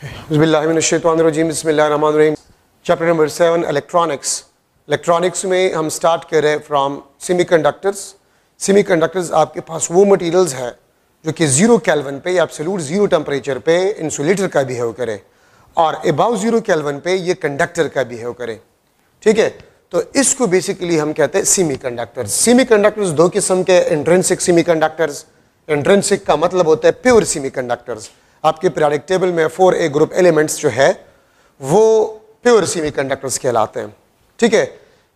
बिस्मिल्लाहिर्रहमानिर्रहीम बिस्मिल्लाहिर्रहमानिर्रहीम। Chapter number 7 electronics. Electronics में हम स्टार्ट कर रहे हैं फ्रॉम सेमीकंडक्टर्स। सेमीकंडक्टर्स आपके पास वो मटेरियल्स है जो कि 0 केल्विन पे या एब्सोल्यूट 0 टेम्परेचर पे इंसुलेटर का बिहेव करे और अबाव 0 केल्विन पे ये कंडक्टर का बिहेव करे। ठीक है, तो इसको बेसिकली हम कहते हैं सेमीकंडक्टर्स। सेमीकंडक्टर्स दो किस्म के, इंट्रिंसिक सेमीकंडक्टर्स। इंट्रिंसिक का मतलब होता है प्योर सेमीकंडक्टर्स। आपके पीरियोडिक टेबल में 4A ग्रुप एलिमेंट्स जो है वो प्योर सेमीकंडक्टर्स कहलाते हैं। ठीक है,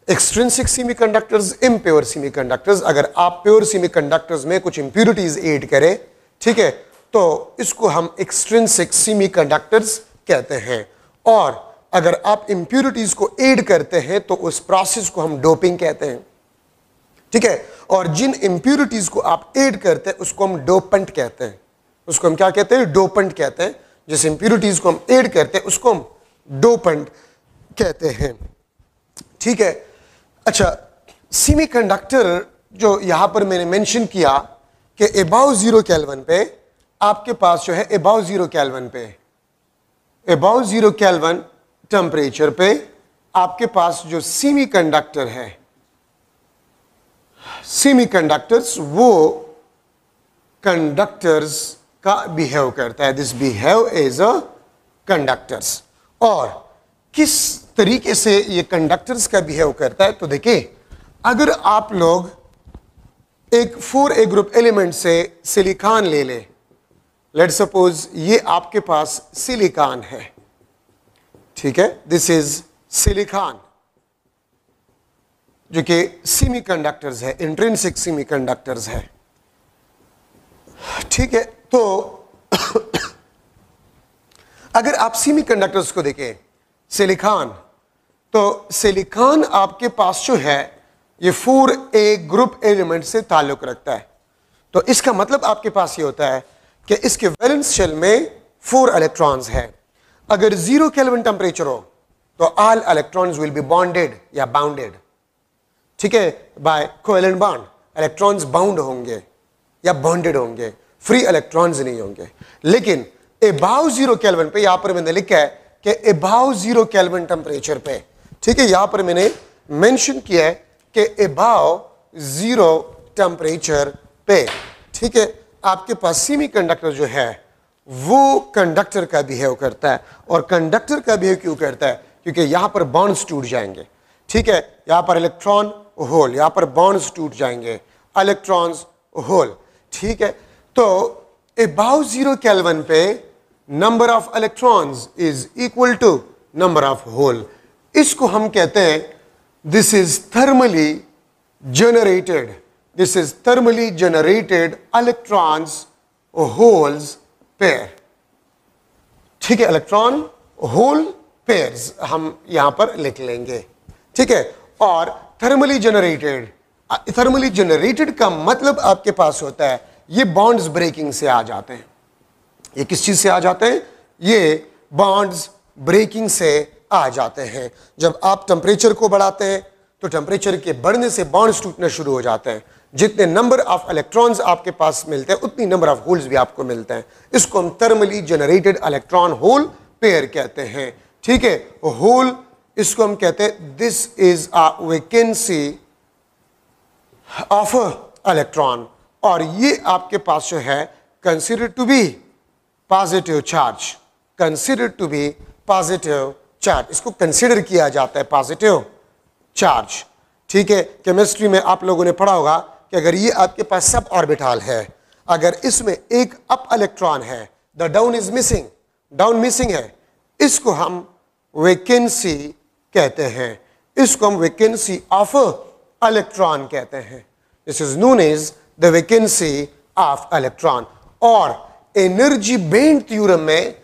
एक्सट्रिंसिक सेमीकंडक्टर्स, इम्प्योर सेमीकंडक्टर्स। अगर आप प्योर सेमीकंडक्टर्स में कुछ इंप्योरिटीज ऐड करें, ठीक है, तो इसको हम एक्सट्रिंसिक सेमीकंडक्टर्स कहते हैं। और अगर आप इंप्योरिटीज को ऐड करते हैं तो उस प्रोसेस को हम डोपिंग कहते हैं। ठीक है, और जिन इंप्योरिटीज को आप ऐड करते हैं उसको हम डोपेंट कहते हैं। उसको हम क्या कहते हैं? डोपेंट कहते हैं। जिस इंप्योरिटीज को हम ऐड करते हैं उसको हम डोपेंट कहते हैं। ठीक है, अच्छा, सेमीकंडक्टर जो यहां पर मैंने मेंशन किया कि अबाव 0 केल्विन पे आपके पास जो है अबाव 0 केल्विन पे, अबाव 0 केल्विन टेम्परेचर पे आपके पास जो सेमीकंडक्टर है, सेमीकंडक्टर्स वो कंडक्टर्स का बिहेव करता है। This behave as a conductors. और किस तरीके से ये कंडक्टर्स का बिहेव करता है, तो देखिए, अगर आप लोग एक 4A ग्रुप एलिमेंट से सिलिकॉन ले ले, लेट सपोज ये आपके पास सिलिकॉन है। ठीक है, दिस इज सिलिकॉन जो कि सेमीकंडक्टर्स है, इंट्रिंसिक सेमीकंडक्टर्स है। ठीक है, तो अगर आप सेमीकंडक्टर्स को देखें, सिलिकॉन, तो सिलिकॉन आपके पास जो है ये 4A ग्रुप एलिमेंट से ताल्लुक रखता है। तो इसका मतलब आपके पास ये होता है कि इसके वैलेंस शेल में 4 इलेक्ट्रॉन्स है। अगर 0 केल्विन टेम्परेचर हो तो all electrons will be bonded या बाउंडेड। ठीक है, by covalent bond. Electrons bound होंगे या बॉन्डेड होंगे, फ्री इलेक्ट्रॉन्स नहीं होंगे। लेकिन अबाव 0 केल्विन पे, यहां पर मैंने लिखा है कि अबाव 0 केल्विन टेम्परेचर पे, ठीक है, यहां पर मैंने मेंशन किया है कि अबाव 0 टेम्परेचर पे, ठीक है, आपके पास सेमीकंडक्टर जो है वो कंडक्टर का बिहेव करता है। और कंडक्टर का बिहेव क्यों करता है? क्योंकि यहां पर बॉन्ड्स टूट जाएंगे। ठीक है, यहां पर इलेक्ट्रॉन होल, यहां पर बॉन्ड्स टूट जाएंगे, इलेक्ट्रॉन्स होल। ठीक है, तो अबाव 0 केल्विन पे number of electrons is equal to number of hole. इसको हम कहते हैं this is thermally generated, this is thermally generated electrons holes pair. ठीक है, इलेक्ट्रॉन होल पेयर्स हम यहां पर लिख लेंगे। ठीक है, और थर्मली जनरेटेड, थर्मली जनरेटेड का मतलब आपके पास होता है ये बॉन्ड्स ब्रेकिंग से आ जाते हैं। ये किस चीज से आ जाते हैं? ये बॉन्ड्स ब्रेकिंग से आ जाते हैं। जब आप टेम्परेचर को बढ़ाते हैं तो टेम्परेचर के बढ़ने से बॉन्ड्स टूटना शुरू हो जाते हैं। जितने नंबर ऑफ इलेक्ट्रॉन्स आपके पास मिलते हैं उतनी नंबर ऑफ होल्स भी आपको मिलते हैं। इसको हम thermally generated electron hole pair कहते हैं। ठीक है, होल, इसको हम कहते हैं this is a vacancy of electron. और ये आपके पास जो है consider to be positive charge, consider to be positive charge. इसको कंसिडर किया जाता है पॉजिटिव चार्ज। ठीक है, केमिस्ट्री में आप लोगों ने पढ़ा होगा कि अगर ये आपके पास सब ऑर्बिटल है, अगर इसमें एक अप इलेक्ट्रॉन है, the down is missing, down missing है, इसको हम वैकेंसी कहते हैं। इसको हम वैकेंसी ऑफ इलेक्ट्रॉन कहते हैं। This is known as the vacancy of electron. और एनर्जी बैंड थ्योरम में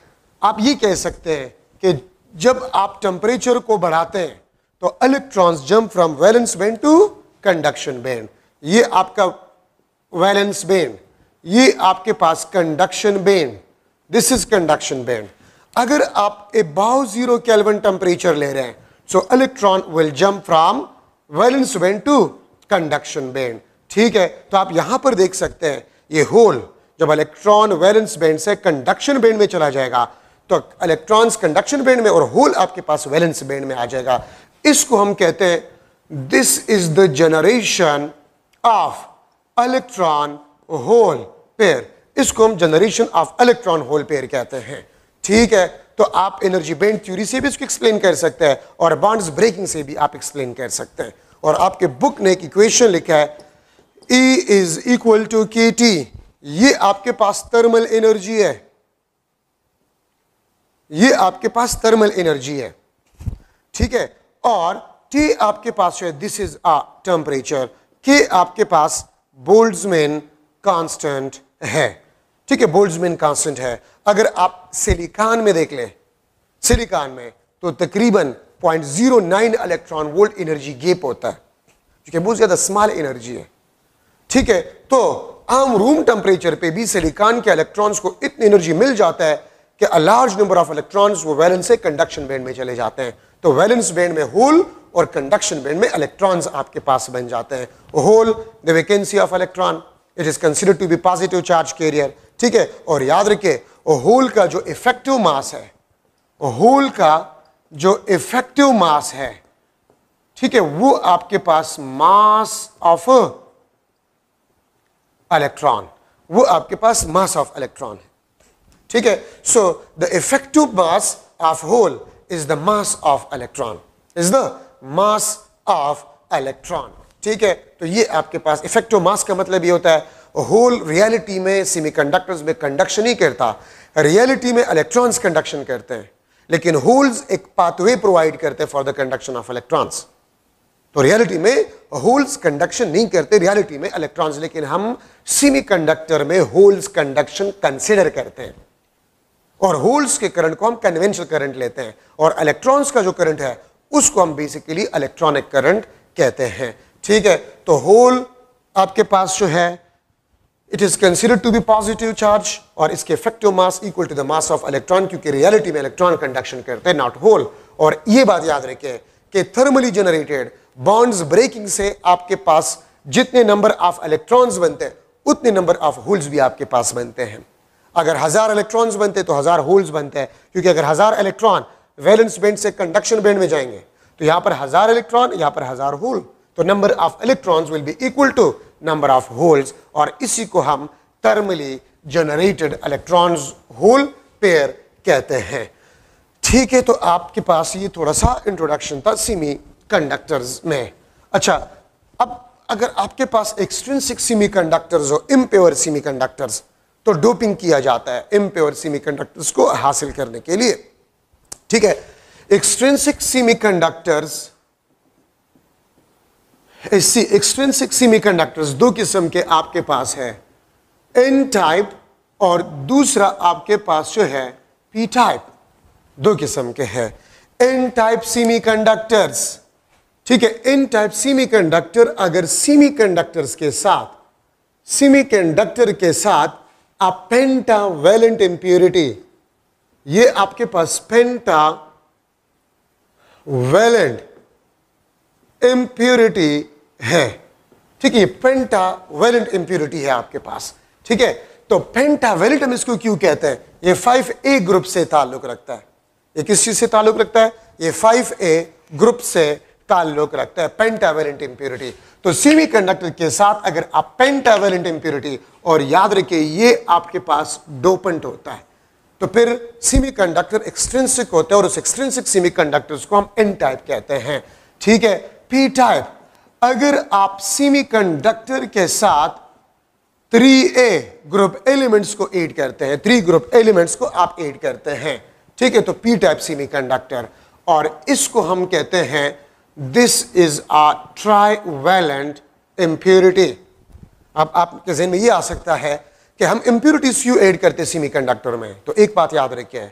आप ये कह सकते हैं कि जब आप टेम्परेचर को बढ़ाते हैं तो electrons jump from valence band to conduction band. ये आपका वैलेंस बैंड, ये आपके पास conduction band, this is conduction band. अगर आप अबाव 0 केल्विन टेम्परेचर ले रहे हैं so electron will jump from valence band to conduction band. ठीक है, तो आप यहां पर देख सकते हैं ये होल जब इलेक्ट्रॉन वैलेंस बैंड से कंडक्शन बैंड में चला जाएगा तो इलेक्ट्रॉन्स कंडक्शन बैंड में और होल आपके पास वैलेंस बैंड में आ जाएगा। इसको हम कहते हैं this is the generation of electron hole pair. इसको हम generation of electron hole pair कहते हैं। ठीक है, तो आप एनर्जी बैंड थ्योरी से भी इसको एक्सप्लेन कर सकते हैं और बॉन्ड्स ब्रेकिंग से भी आप एक्सप्लेन कर सकते हैं। और आपके बुक ने एक इक्वेशन लिखा है E is equal to KT। ये आपके पास थर्मल एनर्जी है, ये आपके पास थर्मल एनर्जी है। ठीक है, और T आपके पास है, this is a temperature. K आपके पास बोल्ट्जमैन कांस्टेंट है। ठीक है, बोल्ट्जमैन कांस्टेंट है। अगर आप सिलिकॉन में देख लें, सिलिकॉन में तो तकरीबन 0.09 इलेक्ट्रॉन वोल्ट एनर्जी गैप होता है, क्योंकि बहुत ज्यादा स्मॉल एनर्जी है। ठीक है, तो आम रूम टेम्परेचर पे भी सिलिकॉन के इलेक्ट्रॉन्स को इतनी एनर्जी मिल जाता है कि a large number of electrons वो वैलेंस से कंडक्शन बैंड में चले जाते हैं। तो वैलेंस बैंड में होल और कंडक्शन बैंड में इलेक्ट्रॉन्स आपके पास बन जाते हैं। Hole the vacancy of electron, it is considered to be positive charge carrier. ठीक है, और याद रखिए होल का जो इफेक्टिव मास है, होल का जो इफेक्टिव मास है, ठीक है, वो आपके पास मास ऑफ इलेक्ट्रॉन, वो आपके पास मास ऑफ इलेक्ट्रॉन है। ठीक है, so the effective mass of hole is the mass of electron, is the mass of electron. ठीक है, तो ये आपके पास इफेक्टिव मास का मतलब ये होता है होल रियलिटी में सेमीकंडक्टर्स में कंडक्शन नहीं करता, रियलिटी में इलेक्ट्रॉन्स कंडक्शन करते हैं, लेकिन होल्स एक पाथवे प्रोवाइड करते हैं for the conduction of electrons. तो रियलिटी में होल्स कंडक्शन नहीं करते, रियलिटी में इलेक्ट्रॉन्स, लेकिन हम सेमीकंडक्टर में होल्स कंडक्शन कंसीडर करते हैं और होल्स के करंट को हम कन्वेंशनल करंट लेते हैं और इलेक्ट्रॉन्स का जो करंट है उसको हम बेसिकली इलेक्ट्रॉनिक करंट कहते हैं। ठीक है, तो होल आपके पास जो है it is considered to be positive charge और इसके effective mass equal to the mass of electron, क्योंकि रियलिटी में इलेक्ट्रॉन कंडक्शन करते हैं, नॉट होल। और ये बात याद रखें कि थर्मली जनरेटेड बॉन्ड्स ब्रेकिंग से आपके पास जितने नंबर ऑफ इलेक्ट्रॉन्स बनते हैं उतने नंबर ऑफ होल्स भी आपके पास बनते हैं। अगर 1000 इलेक्ट्रॉन्स बनते तो 1000 होल्स बनते हैं, क्योंकि अगर 1000 इलेक्ट्रॉन वैलेंस बैंड से कंडक्शन बैंड में जाएंगे तो यहां पर 1000 इलेक्ट्रॉन, यहां पर 1000 होल, तो number of electrons will be equal to number of holes, और इसी को हम thermally generated electrons hole pair कहते हैं। ठीक है, तो आपके पास ये थोड़ा सा इंट्रोडक्शन था सेमी कंडक्टर्स में। अच्छा, अब अगर आपके पास एक्सट्रिंसिक सेमीकंडक्टर्स हो, इम्प्योर सेमीकंडक्टर्स, तो डोपिंग किया जाता है इम्प्योर सेमीकंडक्टर्स को हासिल करने के लिए। ठीक है, एक्सट्रिंसिक सेमीकंडक्टर्स, एक्सट्रिंसिक सेमीकंडक्टर्स दो किस्म के आपके पास है, एन टाइप और दूसरा आपके पास जो है पी टाइप, दो किस्म के हैं। एन टाइप सेमीकंडक्टर्स, ठीक है, एन टाइप सेमीकंडक्टर अगर सेमीकंडक्टर्स के साथ, सेमीकंडक्टर के साथ आप पेंटावैलेंट इंप्योरिटी, ये आपके पास पेंटावैलेंट इंप्योरिटी है। ठीक है, पेंटावैलेंट इंप्योरिटी है आपके पास। ठीक है, तो पेंटावैलेंट हम इसको क्यों कहते हैं? ये 5A ग्रुप से ताल्लुक रखता है। ये किस चीज से ताल्लुक रखता है? ये 5A ग्रुप से ताल्लुक रखता है, पेंटावैलेंट इंप्योरिटी। तो सेमीकंडक्टर के साथ अगर आप पेंटावैलेंट इंप्योरिटी, और याद रखिए ये आपके पास डोपेंट होता है, तो फिर सेमीकंडक्टर एक्सट्रिंसिक होता है और उस एक्सट्रिंसिक सेमीकंडक्टर्स को हम एन टाइप कहते हैं। ठीक है, पी टाइप, अगर आप सेमीकंडक्टर के साथ 3A ग्रुप एलिमेंट्स को ऐड करते हैं, 3 ग्रुप एलिमेंट्स को आप ऐड करते हैं, ठीक है, तो पी टाइप सेमीकंडक्टर, और इसको हम कहते हैं this is a trivalent impurity. अब आपके ज़हन में ये आ सकता है कि हम इंप्योरिटीज क्यों ऐड करते हैं सेमीकंडक्टर में? तो एक बात याद रखिए,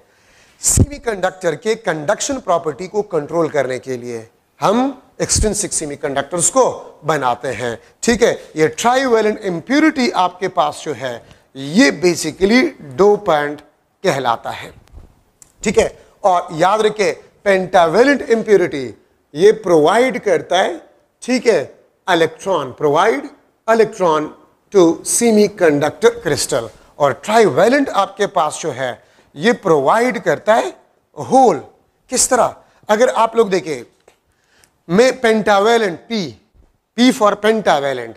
सेमीकंडक्टर के कंडक्शन प्रॉपर्टी को कंट्रोल करने के लिए हम एक्सट्रिंसिक सेमीकंडक्टर्स को बनाते हैं। ठीक है, ये ट्राइवैलेंट इंप्योरिटी आपके पास जो है ये बेसिकली डोपेंट कहलाता है। ठीक है, और याद रखिए पेंटावैलेंट इंप्योरिटी ये प्रोवाइड करता है, ठीक है, electron, provide electron to semiconductor crystal, और ट्राइवैलेंट आपके पास जो है ये प्रोवाइड करता है होल। किस तरह? अगर आप लोग देखें, में pentavalent P for pentavalent,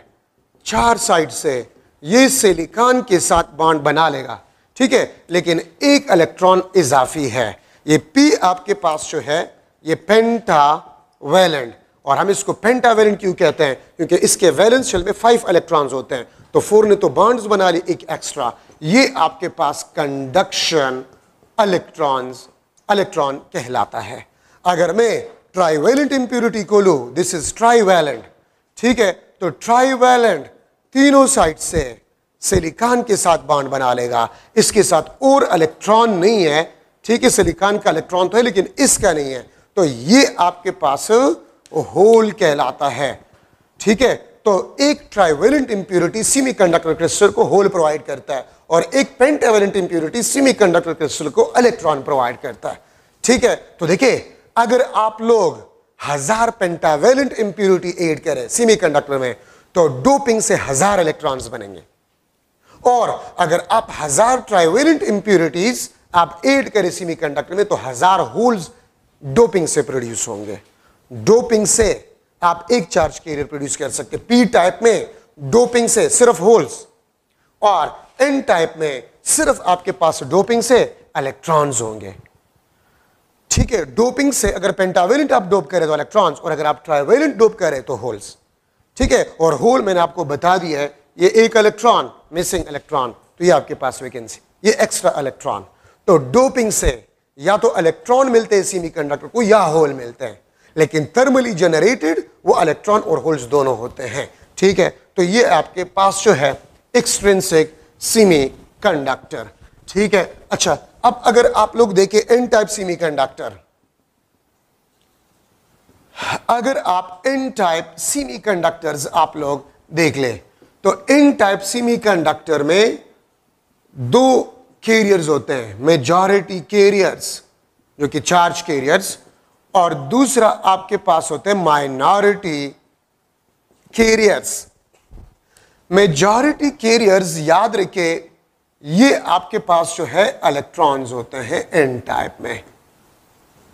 4 side से ये सिलिकॉन के साथ बॉन्ड बना लेगा, ठीक है, लेकिन एक इलेक्ट्रॉन इजाफी है। ये पी आपके पास जो है ये पेंटावेलेंट, और हम इसको पेंटावेलेंट क्यों कहते हैं? क्योंकि इसके वैलेंस शेल में 5 इलेक्ट्रॉन्स होते हैं, तो 4 ने तो बॉन्ड्स बना ली एक एक्स्ट्रा। ये आपके पास कंडक्शन इलेक्ट्रॉन कहलाता है। अगर मैं ट्राइवेलेंट इंप्योरिटी को लूं, दिस इज ट्राइवेलेंट, ठीक है, तो ट्राइवेलेंट तीनों साइड से सिलिकॉन के साथ बॉन्ड बना लेगा, इसके साथ और इलेक्ट्रॉन नहीं है, ठीक है, सिलिकॉन का इलेक्ट्रॉन तो है लेकिन इसका नहीं है, तो ये आपके पास होल कहलाता है, ठीक है। तो एक ट्राइवेलेंट इंप्योरिटी सेमीकंडक्टर क्रिस्टल को होल प्रोवाइड करता है, और एक पेंटावेलेंट इंप्योरिटी सेमीकंडक्टर क्रिस्टल को इलेक्ट्रॉन प्रोवाइड करता है, ठीक है। तो देखिए, अगर आप लोग 1000 पेंटावेलेंट इंप्योरिटी ऐड करें सेमीकंडक्टर में, तो डोपिंग से 1000 इलेक्ट्रॉन्स बनेंगे, और अगर आप 1000 ट्राइवेलेंट इंप्योरिटीज आप ऐड करें सेमीकंडक्टर में, तो 1000 होल्स डोपिंग से प्रोड्यूस होंगे। डोपिंग से आप एक चार्ज कैरियर प्रोड्यूस कर सकते हैं। पी टाइप में डोपिंग से सिर्फ होल्स, और एन टाइप में सिर्फ आपके पास डोपिंग से इलेक्ट्रॉन्स होंगे, ठीक है। डोपिंग से अगर पेंटावेलेंट आप डोप करें तो इलेक्ट्रॉन्स, और अगर आप ट्राइवेलेंट डोप करें तो होल्स, ठीक है। और होल मैंने आपको बता दिया है, ये एक इलेक्ट्रॉन मिसिंग इलेक्ट्रॉन, तो ये आपके पास वैकेंसी, ये एक्स्ट्रा इलेक्ट्रॉन। तो डोपिंग से या तो इलेक्ट्रॉन मिलते हैं सेमीकंडक्टर को या होल मिलते हैं, लेकिन थर्मली जनरेटेड वो इलेक्ट्रॉन और होल्स दोनों होते हैं, ठीक है। तो ये आपके पास जो है एक्सट्रिंसिक सेमीकंडक्टर, ठीक है। अच्छा, अब अगर आप लोग देखें एन टाइप सेमीकंडक्टर, अगर आप एन टाइप सेमीकंडक्टर्स आप लोग देख ले, तो एन टाइप सेमीकंडक्टर में 2 कैरियर्स होते हैं, मेजॉरिटी कैरियर्स जो कि चार्ज कैरियर्स, और दूसरा आपके पास होते हैं माइनॉरिटी कैरियर्स। मेजॉरिटी कैरियर्स याद रखे, ये आपके पास जो है इलेक्ट्रॉन्स होते हैं एन टाइप में,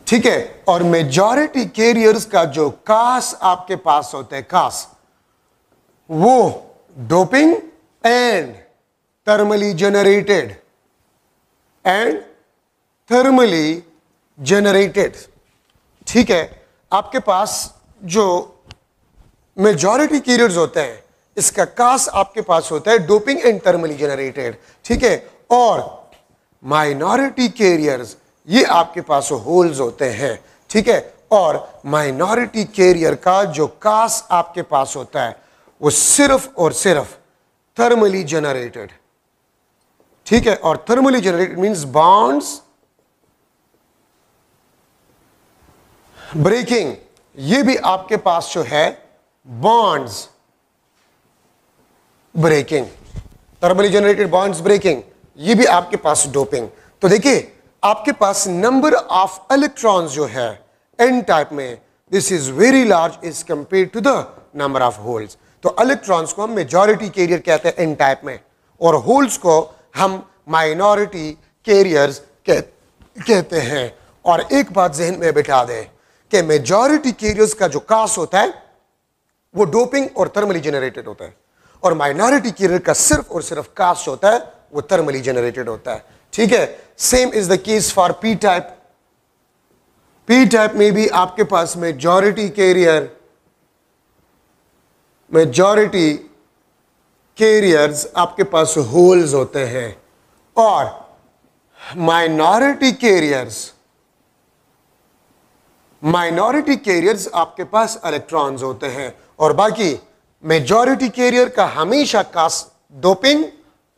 ठीक है। और मेजॉरिटी कैरियर्स का जो कास आपके पास होता है, कास, वो डोपिंग एंड थर्मली जनरेटेड, ठीक है। आपके पास जो मेजॉरिटी कैरियर्स होते हैं, इसका कास आपके पास होता है डोपिंग एंड थर्मली जनरेटेड, ठीक है। और माइनॉरिटी कैरियर्स ये आपके पास होल्स होते हैं, ठीक है। और माइनॉरिटी कैरियर का जो कास आपके पास होता है वो सिर्फ और सिर्फ थर्मली जनरेटेड, ठीक है। और thermally generated means bonds breaking, ये भी आपके पास जो है bonds breaking, thermally generated bonds breaking, ये भी आपके पास डोपिंग। तो देखिए, आपके पास नंबर ऑफ इलेक्ट्रॉन्स जो है एन टाइप में, this is very large is compare to the number of holes. तो इलेक्ट्रॉन्स को हम मेजॉरिटी कैरियर कहते हैं एन टाइप में, और होल्स को हम माइनॉरिटी कैरियर्स कहते हैं। और एक बात जहन में बिठा दें कि मेजॉरिटी कैरियर्स का जो कास होता है वो डोपिंग और थर्मली जनरेटेड होता है, और माइनॉरिटी कैरियर का सिर्फ और सिर्फ कास होता है वो थर्मली जनरेटेड होता है, ठीक है। Same is the case for P type. P type में भी आपके पास मेजॉरिटी कैरियर्स आपके पास होल्स होते हैं, और माइनॉरिटी कैरियर्स आपके पास इलेक्ट्रॉन्स होते हैं, और बाकी मेजॉरिटी कैरियर का हमेशा कास डोपिंग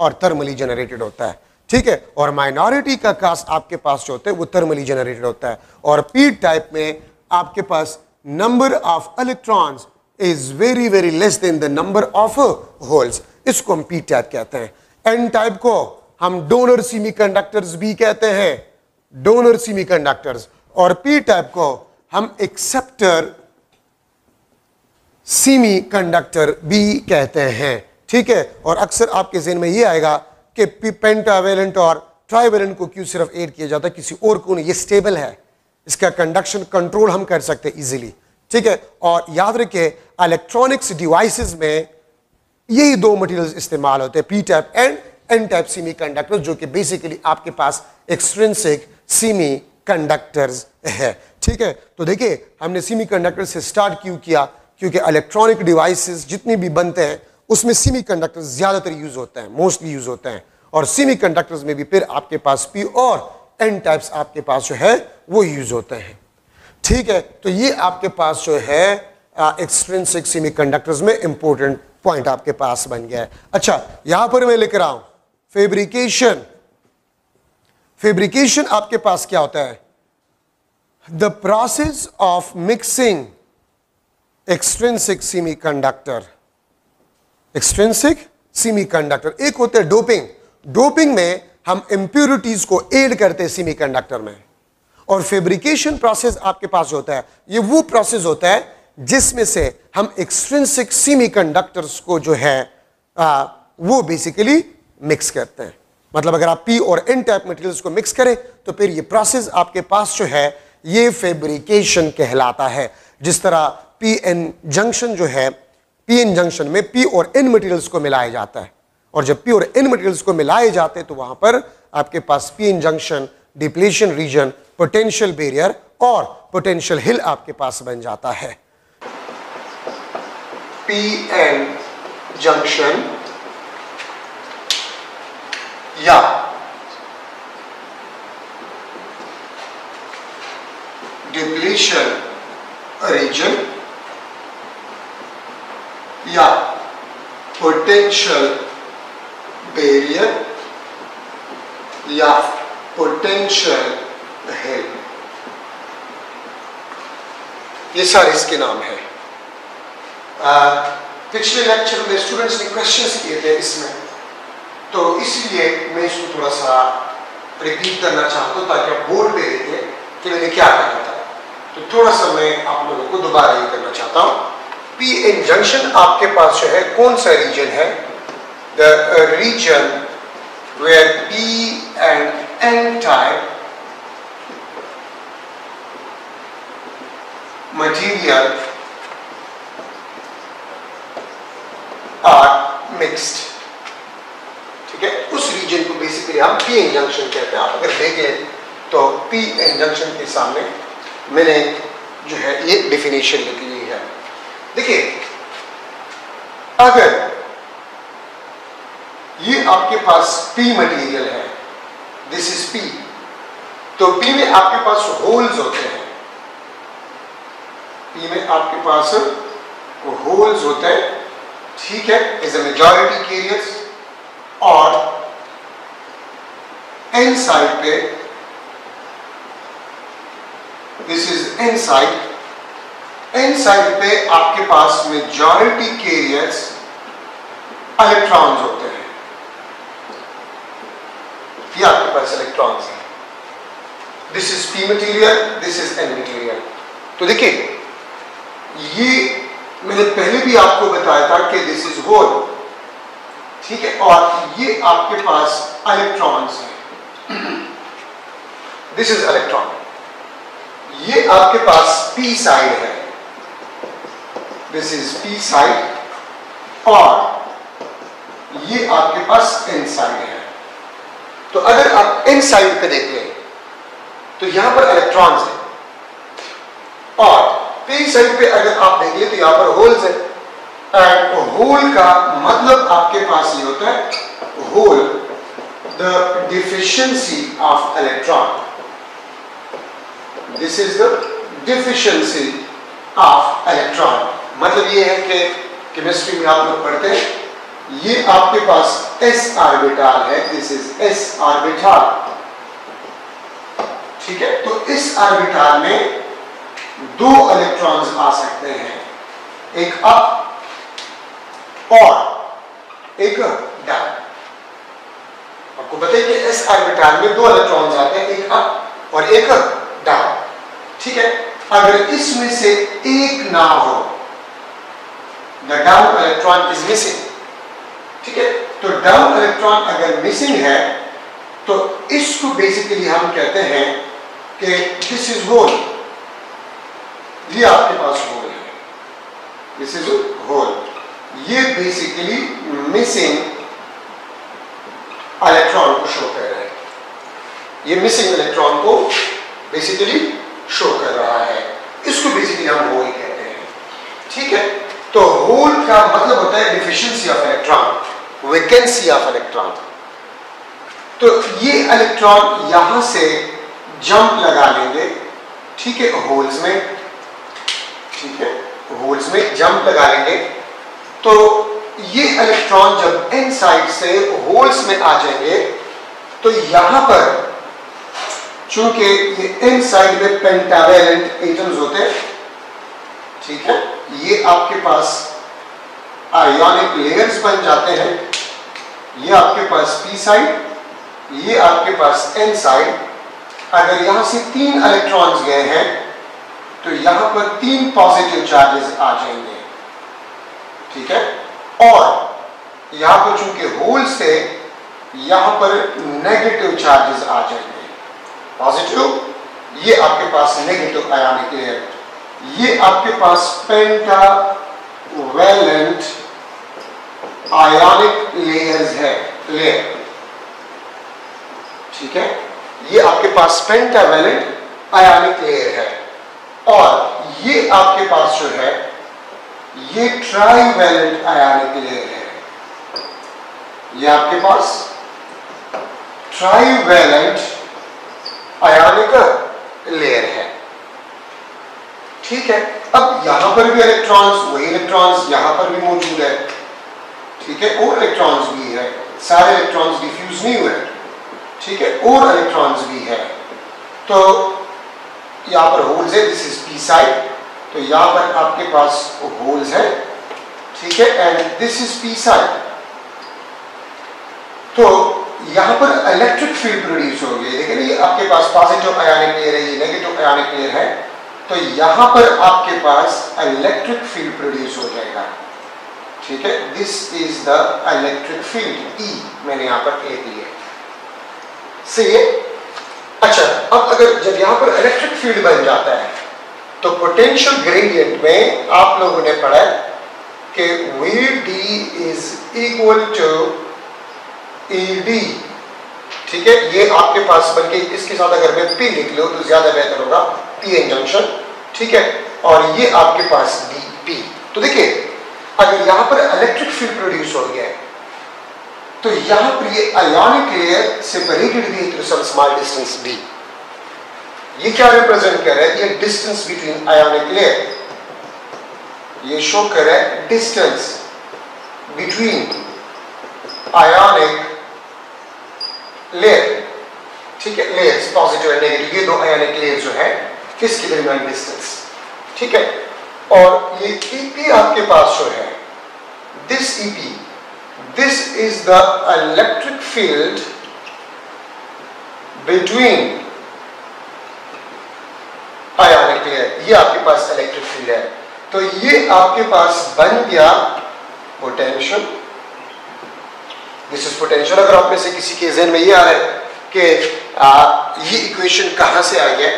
और थर्मली जनरेटेड होता है, ठीक है। और माइनॉरिटी का कास आपके पास जो होता है वो थर्मली जनरेटेड होता है। और पी टाइप में आपके पास number of electrons is very very less than the number of holes, इसको हम पी टाइप कहते हैं। एन टाइप को हम डोनर सेमीकंडक्टर्स भी कहते हैं, डोनर सेमीकंडक्टर्स, और पी टाइप को हम एक्सेप्टर सेमीकंडक्टर भी कहते हैं, ठीक है। और अक्सर आपके ज़हन में ये आएगा कि पेंटावेलेंट और ट्राइवेलेंट को क्यों सिर्फ ऐड किया जाता है, किसी और को नहीं? ये स्टेबल है, इसका कंडक्शन कंट्रोल हम कर सकते हैं इजीली, ठीक है। और याद रखिए इलेक्ट्रॉनिक्स डिवाइसेस में यही दो मटेरियल्स इस्तेमाल होते हैं, P type and N type semiconductor, जो कि बेसिकली आपके पास एक्सट्रिंसिक सेमीकंडक्टर्स है, ठीक है। तो देखिए हमने सेमीकंडक्टर से स्टार्ट क्यों किया, क्योंकि इलेक्ट्रॉनिक डिवाइसेस जितने भी बनते हैं उसमें सेमीकंडक्टर्स ज्यादातर यूज होते हैं, मोस्टली यूज होते हैं। और सेमीकंडक्टर्स में भी फिर आपके पास पी और एन टाइप्स आपके पास जो है वो यूज होते हैं, ठीक है। तो ये आपके पास जो है एक्सट्रिंसिक सेमीकंडक्टर्स में इंपॉर्टेंट पॉइंट आपके पास बन गया है। अच्छा यहां पर मैं लिख रहा हूं फैब्रिकेशन। फैब्रिकेशन आपके पास क्या होता है? The process of mixing extrinsic semiconductor. Extrinsic semiconductor एक होता है डोपिंग। डोपिंग में हम इंप्योरिटीज को ऐड करते हैं सेमीकंडक्टर में, और फैब्रिकेशन प्रोसेस आपके पास होता है, ये वो प्रोसेस होता है जिसमें से हम एक्सट्रिंसिक सेमीकंडक्टर्स को जो है वो बेसिकली मिक्स करते हैं। मतलब अगर आप पी और एन टाइप मटेरियल्स को मिक्स करें तो फिर ये प्रोसेस आपके पास जो है ये फैब्रिकेशन कहलाता है। जिस तरह पी एन जंक्शन जो है, पी एन जंक्शन में पी और एन मटेरियल्स को मिलाया जाता है, और जब पी और एन मटेरियल्स को मिलाए जाते हैं तो वहां पर आपके पास P N junction, depletion region, potential barrier और पोटेंशियल हिल आपके पास बन जाता है। पी एन जंक्शन या डिप्लीशन रीजन या पोटेंशियल बैरियर या पोटेंशियल हिल, ये सारे इसके नाम है। पिछले लेक्चर में स्टूडेंट्स ने क्वेश्चंस किए थे इसमें, तो इसलिए मैं इसको थोड़ा सा रिपीट करना चाहता हूं ताकि आप बोर्ड पे देखें कि मैंने क्या कहा था। तो थोड़ा सा मैं आप लोगों को दोबारा ये करना चाहता हूं। पी एन जंक्शन आपके पास जो है कौन सा रीजन है? The region where P and N type material are mixed, ठीक है। उस रीजन को बेसिकली हम पी एन जंक्शन कहते हैं। आप अगर देखें तो पी एन जंक्शन के सामने मैंने जो है ये डेफिनेशन लिखी हुई है। देखिए अगर ये आपके पास पी मटेरियल है, दिस इज पी, तो पी में आपके पास होल्स होते हैं, पी में आपके पास होल्स होते हैं, ठीक है, इज अ मेजॉरिटी कैरियर्स। और एन साइड पे, this is N side, N side पे आपके पास मेजॉरिटी कैरियर्स इलेक्ट्रॉन्स होते हैं, ये आपके पास इलेक्ट्रॉन्स हैं। This is P material, this is N material. तो देखिए ये मैंने पहले भी आपको बताया था कि दिस इज होल, ठीक है, और ये आपके पास इलेक्ट्रॉन्स हैं, दिस इज इलेक्ट्रॉन। ये आपके पास पी साइड है, दिस इज पी साइड, और ये आपके पास एन साइड है। तो अगर आप एन साइड पे देख लें तो यहां पर इलेक्ट्रॉन्स हैं, और पी साइड पे अगर आप देख लें तो यहां पर होल्स है। एंड होल का मतलब आपके पास ये होता है, hole the deficiency of electron, this is the deficiency of electron. मतलब ये है कि केमिस्ट्री में आप लोग पढ़ते हैं, ये आपके पास एस ऑर्बिटल है, दिस इज एस ऑर्बिटल, ठीक है। तो इस ऑर्बिटल में दो इलेक्ट्रॉन्स आ सकते हैं, एक अप और एक डाउन। आपको बताइए कि इस ऑर्बिटल में दो इलेक्ट्रॉन्स आते हैं, एक अप और एक डाउन, ठीक है। अगर इसमें से एक ना हो, the down electron is missing, ठीक है। तो डाउन इलेक्ट्रॉन अगर मिसिंग है तो इसको बेसिकली हम कहते हैं कि दिस इज होल, ये आपके पास होल है, दिस इज होल, ये बेसिकली मिसिंग इलेक्ट्रॉन को शो कर रहा है, ये मिसिंग इलेक्ट्रॉन को बेसिकली शो कर रहा है, इसको बेसिकली हम होल कहते हैं। ठीक है, तो होल का मतलब होता है deficiency of electron, vacancy of electron. तो ये इलेक्ट्रॉन यहां से जंप लगा लेंगे, ठीक है, होल्स में, ठीक है, होल्स में जंप लगा लेंगे। तो ये इलेक्ट्रॉन जब इन साइड से होल्स में आ जाएंगे तो यहां पर चूंकि ये इन साइड में पेंटावैलेंट एटम्स होते हैं, ठीक है, ये आपके पास आयोनिक लेयर्स बन जाते हैं, ये आपके पास पी साइड, ये आपके पास एन साइड। अगर यहां से 3 इलेक्ट्रॉन्स गए हैं तो यहां पर 3 पॉजिटिव चार्जेस आ जाएंगे, ठीक है, और यहां पर चूंकि होल से यहां पर नेगेटिव चार्जेस आ जाएंगे, पॉजिटिव, ये आपके पास नेगेटिव आयोनिक लेयर, ये आपके पास पेंटावैलेंट आयोनिक लेयर्स है, लेयर, ठीक है, ये आपके पास पेंटावैलेंट आयोनिक लेयर है। और ये आपके पास जो है ये ट्राइवैलेंट आयोनिक लेयर है, ये आपके पास ट्राइवैलेंट आयोनिक लेयर है, ठीक है। अब यहां पर भी इलेक्ट्रॉन्स, वही इलेक्ट्रॉन्स यहां पर भी मौजूद है, ठीक है, और इलेक्ट्रॉन्स भी है, सारे इलेक्ट्रॉन्स डिफ्यूज नहीं हुए, ठीक है, और इलेक्ट्रॉन्स भी है। तो यहां पर होल्स है, दिस इज पी साइड, तो यहां पर आपके पास होल्स है, ठीक है, and this is P side. तो यहां पर इलेक्ट्रिक फील्ड प्रोड्यूस हो गई, देखिए ये आपके पास पॉजिटिव आयोनिक लेयर है, ये नेगेटिव आयोनिक लेयर है, तो यहां पर आपके पास इलेक्ट्रिक फील्ड प्रोड्यूस हो जाएगा, ठीक है, this is the electric field, E मैंने यहां पर ए दी है, सही है। अच्छा, अब अगर जब यहां पर इलेक्ट्रिक फील्ड बन जाता है तो पोटेंशियल ग्रेडियंट में आप लोगों ने पढ़ा कि VD is equal to ED, ठीक है, ये आपके पास, बल्कि इसके साथ अगर मैं P लिख लो तो ज्यादा बेहतर होगा, PN जंक्शन, ठीक है, और ये आपके पास DP। तो देखिए अगर यहां पर इलेक्ट्रिक फील्ड प्रोड्यूस हो गया है तो यहां पर ये आयोनिक लेयर सेपरेटेड भी through some small distance d, ये क्या रिप्रेजेंट कर रहा है, ये डिस्टेंस बिटवीन आयोनिक लेयर, ये शो कर रहा है डिस्टेंस बिटवीन आयोनिक लेयर, ठीक है, लेयर्स पॉजिटिव एंड नेगेटिव, ये 2 आयोनिक लेयर जो है किसके दरमियान डिस्टेंस, ठीक है। और ये EP आपके पास जो है, this EP, this is the electric field between ionic layer, ये आपके पास इलेक्ट्रिक फील्ड है। तो ये आपके पास बन गया पोटेंशियल, दिस इज पोटेंशियल। अगर आप में से किसी के ज़हन में ये आ रहा है कि ये इक्वेशन कहां से आ गया,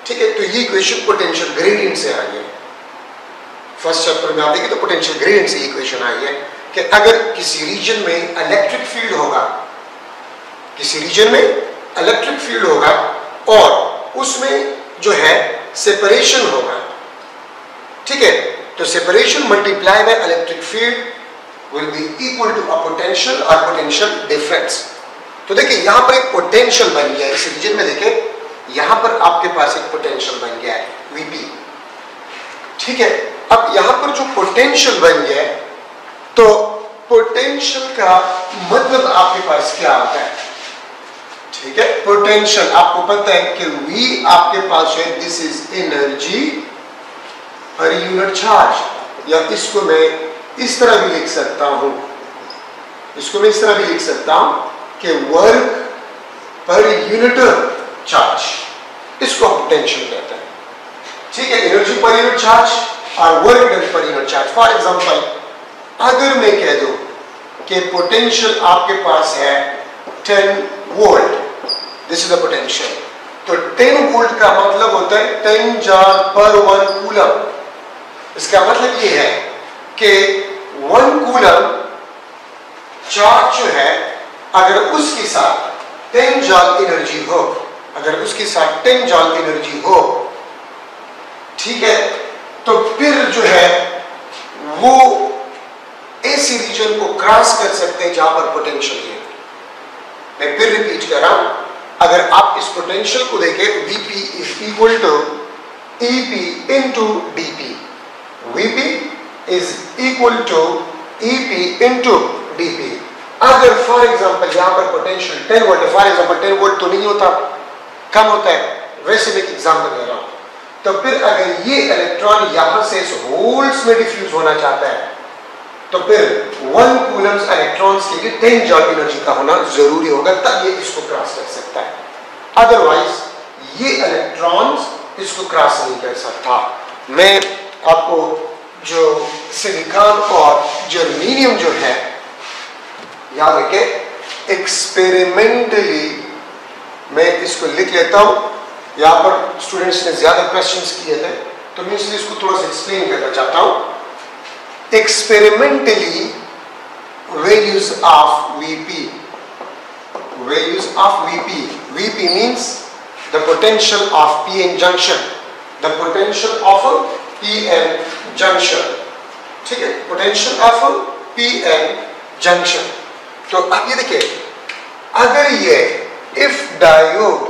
ठीक है, तो ये इक्वेशन पोटेंशियल ग्रेडियंट से आ गया। फर्स्ट चैप्टर में आप देखिए तो पोटेंशियल ग्रेडियंट से इक्वेशन आई है कि अगर किसी रीजन में इलेक्ट्रिक फील्ड होगा, किसी रीजन में इलेक्ट्रिक फील्ड होगा और उसमें जो है सेपरेशन होगा, ठीक है, तो separation multiply by electric field will be equal to a potential और पोटेंशियल डिफरेंस। तो देखिए यहां पर एक पोटेंशियल बन गया है, इस रीजन में देखिए यहां पर आपके पास एक पोटेंशियल बन गया है VP, ठीक है। अब यहां पर जो पोटेंशियल बन गया है, तो पोटेंशियल का मतलब आपके पास क्या होता है, ठीक है, पोटेंशियल आपको पता है कि V आपके पास है, this is energy per unit charge, या इसको मैं इस तरह भी लिख सकता हूं, इसको मैं इस तरह भी लिख सकता हूं कि वर्क पर यूनिट चार्ज, इसको पोटेंशियल कहते हैं, ठीक है, एनर्जी पर यूनिट चार्ज और work done per unit charge. For example अगर मैं कह दूं कि पोटेंशियल आपके पास है 10 volt, this is the potential. तो 10 वोल्ट का मतलब होता है 10 जॉल पर 1 कूलम। इसका मतलब ये है कि 1 कूलम चार्ज जो है अगर उसके साथ 10 जॉल एनर्जी हो, अगर उसके साथ 10 जॉल एनर्जी हो, ठीक है, तो फिर जो है वो ऐसी रीजन को क्रॉस कर सकते हैं जहां पर पोटेंशियल है। मैं फिर रिपीट कर रहा हूं, अगर आप इस पोटेंशियल को देखें, Vp is equal to EP into dP। Vp is equal to EP into dP। अगर फॉर एग्जाम्पल यहां पर पोटेंशियल 10 वोल्ट है, फॉर एग्जाम्पल 10 वोल्ट तो नहीं होता, कम होता है, वैसे मैं एक एग्जाम्पल दे रहा हूं, तो फिर अगर ये इलेक्ट्रॉन यहां से इस होल्स में डिफ्यूज होना चाहता है तो फिर 1 कूलम्स इलेक्ट्रॉन्स के लिए 10 जॉल एनर्जी का होना जरूरी होगा, तब ये इसको क्रॉस कर सकता है। अदरवाइज ये इलेक्ट्रॉन्स इसको क्रॉस नहीं कर सकता। मैं आपको जो सिलिकॉन और जर्मेनियम जो है याद रखें, एक्सपेरिमेंटली मैं इसको लिख लेता हूं। यहां पर स्टूडेंट्स ने ज्यादा क्वेश्चंस किए थे तो मैं इसलिए इसको थोड़ा सा एक्सप्लेन करना चाहता हूं। Experimentally, values of Vp, values of Vp, Vp means the potential of p-n junction, the potential of a p-n junction, ठीक है, potential of a p-n junction। तो अब ये देखिए, अगर ये if diode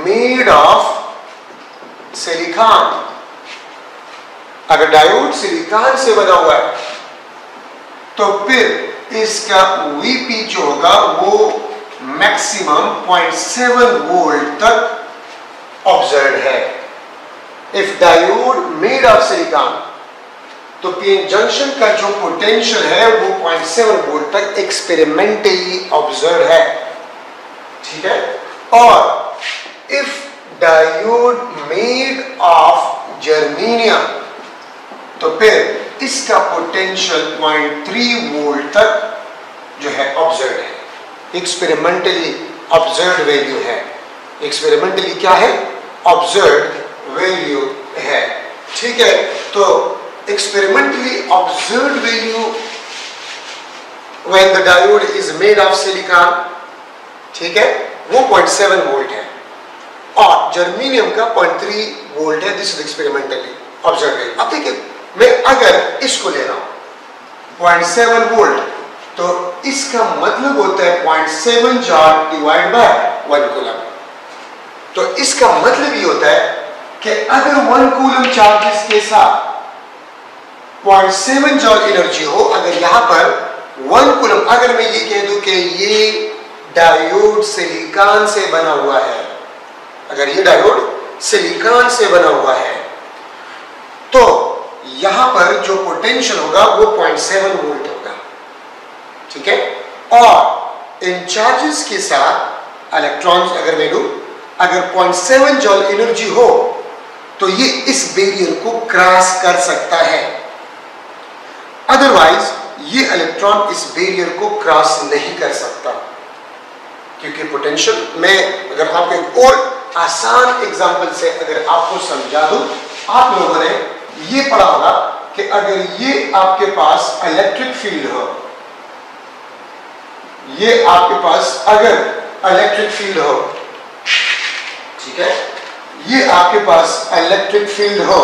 made of silicon, अगर डायोड सिलिकॉन से बना हुआ है तो फिर इसका Vp जो होगा वो मैक्सिमम 0.7 वोल्ट तक ऑब्जर्व है। If diode made of silicon, तो पीएन जंक्शन का जो पोटेंशियल है वो 0.7 वोल्ट तक एक्सपेरिमेंटली ऑब्जर्व है, ठीक है। और if diode made of germanium, तो फिर इसका पोटेंशियल 0.3 वोल्ट तक जो है ऑब्जर्व है, एक्सपेरिमेंटली ऑब्जर्व वैल्यू है। एक्सपेरिमेंटली क्या है? ऑब्जर्व वैल्यू है, ठीक है। तो experimentally observe value when the diode is made of silicon, ठीक है, वो 0.7 वोल्ट है और जर्मेनियम का 0.3 वोल्ट है। This is experimentally observe. अब देखिए, मैं अगर इसको ले रहा हूं 0.7 वोल्ट, तो इसका मतलब होता है 0.7 जॉल डिवाइड बाय 1 कूलम। तो इसका मतलब ये होता है कि अगर 1 कूलम चार्जेस के साथ 0.7 जॉल एनर्जी हो, अगर यहां पर 1 कूलम, अगर मैं ये कह दूं कि ये डायोड सिलिकॉन से बना हुआ है, अगर ये डायोड सिलिकॉन से बना हुआ है, तो यहां पर जो पोटेंशियल होगा वो 0.7 वोल्ट होगा, ठीक है। और इन चार्जेस के साथ इलेक्ट्रॉन्स अगर मैं लूं, अगर 0.7 जॉल एनर्जी हो तो ये इस बैरियर को क्रॉस कर सकता है, अदरवाइज ये इलेक्ट्रॉन इस बैरियर को क्रॉस नहीं कर सकता, क्योंकि पोटेंशियल में, अगर आपको एक और आसान एग्जांपल से अगर आपको समझा दूं, आप लोगों ने ये पढ़ा होगा कि अगर ये आपके पास इलेक्ट्रिक फील्ड हो, ये आपके पास अगर इलेक्ट्रिक फील्ड हो, ठीक है, ये आपके पास इलेक्ट्रिक फील्ड हो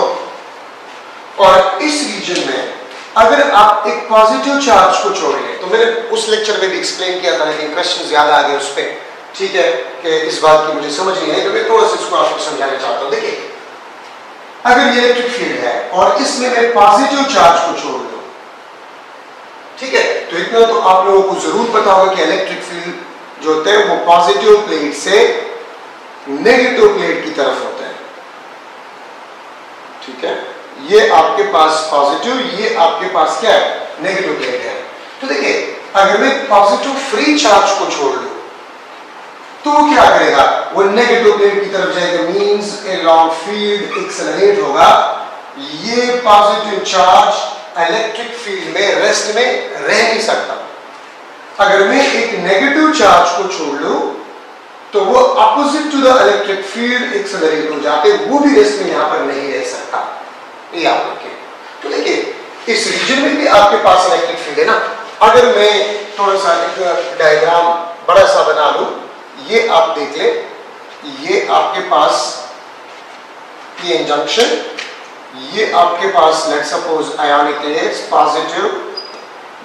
और इस रीजन में अगर आप एक पॉजिटिव चार्ज को छोड़ लें, तो मैंने उस लेक्चर में भी एक्सप्लेन किया था, लेकिन क्वेश्चन ज्यादा आ गए उस पर, ठीक है, कि इस बात की मुझे समझ नहीं आई, तो मैं थोड़ा सा इसको आपको समझाना चाहता हूं। देखिए, अगर ये इलेक्ट्रिक फील्ड है और इसमें मैं पॉजिटिव चार्ज को छोड़ दूं, ठीक है, तो इतना तो आप लोगों को जरूर पता होगा कि इलेक्ट्रिक फील्ड जो होता है वो पॉजिटिव प्लेट से नेगेटिव प्लेट की तरफ होता है, ठीक है। ये आपके पास पॉजिटिव, ये आपके पास क्या है? नेगेटिव प्लेट है। तो देखिए, अगर मैं पॉजिटिव फ्री चार्ज को छोड़ दूं तो वो क्या करेगा? वो नेगेटिव प्लेट की तरफ जाएगा, मींस अलोंग फील्ड एक्सेलरेट होगा। ये पॉजिटिव चार्ज इलेक्ट्रिक फील्ड में रेस्ट में रह नहीं सकता, अगर मैं एक नेगेटिव चार्ज को छोड़ लूं तो वो opposite to the electric field accelerate हो जाते, वो भी रेस्ट में यहां पर नहीं रह सकता। ये याद रखें। तो देखिए इस रीजन में भी आपके पास इलेक्ट्रिक फील्ड है ना। अगर मैं थोड़ा सा एक डायग्राम बड़ा सा बना लूं, ये आप देख ले, ये आपके पास पीएन जंक्शन, ये आपके पास let's suppose ionic layers positive,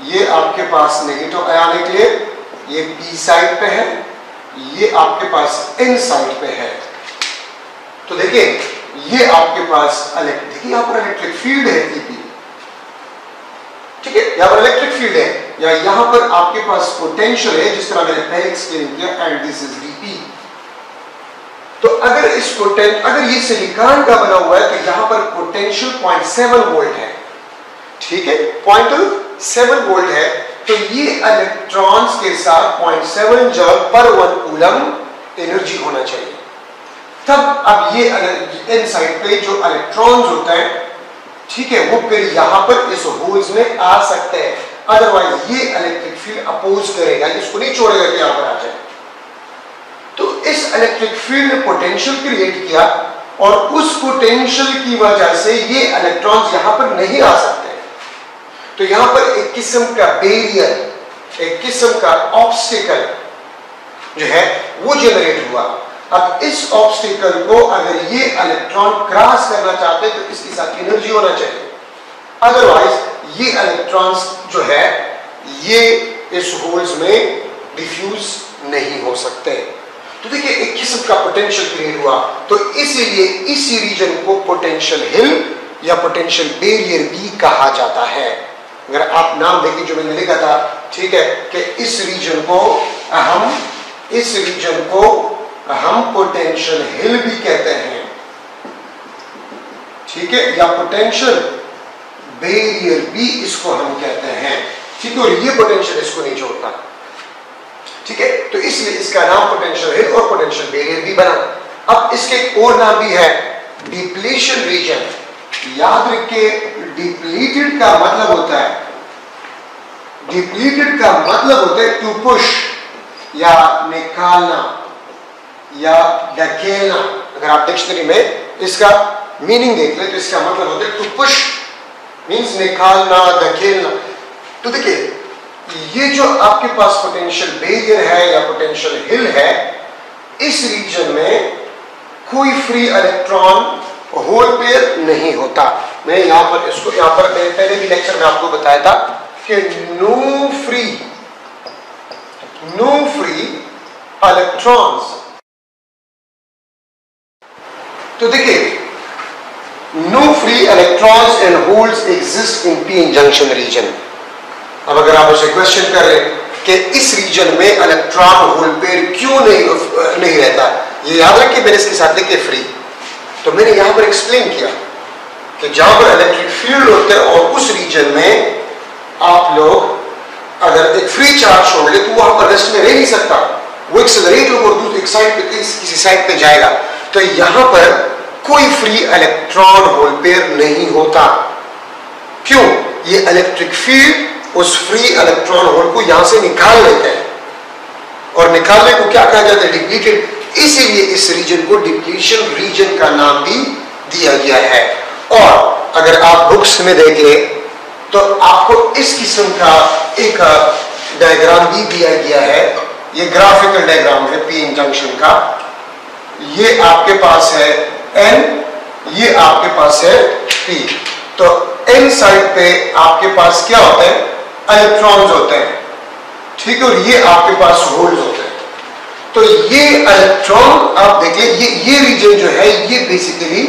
ये आपके पास नेगेटिव आयोनिक लेयर, ये पी साइड पे है, ये आपके पास एन साइड पे है। तो देखिए ये आपके पास देखिए यहां पर इलेक्ट्रिक फील्ड है ईपी, ठीक है, यहां पर इलेक्ट्रिक फील्ड है, या यहां पर आपके पास पोटेंशियल है जिस तरह मैंने पहले एक्सप्लेन किया, एंड दिस इज डीपी। तो अगर अगर ये सिलिकॉन का बना हुआ है तो यहां पर पोटेंशियल 0.7 वोल्ट है, ठीक है, 0.7 वोल्ट है। तो ये इलेक्ट्रॉन्स के साथ 0.7 जूल पर 1 कूलम एनर्जी होना चाहिए। तब अब ये इन साइड पे जो इलेक्ट्रॉन्स होते हैं, ठीक है, वो फिर यहां पर इस होल्स में आ सकते हैं। अदरवाइज ये इलेक्ट्रिक फील्ड अपोज करेगा, इसको नहीं छोड़ेगा कि यहां पर आ जाए। तो इस इलेक्ट्रिक फील्ड ने पोटेंशियल क्रिएट किया और उस पोटेंशियल की वजह से ये इलेक्ट्रॉन्स यहां पर नहीं आ सकते। तो यहां पर एक किस्म का बैरियर, एक किस्म का ऑब्स्टिकल जो है वो जनरेट हुआ। अब इस ऑब्स्टिकल को अगर ये इलेक्ट्रॉन क्रॉस करना चाहते हैं तो इसके साथ एनर्जी होना चाहिए, अदरवाइज ये इलेक्ट्रॉन्स जो है ये इस होल्स में डिफ्यूज नहीं हो सकते। तो देखिए एक किस्म का पोटेंशियल क्रिएट हुआ। तो इसीलिए इस रीजन को पोटेंशियल हिल या पोटेंशियल बैरियर भी कहा जाता है। अगर आप नाम देखिए जो मैंने लिखा था, ठीक है, कि इस रीजन को हम पोटेंशियल हिल भी कहते हैं, ठीक है, या पोटेंशियल बैरियर भी इसको हम कहते हैं, ठीक है, और ये पोटेंशियल इसको नहीं छोड़ता, ठीक है। तो इसलिए इसका नाम पोटेंशियल हिल और पोटेंशियल बैरियर भी बना। अब इसके एक और नाम भी है, डिप्लीशन रीजन। याद रखिए डिप्लीटेड का मतलब होता है, डिप्लीटेड का मतलब होता है टू पुश, या निकालना या धकेलना। अगर आप डिक्शनरी में इसका मीनिंग देख ले तो इसका मतलब होता है टू पुश मींस निकालना, धकेलना। तो देखिए ये जो आपके पास पोटेंशियल बैरियर है या पोटेंशियल हिल है, इस रीजन में कोई फ्री इलेक्ट्रॉन होल पेयर नहीं होता। मैं यहां पर इसको मैंने पहले भी लेक्चर में आपको बताया था कि नो फ्री इलेक्ट्रॉन्स। तो देखिए no free electrons and holes exist in P junction region. अब अगर आप उसे क्वेश्चन कर रहे कि इस रीजन में इलेक्ट्रॉन होल पेयर क्यों नहीं रहता, ये याद रखिए मैंने इसके साथ लिखे फ्री। तो मैंने यहां पर एक्सप्लेन किया कि जहां पर इलेक्ट्रिक फील्ड होते हैं और उस रीजन में आप लोग अगर एक फ्री चार्ज छोड़ ले तो वहां पर रेस्ट में रह नहीं सकता, वो एक्सेलरेट होकर दूसरी साइड पे किसी साइड पे जाएगा। तो यहां पर कोई फ्री इलेक्ट्रॉन होल पेयर नहीं होता। क्यों? ये इलेक्ट्रिक फील्ड उस फ्री इलेक्ट्रॉन होल को यहां से निकाल लेते हैं, और निकालने को क्या कहा जाता है? डिप्लीटेड। इसीलिए इस रीजन को डिप्लीशन रीजन का नाम भी दिया गया है। और अगर आप बुक्स में देख ले तो आपको इस किस्म का एक डायग्राम भी दिया गया है। ये ग्राफिकल डायग्राम है पीएन जंक्शन का। ये आपके पास है N, ये आपके पास है P। तो N साइड पे आपके पास क्या होते हैं? इलेक्ट्रॉन्स होते हैं, ठीक है, और ये आपके पास होल्स होते हैं। तो ये इलेक्ट्रॉन आप देखिए, ये रीजन जो है ये बेसिकली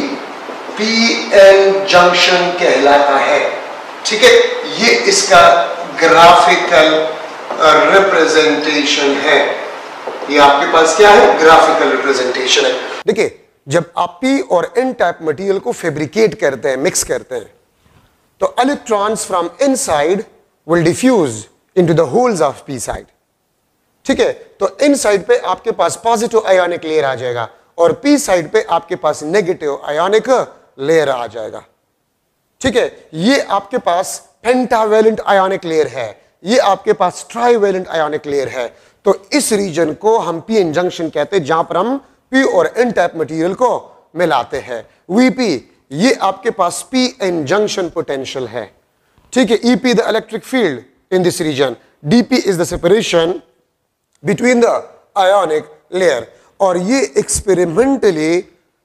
पीएन जंक्शन कहलाता है, ठीक है। ये इसका ग्राफिकल रिप्रेजेंटेशन है। ये आपके पास क्या है? ग्राफिकल रिप्रेजेंटेशन है। देखिए जब आप पी और एन टाइप मटेरियल को फैब्रिकेट करते हैं, मिक्स करते हैं, तो electrons from inside will diffuse into the holes of P side, ठीक है। तो इन साइड पे आपके पास पॉजिटिव आयोनिक लेयर आ जाएगा और पी साइड पे आपके पास नेगेटिव आयोनिक लेयर आ जाएगा, ठीक है। ये आपके पास पेंटावेलेंट आयोनिक लेयर है, ये आपके पास ट्राइवेलेंट आयोनिक लेयर है। तो इस रीजन को हम पी एन जंक्शन कहते हैं, जहां पर हम पी और एन टाइप मटेरियल को मिलाते हैं। वीपी ये आपके पास पी एन जंक्शन पोटेंशियल है, ठीक है। EP the electric field in this region, DP is the separation between the ionic layer. और ये एक्सपेरिमेंटली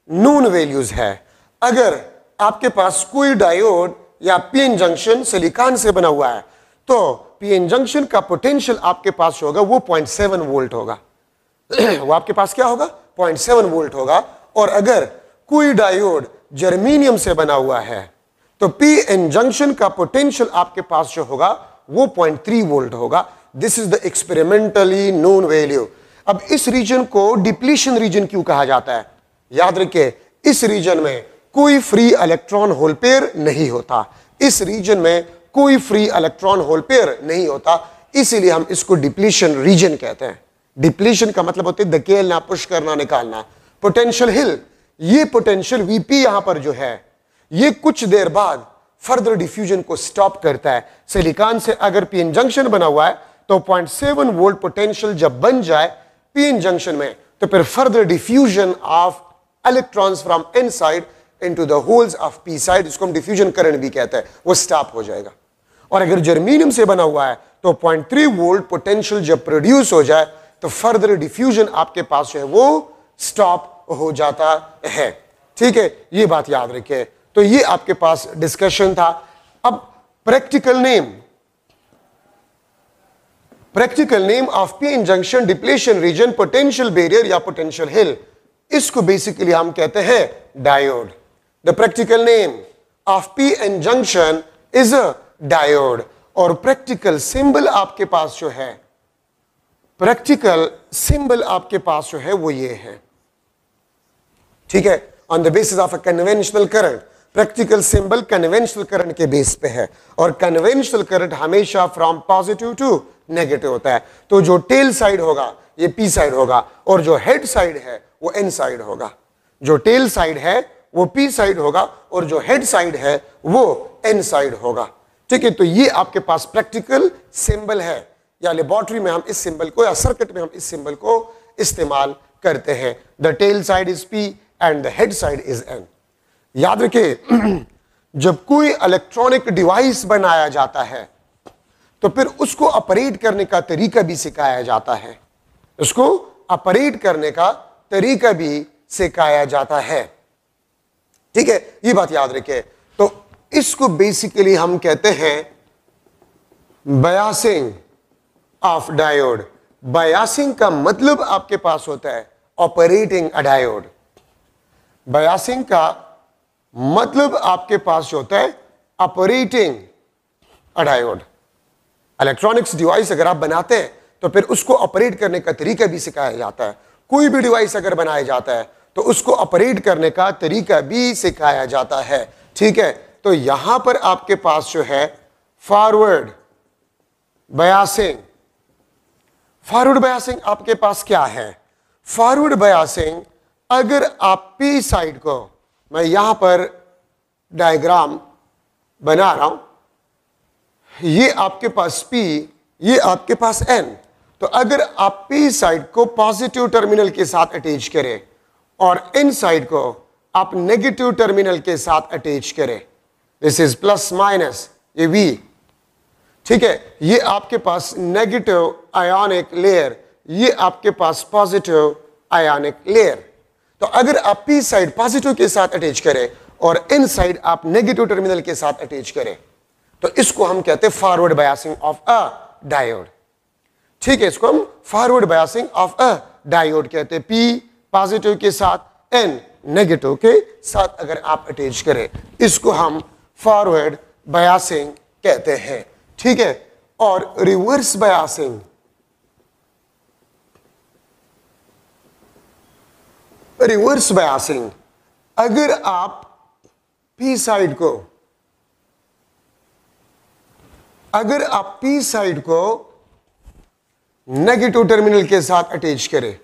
नून वैल्यूज है। अगर आपके पास कोई डायोड या पीएन जंक्शन सिलिकॉन से बना हुआ है तो पीएन जंक्शन का पोटेंशियल आपके पास होगा वो 0.7 वोल्ट होगा वो आपके पास क्या होगा 0.7 वोल्ट होगा। और अगर कोई डायोड जर्मेनियम से बना हुआ है तो पीएन जंक्शन का पोटेंशियल आपके पास जो होगा वो 0.3 वोल्ट होगा। This is the experimentally known value. अब इस रीजन को डिप्लीशन रीजन क्यों कहा जाता है? याद रखिए, इस रीजन में कोई फ्री इलेक्ट्रॉन होल पेयर नहीं होता। इस रीजन में कोई फ्री इलेक्ट्रॉन होल पेयर नहीं होता, इसीलिए हम इसको डिप्लीशन रीजन कहते हैं। डिप्लीशन का मतलब होता है धकेलना, पुश करना, निकालना। पोटेंशियल हिल, ये पोटेंशियल वीपी यहां पर जो है ये कुछ देर बाद फर्दर डिफ्यूजन को स्टॉप करता है। सिलिकॉन से अगर पीएन जंक्शन बना हुआ है तो 0.7 वोल्ट पोटेंशियल जब बन जाए पीएन जंक्शन में तो फिर further diffusion of electrons from N side into the holes of P side, इसको हम डिफ्यूजन करंट भी कहते हैं, वो स्टॉप हो जाएगा। और अगर जर्मेनियम से बना हुआ है तो 0.3 वोल्ट पोटेंशियल जब प्रोड्यूस हो जाए तो फर्दर डिफ्यूजन आपके पास जो है वो स्टॉप हो जाता है, ठीक है। ये बात याद रखिए। तो ये आपके पास डिस्कशन था। अब practical name of PN junction depletion region, potential barrier या पोटेंशियल हिल, इसको बेसिकली हम कहते हैं diode. The practical name of PN junction is a diode. और प्रैक्टिकल सिंबल आपके पास जो है, प्रैक्टिकल सिंबल आपके पास जो है वो ये है, ठीक है। On the basis of a conventional current, practical symbol conventional current के बेस पे है। और कन्वेंशनल करंट हमेशा फ्रॉम पॉजिटिव टू नेगेटिव होता है। तो जो टेल साइड होगा ये पी साइड होगा और जो हेड साइड है वो एन साइड होगा। जो टेल साइड है वो पी साइड होगा और जो हेड साइड है वो एन साइड होगा, ठीक है। तो ये आपके पास प्रैक्टिकल सिंबल है, या लेबोरेटरी में हम इस सिंबल को या सर्किट में हम इस सिंबल को इस्तेमाल करते हैं। The tail side is P and the head side is an. याद रखिए, जब कोई इलेक्ट्रॉनिक डिवाइस बनाया जाता है तो फिर उसको ऑपरेट करने का तरीका भी सिखाया जाता है, उसको ऑपरेट करने का तरीका भी सिखाया जाता है, ठीक है। ये बात याद रखिए। तो इसको बेसिकली हम कहते हैं बायसिंग ऑफ डायोड। बायसिंग का मतलब आपके पास होता है ऑपरेटिंग अ डायोड। बायसिंग का मतलब आपके पास जो होता है ऑपरेटिंग अ डायोड। इलेक्ट्रॉनिक्स डिवाइस अगर आप बनाते हैं तो फिर उसको ऑपरेट करने का तरीका भी सिखाया जाता है। कोई भी डिवाइस अगर बनाया जाता है तो उसको ऑपरेट करने का तरीका भी सिखाया जाता है, ठीक है। तो यहां पर आपके पास जो है फॉरवर्ड बायसिंग। फॉरवर्ड बायसिंग आपके पास क्या है? फॉरवर्ड बायसिंग, अगर आप पी साइड को, मैं यहां पर डायग्राम बना रहा हूं, ये आपके पास P, ये आपके पास N। तो अगर आप P साइड को पॉजिटिव टर्मिनल के साथ अटैच करें और N साइड को आप नेगेटिव टर्मिनल के साथ अटैच करें, दिस इज प्लस माइनस, ये V, ठीक है। ये आपके पास नेगेटिव आयोनिक लेयर, ये आपके पास पॉजिटिव आयोनिक लेयर। तो अगर आप P साइड पॉजिटिव के साथ अटैच करें और N साइड आप नेगेटिव टर्मिनल के साथ अटैच करें तो इसको हम कहते हैं forward biasing of a diode, ठीक है। इसको हम forward biasing of a diode कहते हैं। P पॉजिटिव के साथ, N नेगेटिव के साथ अगर आप अटैच करें, इसको हम फॉरवर्ड बायसिंग कहते हैं, ठीक है। और रिवर्स बायसिंग, रिवर्स बायसिंग, अगर आप P साइड को, अगर आप P साइड को नेगेटिव टर्मिनल के साथ अटैच करें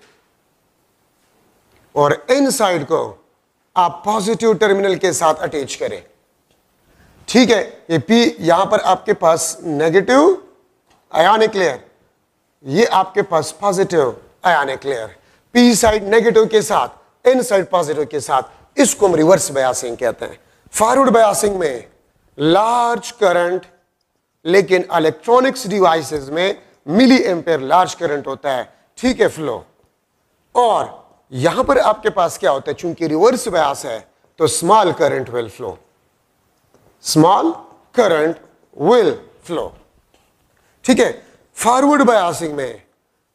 और N साइड को आप पॉजिटिव टर्मिनल के साथ अटैच करें, ठीक है। ये P यहां पर आपके पास नेगेटिव आयोनिक लेयर, ये आपके पास positive ionic layer, P side negative के साथ, एन साइड पॉजिटिव के साथ, इसको हम रिवर्स बायसिंग कहते हैं। फॉरवर्ड बायसिंग में लार्ज करंट, लेकिन इलेक्ट्रॉनिक्स डिवाइसेस में मिली एम्पेयर लार्ज करंट होता है, ठीक है, फ्लो। और यहां पर आपके पास क्या होता है, चूंकि रिवर्स बायस है तो small current will flow, small current will flow, ठीक है। फॉरवर्ड बायसिंग में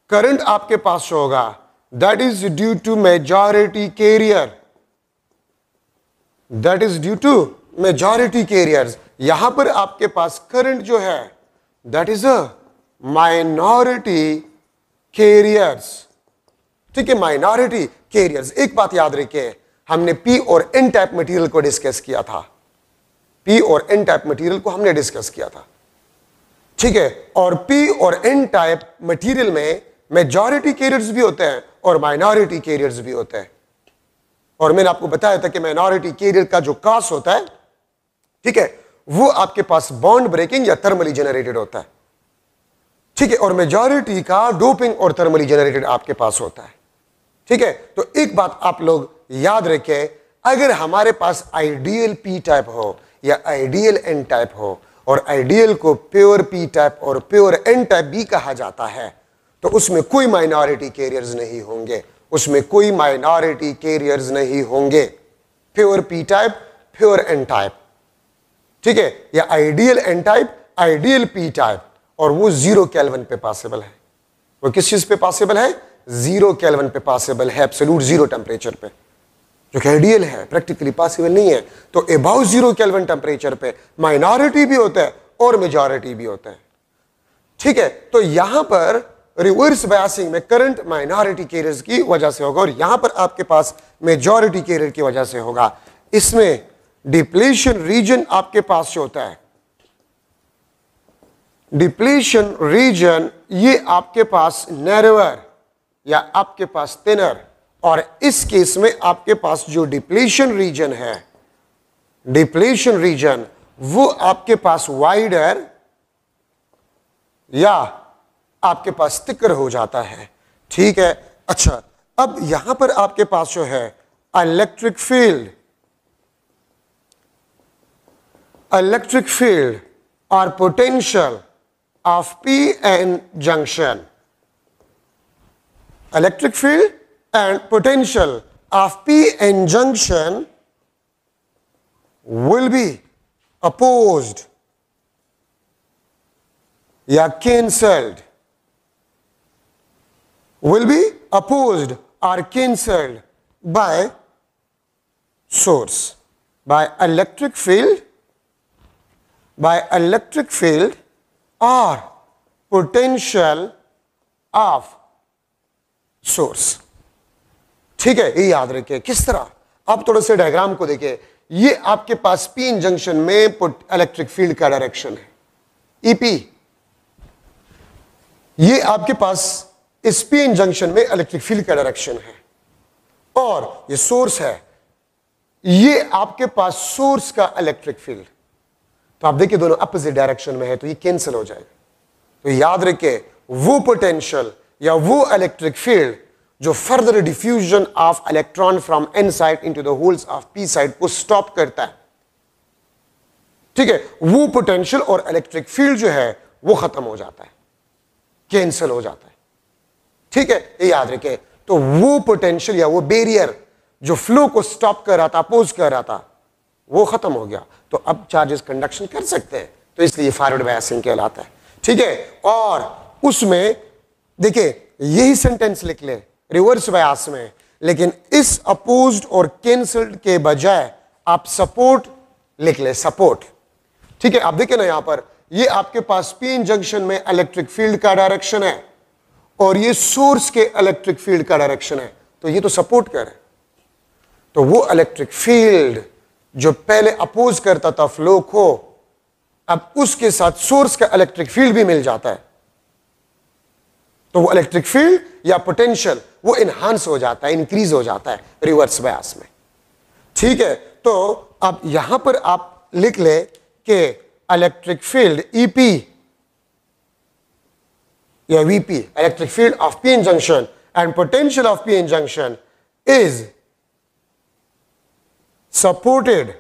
करंट आपके पास होगा that is due to majority carrier, that is due to majority carriers. यहां पर आपके पास करंट जो है that is a minority carriers, ठीक है, माइनॉरिटी कैरियर्स। एक बात याद रखिए, हमने पी और एन टाइप मटेरियल को डिस्कस किया था, पी और एन टाइप मटेरियल को हमने डिस्कस किया था, ठीक है। और पी और एन टाइप मटेरियल में मेजॉरिटी कैरियर्स भी होते हैं और माइनॉरिटी कैरियर्स भी होते हैं। और मैंने आपको बताया था कि माइनॉरिटी कैरियर का जो कास्ट होता है, ठीक है, वो आपके पास बॉन्ड ब्रेकिंग या थर्मली जनरेटेड होता है, ठीक है। और मेजॉरिटी का डोपिंग और थर्मली जनरेटेड आपके पास होता है, ठीक है। तो एक बात आप लोग याद रखें, अगर हमारे पास आइडियल पी टाइप हो या आइडियल एन टाइप हो, और आइडियल को प्योर पी टाइप और प्योर एन टाइप भी कहा जाता है, तो उसमें कोई माइनॉरिटी कैरियर्स नहीं होंगे, उसमें कोई माइनॉरिटी कैरियर्स नहीं होंगे, pure P type, pure N type, ठीक है, या ideal N type, ideal P type, और वो 0 केल्विन पे पॉसिबल है। वो किस चीज पे पॉसिबल है? 0 केल्विन पे पॉसिबल है, एब्सोल्यूट 0 टेम्परेचर पे, जो कि आइडियल है, प्रैक्टिकली पॉसिबल नहीं है। तो अबाउट 0 केल्विन टेम्परेचर पे माइनॉरिटी भी होता है और मेजॉरिटी भी होता है, ठीक है। तो यहां पर रिवर्स बायसिंग में करंट माइनॉरिटी कैरियर्स की वजह से होगा और यहां पर आपके पास मेजॉरिटी कैरियर की वजह से होगा। इसमें डिप्लीशन रीजन आपके पास जो होता है, डिप्लीशन रीजन, ये आपके पास नैरोअर या आपके पास थिनर, और इस केस में आपके पास जो डिप्लीशन रीजन है, डिप्लीशन रीजन, वो आपके पास वाइडर या आपके पास थिकर हो जाता है, ठीक है। अच्छा, अब यहां पर आपके पास जो है इलेक्ट्रिक फील्ड, इलेक्ट्रिक फील्ड और potential of P N junction, electric field and potential of p-n junction will be opposed या cancelled, will be opposed or cancelled by source, by electric field or potential of source, ठीक है। ये याद रखिए। किस तरह? आप थोड़ा से डायग्राम को देखिए। ये आपके पास पी एन जंक्शन में इलेक्ट्रिक फील्ड का डायरेक्शन है, ईपी। ये आपके पास इस पी एन जंक्शन में इलेक्ट्रिक फील्ड का डायरेक्शन है, और ये सोर्स है, ये आपके पास सोर्स का इलेक्ट्रिक फील्ड। तो आप देखिए दोनों अपोजिट डायरेक्शन में है, तो ये कैंसिल हो जाएगा। तो याद रखिए, वो पोटेंशियल या वो इलेक्ट्रिक फील्ड जो further diffusion of electron from N side into the holes of P side को स्टॉप करता है, ठीक है, वो पोटेंशियल और इलेक्ट्रिक फील्ड जो है वो खत्म हो जाता है, कैंसिल हो जाता है, ठीक है। ये याद रखें। तो वो पोटेंशियल या वो बैरियर जो फ्लो को स्टॉप कर रहा था, अपोज कर रहा था, वो खत्म हो गया। तो अब चार्जेस कंडक्शन कर सकते हैं, तो इसलिए फॉरवर्ड बायसिंग कहलाता है, ठीक है। और उसमें देखिए यही सेंटेंस लिख ले रिवर्स बायस में, लेकिन इस अपोज्ड और कैंसल्ड के बजाय आप सपोर्ट लिख ले, सपोर्ट, ठीक है। आप देखिए ना, यहां पर ये आपके पास पी एन जंक्शन में इलेक्ट्रिक फील्ड का डायरेक्शन है और ये सोर्स के इलेक्ट्रिक फील्ड का डायरेक्शन है, तो ये तो सपोर्ट कर है। तो वो इलेक्ट्रिक फील्ड जो पहले अपोज करता था फ्लो को, अब उसके साथ सोर्स का इलेक्ट्रिक फील्ड भी मिल जाता है, तो वो इलेक्ट्रिक फील्ड या पोटेंशियल वो इनहांस हो जाता है, इंक्रीज हो जाता है रिवर्स बायस में, ठीक है। तो अब यहां पर आप लिख ले कि इलेक्ट्रिक फील्ड ईपी या VP, electric field of PN junction and potential of PN junction is supported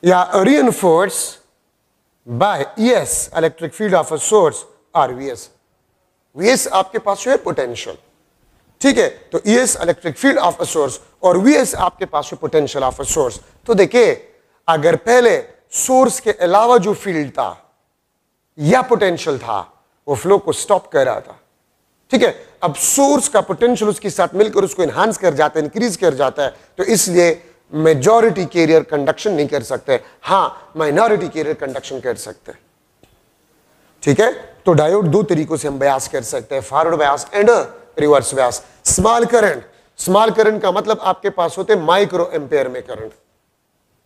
या reinforced by ES, electric field of a source, और VS. VS आपके पास जो है पोटेंशियल, ठीक है, तो ES electric field of a source और VS आपके पास जो पोटेंशियल ऑफ अ सोर्स. तो देखिए, अगर पहले सोर्स के अलावा जो फील्ड था या पोटेंशियल था वो फ्लो को स्टॉप कर रहा था, ठीक है, अब सोर्स का पोटेंशियल उसके साथ मिलकर उसको एनहांस कर जाता है, इंक्रीज कर जाता है, तो इसलिए मेजॉरिटी कैरियर कंडक्शन नहीं कर सकते, हां माइनॉरिटी कैरियर कंडक्शन कर सकते हैं. ठीक है, तो डायोड दो तरीकों से हम बयास कर सकते हैं, forward Beas and reverse Beas. Small current का मतलब आपके पास होते हैं माइक्रो एम्पेयर में करंट,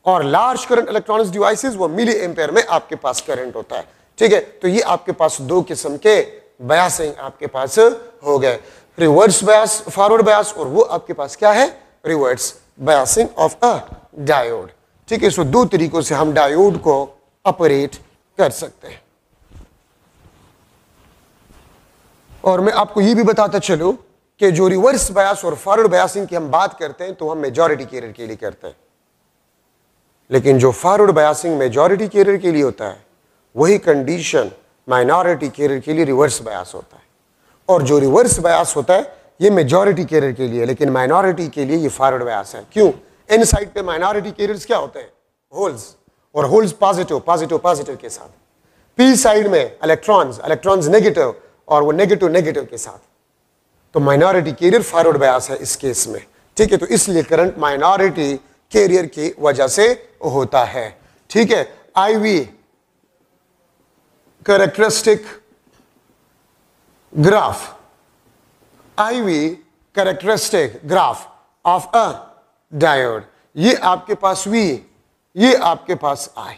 और लार्ज करंट इलेक्ट्रॉनिक्स डिवाइसेस वो मिली एम्पेयर में आपके पास करंट होता है. ठीक है, तो ये आपके पास दो किस्म के बयासिंग आपके पास हो गए, रिवर्स बयास, फॉरवर्ड बयास, और वो आपके पास क्या है, रिवर्स बयासिंग ऑफ अ डायोड. ठीक है, सो दो तरीकों से हम डायोड को ऑपरेट कर सकते हैं. और मैं आपको ये भी बताता चलूं कि जो रिवर्स बयास और फॉरवर्ड बयासिंग की हम बात करते हैं तो हम मेजॉरिटी कैरियर के लिए करते हैं, लेकिन जो फॉरवर्ड बयासिंग मेजॉरिटी कैरियर के लिए होता है वही कंडीशन माइनॉरिटी कैरियर के लिए रिवर्स बयास होता है. और जो रिवर्स बयास होता है ये मेजॉरिटी कैरियर के लिए, लेकिन माइनॉरिटी के लिए ये फॉरवर्ड बयास है. क्यों? इन साइड पे माइनॉरिटी कैरियर्स क्या होते हैं, होल्स, और होल्स पॉजिटिव पॉजिटिव पॉजिटिव के साथ. पी साइड में इलेक्ट्रॉन्स नेगेटिव, और वो नेगेटिव नेगेटिव के साथ. तो माइनॉरिटी कैरियर फॉरवर्ड बयास है इस केस में. ठीक है, तो इसलिए करंट माइनॉरिटी कैरियर की वजह से होता है. ठीक है, IV characteristic graph, IV characteristic graph of a diode, ये आपके पास V, ये आपके पास I.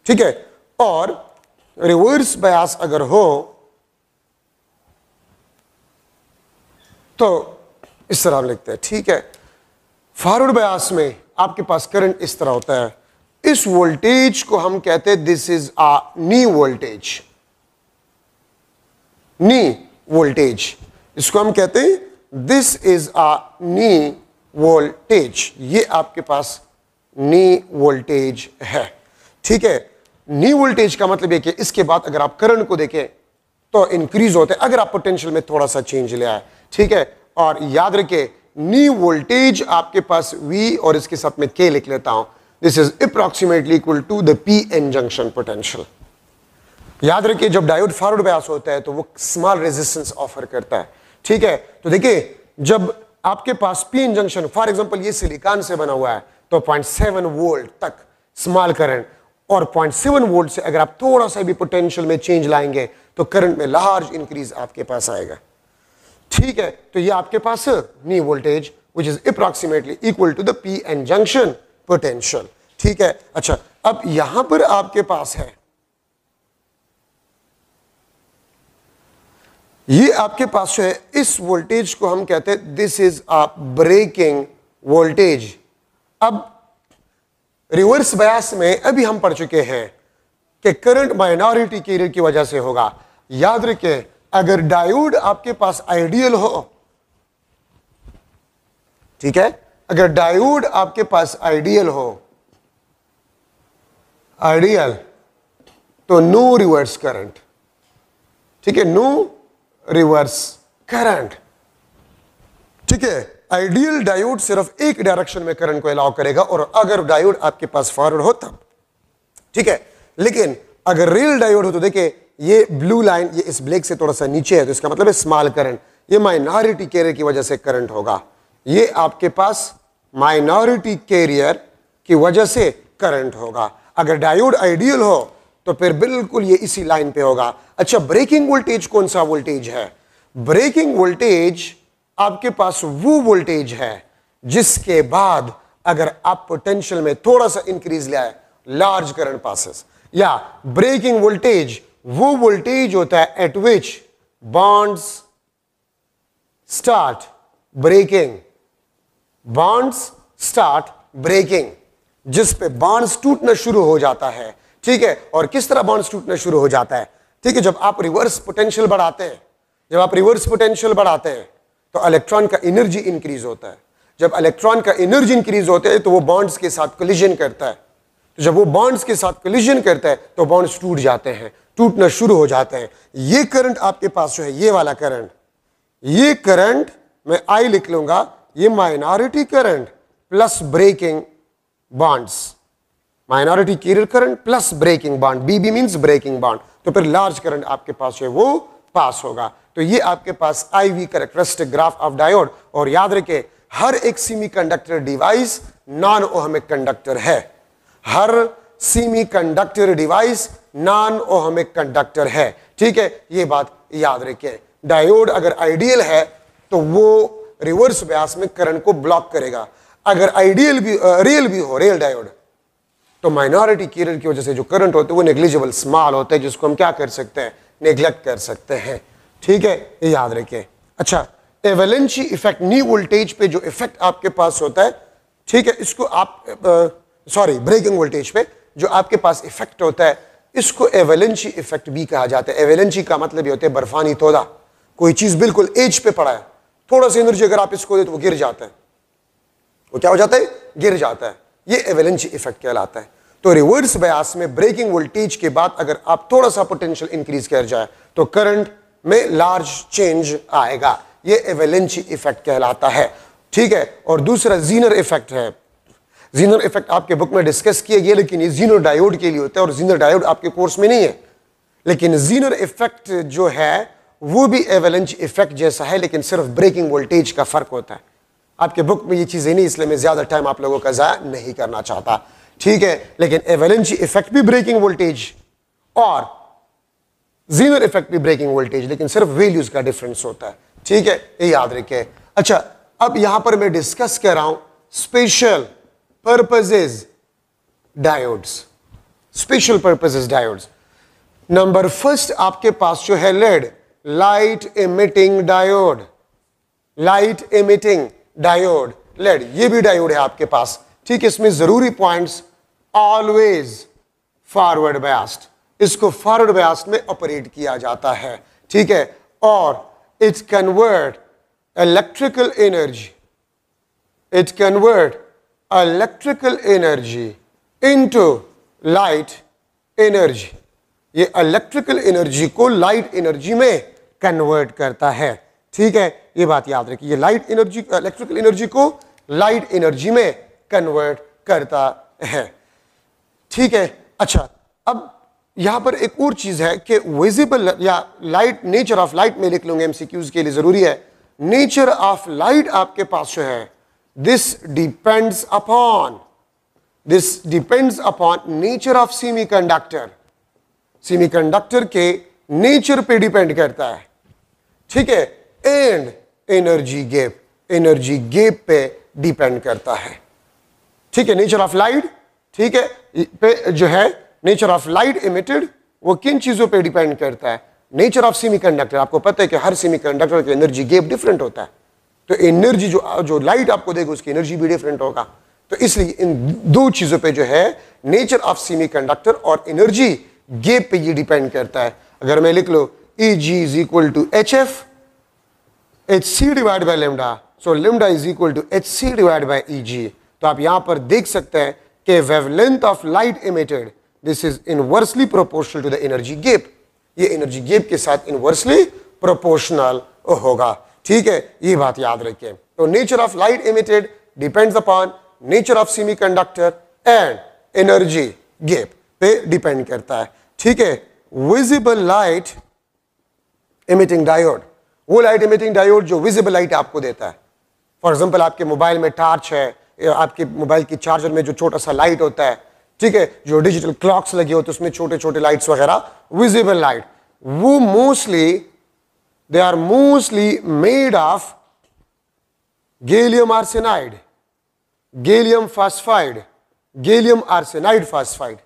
ठीक है, और रिवर्स बयास अगर हो तो इस तरह हम लिखते हैं. ठीक है, फॉरवर्ड बयास में आपके पास करंट इस तरह होता है, इस वोल्टेज को हम कहते हैं this is a knee voltage, knee voltage, इसको हम कहते हैं this is a knee voltage. ये आपके पास नी वोल्टेज है. ठीक है, नी वोल्टेज का मतलब है कि इसके बाद अगर आप करंट को देखें तो इंक्रीज होते हैं अगर आप पोटेंशियल में थोड़ा सा चेंज ले आए. ठीक है, और याद रखिए नी वोल्टेज आपके पास V और इसके साथ में K लिख लेता हूं, this is approximately equal to the PN junction potential. याद रखिए जब डायोड फॉरवर्ड बयास होता है तो वो स्मॉल रेजिस्टेंस ऑफर करता है. ठीक है, तो देखिए जब आपके पास PN जंक्शन, फॉर एग्जांपल ये सिलिकॉन से बना हुआ है, तो 0.7 वोल्ट तक स्मॉल करंट, और 0.7 वोल्ट से अगर आप थोड़ा सा भी पोटेंशियल में चेंज लाएंगे तो करंट में लार्ज इंक्रीज आपके पास आएगा. ठीक है, तो ये आपके पास knee voltage which is approximately equal to the PN junction potential. ठीक है, अच्छा अब यहां पर आपके पास है, ये आपके पास है, इस वोल्टेज को हम कहते हैं this is a breaking voltage. अब रिवर्स बयास में अभी हम पढ़ चुके हैं कि करंट माइनॉरिटी कैरियर की वजह से होगा. याद रखिए अगर डायोड आपके पास आइडियल हो, ठीक है, अगर डायोड आपके पास आइडियल हो, आइडियल, तो नो रिवर्स करंट. ठीक है, नो रिवर्स करंट. ठीक है, आइडियल डायोड सिर्फ एक डायरेक्शन में करंट को अलाउ करेगा, और अगर डायोड आपके पास फॉरवर्ड हो तब. ठीक है, लेकिन अगर रियल डायोड हो तो देखिए ये ब्लू लाइन ये इस ब्लैक से थोड़ा सा नीचे है, तो इसका मतलब है स्मॉल करंट, ये माइनॉरिटी कैरियर की वजह से करंट होगा. ये आपके पास माइनॉरिटी कैरियर की वजह से करंट होगा. अगर डायोड आइडियल हो तो फिर बिल्कुल ये इसी लाइन पे होगा. अच्छा, ब्रेकिंग वोल्टेज कौन सा वोल्टेज है? ब्रेकिंग वोल्टेज आपके पास वो वोल्टेज है जिसके बाद अगर आप पोटेंशियल में थोड़ा सा इंक्रीज ले आए, लार्ज करंट पासेस. या ब्रेकिंग वोल्टेज वो वोल्टेज होता है at which bonds start breaking, bonds start breaking, जिस पे बॉन्ड्स टूटना शुरू हो जाता है. ठीक है, और किस तरह बॉन्ड्स टूटना शुरू हो जाता है, ठीक है, जब आप रिवर्स पोटेंशियल बढ़ाते हैं, जब आप रिवर्स पोटेंशियल बढ़ाते हैं तो इलेक्ट्रॉन का एनर्जी इंक्रीज होता है। जब इलेक्ट्रॉन का एनर्जी इंक्रीज होता है तो वो बॉन्ड्स के साथ कोलिजन करता है। तो जब वो बॉन्ड्स के साथ कोलिजन करता है तो बॉन्ड्स टूट जाते हैं, टूटना शुरू हो जाते हैं। ये करंट आपके पास जो है, ये वाला करंट, ये करंट मैं आई लिख लूंगा, ये minority current plus breaking bonds, minority carrier current plus breaking bond, BB means breaking bond, तो फिर लार्ज करंट आपके पास है वो पास होगा। तो ये आपके पास IV characteristic graph of diode. और याद रखें, हर एक semiconductor device non ohmic conductor है, हर semiconductor device non ohmic conductor है, ठीक है, ये बात याद रखें। डायोड अगर आइडियल है तो वो रिवर्स बायस में करंट को ब्लॉक करेगा। अगर आइडियल भी रियल भी हो, रियल डायोड, तो माइनॉरिटी कैरियर की वजह से जो करंट होते हैं वो नेग्लिजिबल स्मॉल होते हैं, जिसको हम क्या कर सकते हैं, नेग्लेक्ट कर सकते हैं, ठीक है, ये याद रखें। अच्छा, एवेलेंसी इफेक्ट, नी वोल्टेज पे जो इफेक्ट आपके पास होता है, ठीक है, इसको आप ब्रेकिंग वोल्टेज पे जो आपके पास इफेक्ट होता है, इसको एवेलेंसी इफेक्ट भी कहा जाता है। एवेलेंसी का मतलब ये होता है बर्फानी तोदा, कोई चीज बिल्कुल एज पे पड़ा है, थोड़ा सा एनर्जी अगर आप इसको दे तो वो गिर जाता है, वो क्या हो जाता है, गिर जाता है, ये एवेलेंसी इफेक्ट कहलाता है। तो रिवर्स बायस में ब्रेकिंग वोल्टेज के बाद अगर आप थोड़ा सा पोटेंशियल इंक्रीज कर जाए तो करंट में लार्ज चेंज आएगा, ये एवेलेंसी इफेक्ट कहलाता है, ठीक है। और दूसरा जीनर इफेक्ट है। जीनर इफेक्ट आपके बुक में डिस्कस किया गया, लेकिन ये जीनर डायोड के लिए होता है और जीनर डायोड आपके कोर्स में नहीं है। लेकिन जीनर इफेक्ट जो है वो भी एवेलेंसी इफेक्ट जैसा है, लेकिन सिर्फ ब्रेकिंग वोल्टेज का फर्क होता है। आपके बुक में ये चीजें नहीं, इसलिए मैं ज्यादा टाइम आप लोगों का जाया नहीं करना चाहता, ठीक है। लेकिन एवेलेंसी इफेक्ट भी ब्रेकिंग वोल्टेज और जीनर इफेक्ट भी ब्रेकिंग वोल्टेज, लेकिन सिर्फ वैल्यूज का डिफरेंस होता है, ठीक है, ये याद रखें। अच्छा, अब यहां पर मैं डिस्कस कर रहा हूं special purposes diodes, special purposes diodes. Number first आपके पास जो है LED, light emitting diode, light emitting diode, LED, ये भी डायोड है आपके पास, ठीक है। इसमें जरूरी पॉइंट्स, ऑलवेज फॉरवर्ड बायस्ड, इसको फॉरवर्ड बायस्ड में ऑपरेट किया जाता है, ठीक है। और it convert electrical energy, it convert electrical energy into light energy, ये इलेक्ट्रिकल एनर्जी को लाइट एनर्जी में कन्वर्ट करता है, ठीक है, ये बात याद रखिए। ये लाइट एनर्जी, इलेक्ट्रिकल एनर्जी को लाइट एनर्जी में कन्वर्ट करता है, ठीक है। अच्छा, अब यहां पर एक और चीज है कि विजिबल या लाइट, नेचर ऑफ लाइट में लिख लूंगा, एमसीक्यूज के लिए जरूरी है। नेचर ऑफ लाइट आपके पास जो है, this depends upon nature of semiconductor, semiconductor के नेचर पे डिपेंड करता है, ठीक है। And energy gap, energy gap पे डिपेंड करता है, ठीक है। नेचर ऑफ लाइट, ठीक है, पे जो है नेचर ऑफ लाइट इमिटेड, वो किन चीजों पे डिपेंड करता है, नेचर ऑफ सेमीकंडक्टर। आपको पता है कि हर सेमीकंडक्टर का एनर्जी गैप डिफरेंट होता है, तो एनर्जी जो लाइट आपको देगा उसकी एनर्जी भी डिफरेंट होगा। तो इसलिए इन दो चीजों पे जो है, नेचर ऑफ सेमीकंडक्टर और एनर्जी गैप पे ये डिपेंड करता है। अगर मैं लिख लो Eg is equal to HF HC divide by lambda, so lambda is equal to HC divide by Eg, तो आप यहां पर देख सकते हैं कि wavelength of light emitted, this is inversely proportional to the energy gap, ये एनर्जी गैप के साथ इनवर्सली प्रोपोर्शनल होगा, ठीक है, ये बात याद रखिए। तो nature of light emitted depends upon nature of semiconductor and energy gap पे डिपेंड करता है, ठीक है। विजिबल लाइट इमिटिंग डायोड, वो लाइट इमिटिंग डायोड जो विजिबल लाइट आपको देता है। फॉर एग्जांपल, आपके मोबाइल में टॉर्च है, आपके मोबाइल की चार्जर में जो छोटा सा लाइट होता है, ठीक है, जो डिजिटल क्लॉक्स लगे होते हैं उसमें छोटे छोटे लाइट्स वगैरह, विजिबल लाइट, वो mostly they are mostly made of gallium arsenide, gallium phosphide, gallium arsenide phosphide,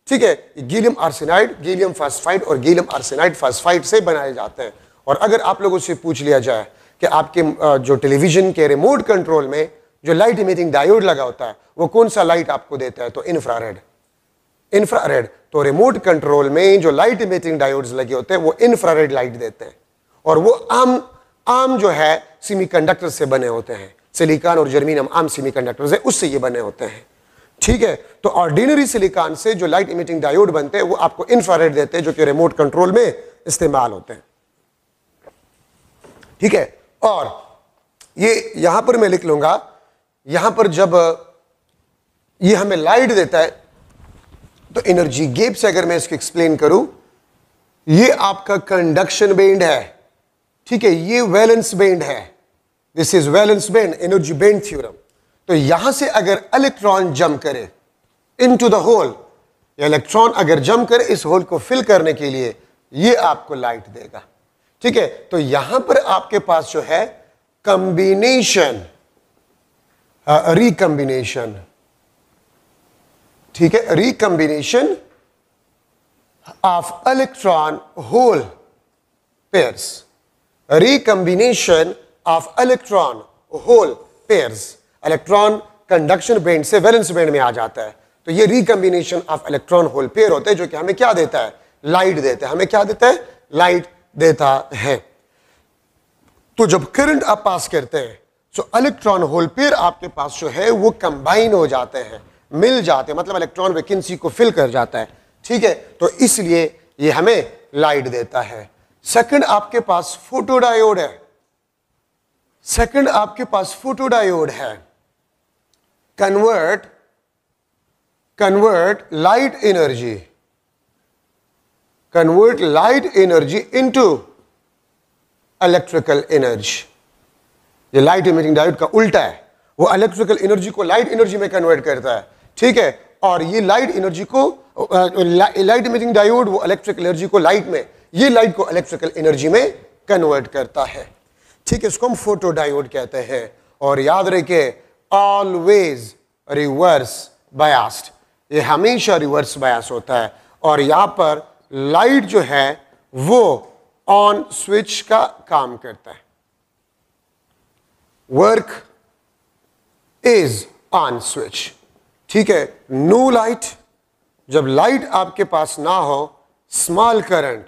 ठीक है। गैलियम आर्सेनाइड, गैलियम फास्फाइड और गैलियम आर्सेनाइड फास्फाइड से बनाए जाते हैं। और अगर आप लोगों से पूछ लिया जाए कि आपके जो टेलीविजन के रिमोट कंट्रोल में जो लाइट इमिटिंग डायोड लगा होता है वो कौन सा लाइट आपको देता है, तो इंफ्रारेड, इंफ्रारेड। तो रिमोट कंट्रोल में जो लाइट इमिटिंग डायोड्स लगे होते हैं वो इंफ्रारेड लाइट देते हैं, और वो आम जो है सेमीकंडक्टर से बने होते हैं। सिलिकॉन और जर्मेनियम आम सेमीकंडक्टर्स है, उससे ये बने होते हैं। ठीक है, तो ऑर्डिनरी सिलिकॉन से जो लाइट इमिटिंग डायोड बनते हैं वो आपको इंफ्रारेड देते हैं, जो कि रिमोट कंट्रोल में इस्तेमाल होते हैं। ठीक है, और ये यहां पर मैं लिख लूंगा, यहां पर जब ये हमें लाइट देता है तो एनर्जी गैप से अगर मैं इसको एक्सप्लेन करूं, ये आपका कंडक्शन बैंड है। ठीक है, ये वैलेंस बैंड है, this is valence band, energy band theorem. तो यहां से अगर इलेक्ट्रॉन जंप करे इनटू द होल, या इलेक्ट्रॉन अगर जंप करे इस होल को फिल करने के लिए, ये आपको लाइट देगा। ठीक है, तो यहां पर आपके पास जो है कंबिनेशन, रिकंबिनेशन, ठीक है, recombination of electron hole pairs, recombination of electron hole pairs. Electron conduction band से वैलेंस बैंड में आ जाता है, तो ये recombination of electron hole pair होते हैं, जो कि हमें क्या देता है, लाइट देता है। हमें क्या देता है, लाइट देता है। तो जब करंट आप पास करते हैं तो इलेक्ट्रॉन होल पेयर आपके पास जो है वो कंबाइन हो जाते हैं, मिल जाते हैं, मतलब इलेक्ट्रॉन वैकेंसी को फिल कर जाता है। ठीक है, तो इसलिए ये हमें लाइट देता है। सेकंड आपके पास फोटोडायोड है, सेकंड आपके पास फोटोडायोड है। Convert light energy into electrical energy. ये लाइट इमिटिंग डायोड का उल्टा है, वो इलेक्ट्रिकल एनर्जी को लाइट एनर्जी में कन्वर्ट करता है। ठीक है, और ये लाइट एनर्जी को लाइट इमिटिंग डायोड वो इलेक्ट्रिकल एनर्जी को लाइट में, ये लाइट को इलेक्ट्रिकल एनर्जी में कन्वर्ट करता है। ठीक है, इसको हम फोटो डायोड कहते हैं। और याद रखिए, ऑलवेज रिवर्स बायस्ड, ये हमेशा रिवर्स बायस होता है। और यहां पर लाइट जो है वो ऑन स्विच का काम करता है, वर्क इज ऑन स्विच। ठीक है, नो लाइट, जब लाइट आपके पास ना हो, स्मॉल करंट,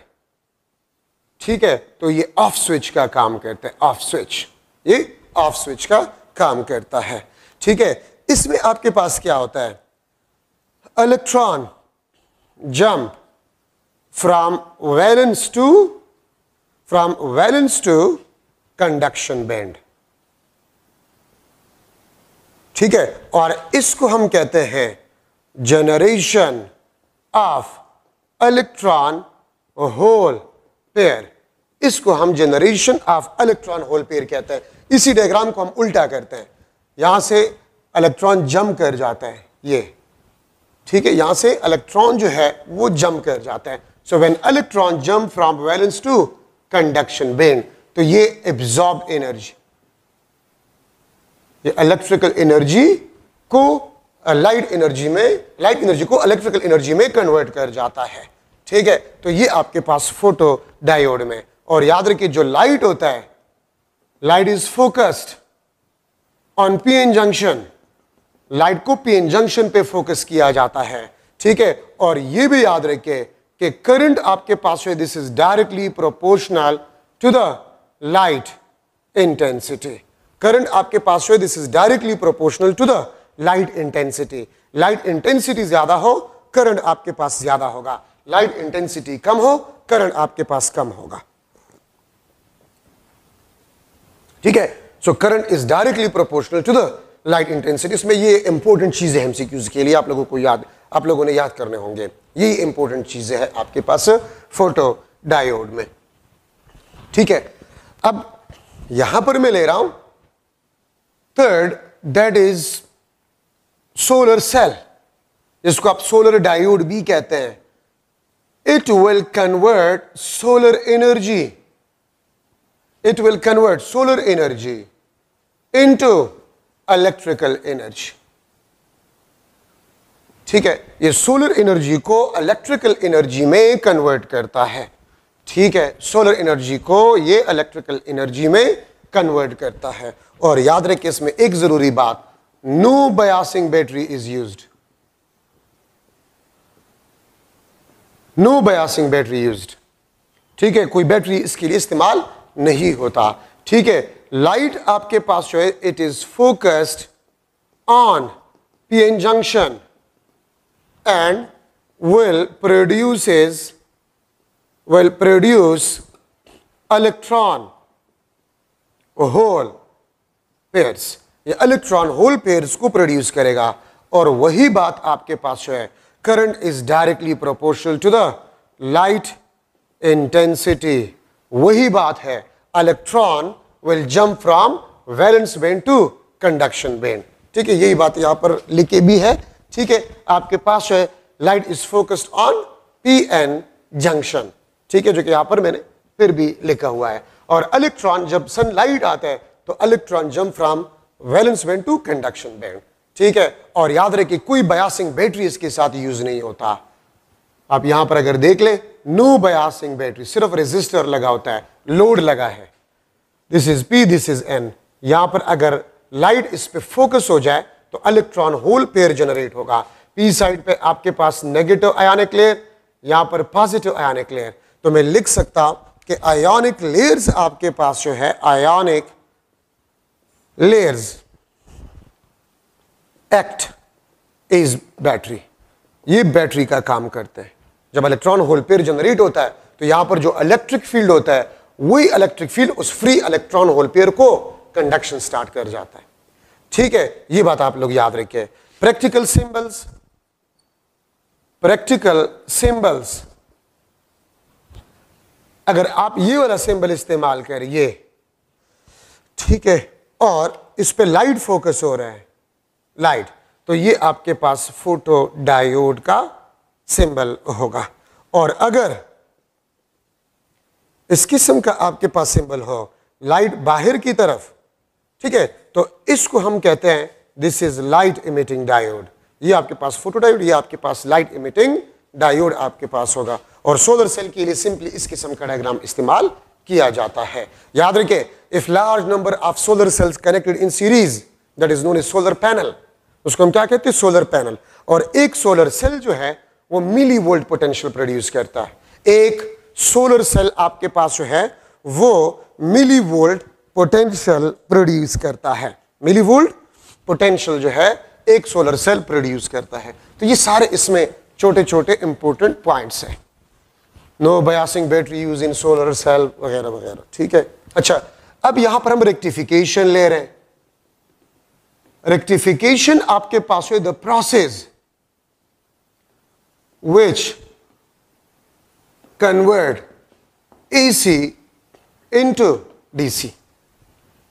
ठीक है, तो ये ऑफ स्विच का काम करता है, ऑफ स्विच, ये ऑफ स्विच का काम करता है। ठीक है, इसमें आपके पास क्या होता है, electron jump from valence to conduction band. ठीक है, और इसको हम कहते हैं generation of electron hole pair. इसको हम generation of electron hole pair कहते हैं। इसी डायग्राम को हम उल्टा करते हैं, यहां से इलेक्ट्रॉन जंप कर जाता है ये। ठीक है, यहां से इलेक्ट्रॉन जो है वो जंप कर जाता है। So when electron jump from valence to conduction band, तो ये एब्जॉर्ब एनर्जी, ये इलेक्ट्रिकल एनर्जी को लाइट एनर्जी को इलेक्ट्रिकल एनर्जी में कन्वर्ट कर जाता है। ठीक है, तो ये आपके पास फोटो डायोड में। और याद रखिए, जो लाइट होता है, light is focused on PN junction, light को पीएन जंक्शन पे फोकस किया जाता है। ठीक है, और ये भी याद रखिए कि करंट आपके पास है, this is directly proportional to the light intensity. Current आपके पास है, this is directly proportional to the light intensity. Light intensity ज्यादा हो, करंट आपके पास ज्यादा होगा। लाइट इंटेंसिटी कम हो, करंट आपके पास कम होगा। ठीक है, so current is directly proportional to the light intensity. इसमें ये इंपॉर्टेंट चीजें एमसीक्यूज के लिए आप लोगों ने याद करने होंगे। ये इंपॉर्टेंट चीजें हैं आपके पास फोटो डायोड में। ठीक है, अब यहां पर मैं ले रहा हूं third, that is solar cell, जिसको आप सोलर डायोड भी कहते हैं। It will convert solar energy into electrical energy. ठीक है, ये सोलर एनर्जी को इलेक्ट्रिकल एनर्जी में कन्वर्ट करता है। ठीक है, सोलर एनर्जी को ये इलेक्ट्रिकल एनर्जी में कन्वर्ट करता है। और याद रखिए, इसमें एक जरूरी बात, no biasing battery is used. No biasing battery used, ठीक है, कोई बैटरी इसके लिए इस्तेमाल नहीं होता, ठीक है। लाइट आपके पास जो है it is focused on PN junction and will produce electron hole pairs, ये इलेक्ट्रॉन होल पेयर्स को प्रोड्यूस करेगा। और वही बात आपके पास जो है current is directly proportional to the light intensity, वही बात है electron will jump from valence band to conduction band, ठीक है, यही बात यहां पर लिखे भी है, ठीक है। आपके पास जो है light is focused on P N junction, ठीक है, जो कि यहां पर मैंने फिर भी लिखा हुआ है। और इलेक्ट्रॉन जब सनलाइट आता है तो electron jump from valence band to conduction band, ठीक है। और याद रखिए कोई बायसिंग बैटरी इसके साथ यूज नहीं होता। आप यहां पर अगर देख ले नो बायसिंग बैटरी, सिर्फ रेजिस्टर लगा होता है, लोड लगा है, this is P this is N. यहां पर अगर लाइट इस पे फोकस हो जाए तो इलेक्ट्रॉन होल पेयर जनरेट होगा। पी साइड पे आपके पास नेगेटिव आयोनिक लेयर, यहां पर पॉजिटिव आयोनिक लेयर। तो मैं लिख सकता कि आयोनिक लेयर्स आपके पास जो है ionic layers act is battery, ये बैटरी का काम करते हैं। जब इलेक्ट्रॉन होल पेयर जनरेट होता है तो यहां पर जो इलेक्ट्रिक फील्ड होता है वही इलेक्ट्रिक फील्ड उस फ्री इलेक्ट्रॉन होल पेयर को कंडक्शन स्टार्ट कर जाता है, ठीक है, ये बात आप लोग याद रखिए। प्रैक्टिकल सिंबल्स, प्रैक्टिकल सिंबल्स, अगर आप ये वाला सिंबल इस्तेमाल करिए, ठीक है, और इस पे लाइट फोकस हो रहा है, लाइट, तो ये आपके पास फोटो डायोड का सिंबल होगा। और अगर इस किस्म का आपके पास सिंबल हो लाइट बाहर की तरफ, ठीक है, तो इसको हम कहते हैं this is light emitting diode. ये आपके पास फोटो डायोड, ये आपके पास लाइट इमिटिंग डायोड आपके पास होगा। और सोलर सेल के लिए सिंपली इस किस्म का डायग्राम इस्तेमाल किया जाता है। याद रखिए if large number of solar cells connected in series that is known as solar panel, उसको हम क्या कहते हैं, सोलर पैनल। और एक सोलर सेल जो है वो मिली वोल्ट पोटेंशियल प्रोड्यूस करता है। एक सोलर सेल आपके पास जो है वो मिली वोल्ट पोटेंशियल प्रोड्यूस करता है, मिली वोल्ट पोटेंशियल जो है एक सोलर सेल प्रोड्यूस करता है। तो ये सारे इसमें छोटे छोटे इंपॉर्टेंट पॉइंट्स हैं। No biasing battery use in solar cell वगैरह वगैरह, ठीक है। अच्छा, अब यहां पर हम रेक्टिफिकेशन ले रहे हैं। रेक्टिफिकेशन आपके पास है the process which convert AC into DC।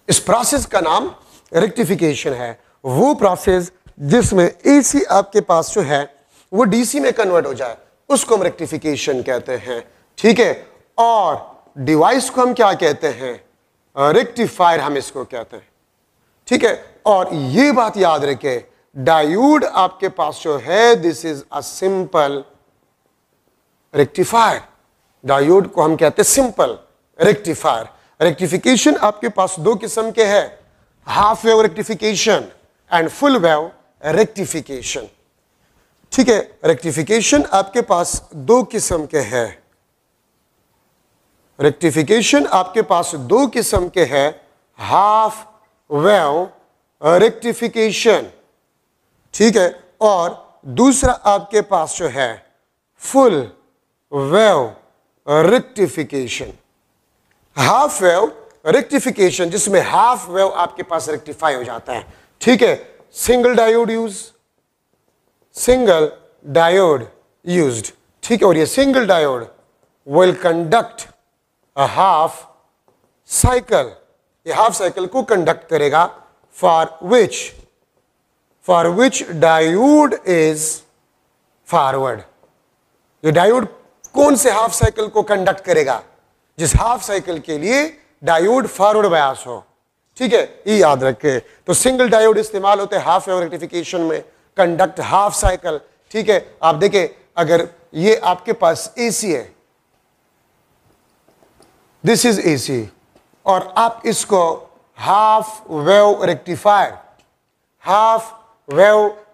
इस प्रोसेस का नाम रेक्टिफिकेशन है, वो प्रोसेस जिसमें AC आपके पास जो है वो DC में कन्वर्ट हो जाए उसको हम रेक्टिफिकेशन कहते हैं, ठीक है। और डिवाइस को हम क्या कहते हैं, रेक्टिफायर हम इसको कहते हैं, ठीक है। और ये बात याद रखें डायोड आपके पास जो है this is a simple rectifier, diode को हम कहते हैं सिंपल रेक्टिफायर। रेक्टिफिकेशन आपके पास दो किस्म के हैं, half wave rectification and full wave rectification, ठीक है। रेक्टिफिकेशन आपके पास दो किस्म के हैं, रेक्टिफिकेशन आपके पास दो किस्म के हैं, हाफ वेव रेक्टिफिकेशन, ठीक है, और दूसरा आपके पास जो है full wave rectification. Half wave rectification जिसमें हाफ वेव आपके पास रेक्टिफाई हो जाता है, ठीक है। सिंगल डायोड यूज्ड, ठीक है। और ये single diode will conduct a half cycle, ये हाफ साइकिल को कंडक्ट करेगा for which diode is forward. ये डायोड कौन से हाफ साइकिल को कंडक्ट करेगा, जिस हाफ साइकिल के लिए डायोड फॉरवर्ड बायस हो, ठीक है, ये याद रखें। तो सिंगल डायोड इस्तेमाल होते हैं हाफ वेव रेक्टिफिकेशन में, कंडक्ट हाफ साइकिल, ठीक है। आप देखें अगर ये आपके पास एसी है, दिस इज एसी, और आप इसको हाफ वेव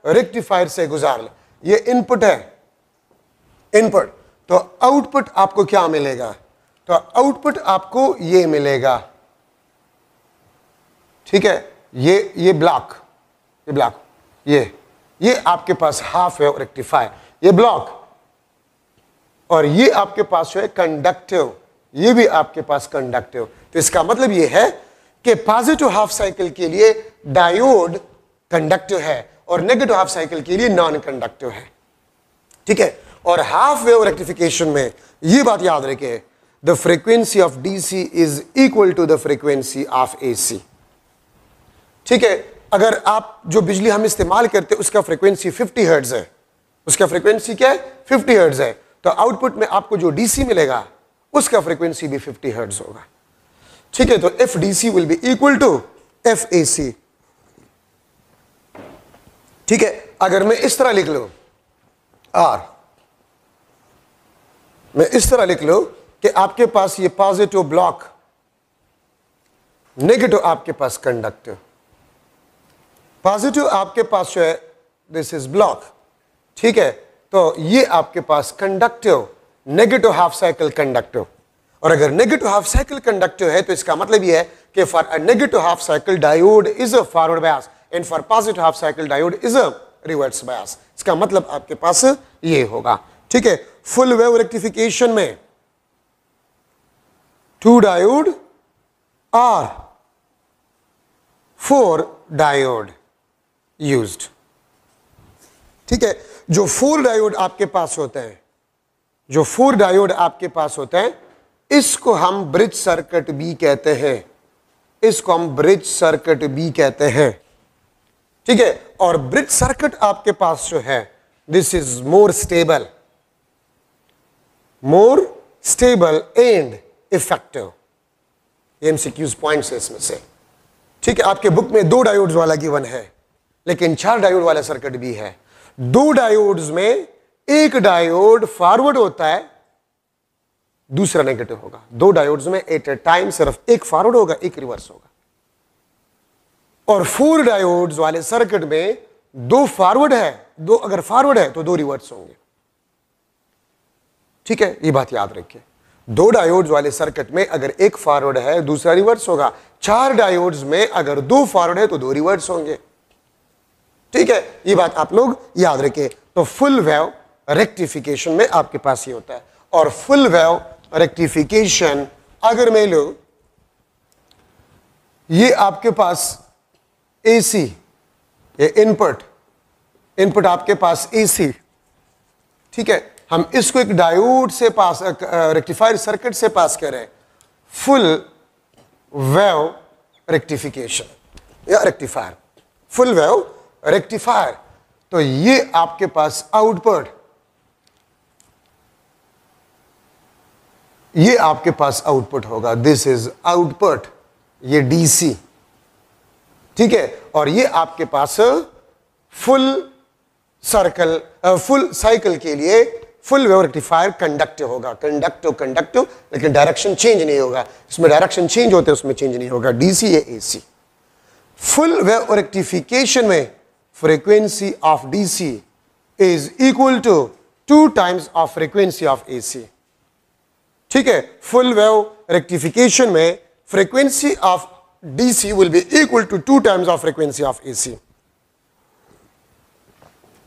रेक्टिफायर से गुजार ले, ये इनपुट है, इनपुट, तो आउटपुट आपको क्या मिलेगा? तो आउटपुट आपको ये मिलेगा, ठीक है, ये ब्लॉक, ये आपके पास हाफ वेव रेक्टिफायर, ये ब्लॉक, और ये आपके पास जो है कंडक्टिव, ये भी आपके पास कंडक्टिव। तो इसका मतलब ये है कि पॉजिटिव हाफ साइकिल के लिए डायोड कंडक्टिव है और नेगेटिव हाफ साइकिल के लिए नॉन कंडक्टिव है, ठीक है। और हाफ वेव रेक्टिफिकेशन में ये बात याद रखिए, the frequency of DC is equal to the frequency of AC, ठीक है। अगर आप जो बिजली हम इस्तेमाल करते हैं उसका फ्रीक्वेंसी 50 हर्ट्ज है, उसका फ्रीक्वेंसी क्या है? 50 हर्ट्ज है, तो आउटपुट में आपको जो डीसी मिलेगा उसका फ्रीक्वेंसी भी 50 हर्ट्ज होगा, ठीक है। तो F DC will be equal to F AC, ठीक है। अगर मैं इस तरह लिख लूं आर, मैं इस तरह लिख लूं कि आपके पास ये पॉजिटिव ब्लॉक, नेगेटिव आपके पास कंडक्टिव, पॉजिटिव आपके पास जो है दिस इज ब्लॉक, ठीक है। तो ये आपके पास conductive, negative half cycle conductive, और अगर नेगेटिव हाफ साइकिल कंडक्टिव है तो इसका मतलब ये है कि for a negative half cycle diode is a forward bias and for positive half cycle diode is a reverse bias. इसका मतलब आपके पास ये होगा, ठीक है। फुल वेव रेक्टिफिकेशन में 2 डायोड और 4 डायोड यूज्ड, ठीक है। जो 4 डायोड आपके पास होते हैं, जो 4 डायोड आपके पास होते हैं, इसको हम ब्रिज सर्किट बी कहते हैं, इसको हम ब्रिज सर्किट बी कहते हैं, ठीक है। और ब्रिज सर्किट आपके पास जो है this is more stable and effective. MCQs points है इसमें से, ठीक है। आपके बुक में 2 डायोड्स वाला गिवन है, लेकिन 4 डायोड वाला सर्किट भी है। 2 डायोड्स में एक डायोड फॉरवर्ड होता है, दूसरा नेगेटिव होगा। 2 डायोड्स में एट ए टाइम सिर्फ एक फॉरवर्ड होगा, एक रिवर्स होगा। और 4 डायोड्स वाले सर्किट में 2 फॉरवर्ड है, 2 अगर फॉरवर्ड है तो 2 रिवर्स होंगे, ठीक है। ये बात याद रखिए, 2 डायोड्स वाले सर्किट में अगर एक फॉरवर्ड है दूसरा रिवर्स होगा। 4 डायोड्स में अगर 2 फॉरवर्ड है तो 2 रिवर्स होंगे, ठीक है। ये बात आप लोग याद रखें। तो फुल वेव रेक्टिफिकेशन में आपके पास ये होता है। और फुल वेव रेक्टिफिकेशन अगर मैं लो, ये आपके पास एसी, ये इनपुट आपके पास एसी, ठीक है। हम इसको एक डायोड से पास, रेक्टिफायर सर्किट से पास करें, फुल वेव रेक्टिफिकेशन या रेक्टिफायर, फुल वेव रेक्टिफायर। तो ये आपके पास आउटपुट, ये आपके पास आउटपुट होगा, दिस इज आउटपुट, ये डीसी, ठीक है। और ये आपके पास फुल साइकिल के लिए फुल वेव रेक्टिफायर कंडक्टिव होगा, कंडक्टिव, लेकिन डायरेक्शन चेंज नहीं होगा। इसमें डायरेक्शन चेंज होते हैं, उसमें चेंज नहीं होगा, डीसी या एसी। फुल वेव रेक्टिफिकेशन में frequency of DC is equal to 2 times of frequency of AC, ठीक है। फुल वेव रेक्टिफिकेशन में frequency of DC will be equal to 2 times of frequency of AC.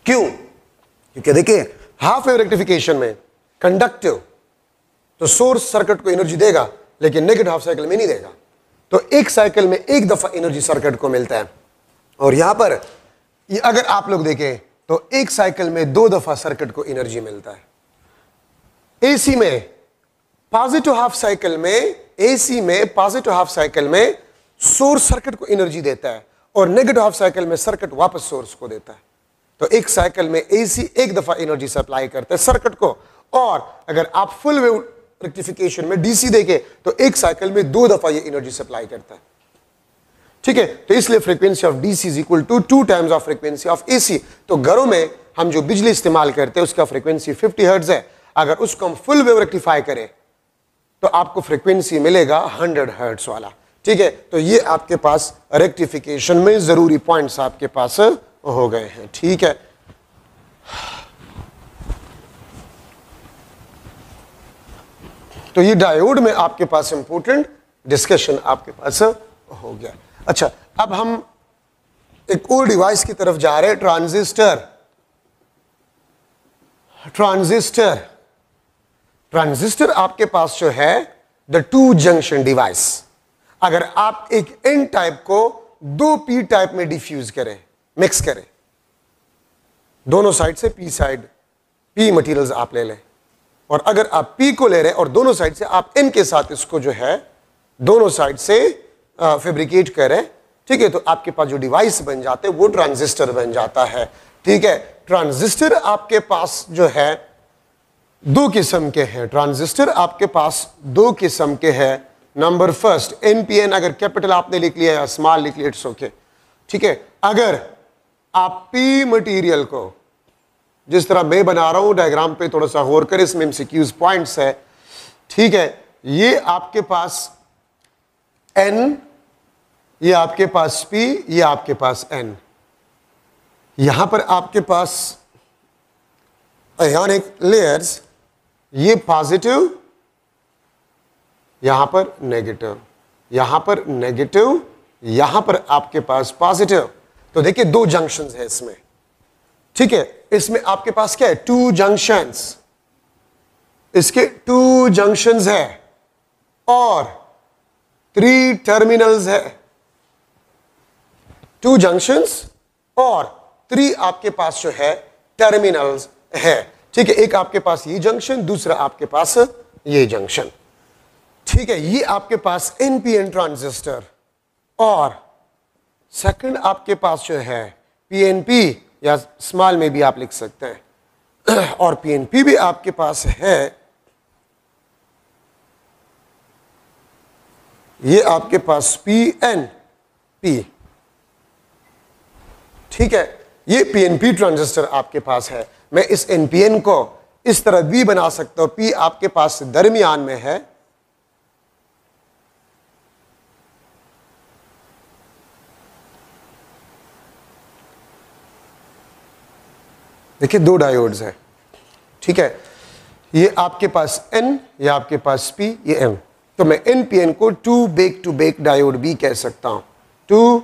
क्यों? क्योंकि देखिए half wave rectification में conductive तो source circuit को energy देगा, लेकिन नेगेटिव हाफ साइकिल में नहीं देगा। तो एक साइकिल में एक दफा एनर्जी सर्किट को मिलता है। और यहां पर ये अगर आप लोग देखें तो एक साइकिल में 2 दफा सर्किट को एनर्जी मिलता है। एसी में पॉजिटिव हाफ साइकिल में, एसी में पॉजिटिव हाफ साइकिल में सोर्स सर्किट को एनर्जी देता है और नेगेटिव हाफ साइकिल में सर्किट वापस सोर्स को देता है। तो एक साइकिल में एसी एक दफा एनर्जी सप्लाई करता है सर्किट को, और अगर आप फुल वेव रेक्टिफिकेशन में डीसी देखें तो एक साइकिल में 2 दफा ये एनर्जी सप्लाई करता है, ठीक है। तो इसलिए frequency of DC is equal to 2 times of frequency of AC. तो घरों में हम जो बिजली इस्तेमाल करते हैं उसका फ्रीक्वेंसी 50 हर्ट्ज है, अगर उसको हम फुल वेव रेक्टिफाई करें तो आपको फ्रीक्वेंसी मिलेगा 100 हर्ट्ज वाला, ठीक है। तो ये आपके पास रेक्टिफिकेशन में जरूरी पॉइंट्स आपके पास हो गए हैं, ठीक है। तो ये डायोड में आपके पास इंपॉर्टेंट डिस्कशन आपके पास हो गया। अच्छा, अब हम एक और डिवाइस की तरफ जा रहे हैं, ट्रांजिस्टर। ट्रांजिस्टर आपके पास जो है द टू जंक्शन डिवाइस। अगर आप एक एन टाइप को दो पी टाइप में डिफ्यूज करें, मिक्स करें, दोनों साइड से पी साइड, पी मटेरियल्स आप ले लें, और अगर आप पी को ले रहे हैं और दोनों साइड से आप एन के साथ इसको जो है दोनों साइड से फैब्रिकेट करें, ठीक है, तो आपके पास जो डिवाइस बन जाते हैं वो ट्रांजिस्टर बन जाता है। ठीक है, ट्रांजिस्टर आपके पास जो है दो किस्म के हैं। ट्रांजिस्टर आपके पास दो किस्म के हैं। नंबर फर्स्ट एनपीएन, अगर कैपिटल आपने लिख लिया या स्मॉल लिख लिया इट्स ओके। ठीक है, अगर आप पी मटेरियल को जिस तरह मैं बना रहा हूं डायग्राम पे थोड़ा सा गौर करें, इसमें एमसीक्यूज पॉइंट्स है। ठीक है, ये आपके पास एन, ये आपके पास पी, ये आपके पास एन। यहां पर आपके पास आयोनिक लेयर्स, ये पॉजिटिव, यहां पर नेगेटिव, यहां पर नेगेटिव, यहां पर आपके पास पॉजिटिव। तो देखिए दो जंक्शंस है इसमें। ठीक है, इसमें आपके पास क्या है, टू जंक्शंस, इसके टू जंक्शंस है और थ्री टर्मिनल्स है। टू जंक्शंस और थ्री आपके पास जो है टर्मिनल्स है। ठीक है, एक आपके पास ये जंक्शन, दूसरा आपके पास ये जंक्शन। ठीक है, ये आपके पास एनपीएन ट्रांजिस्टर, और सेकंड आपके पास जो है पीएनपी, या स्मॉल में भी आप लिख सकते हैं, और पीएनपी भी आपके पास है। ये आपके पास पीएनपी। ठीक है, ये पीएनपी ट्रांजिस्टर आपके पास है। मैं इस एनपीएन को इस तरह भी बना सकता हूं, पी आपके पास दरमियान में है, देखिए दो डायोड्स है। ठीक है, ये आपके पास एन, ये आपके पास पी, ये एम। तो मैं एन पी एन को टू बेक डायोड भी कह सकता हूं, टू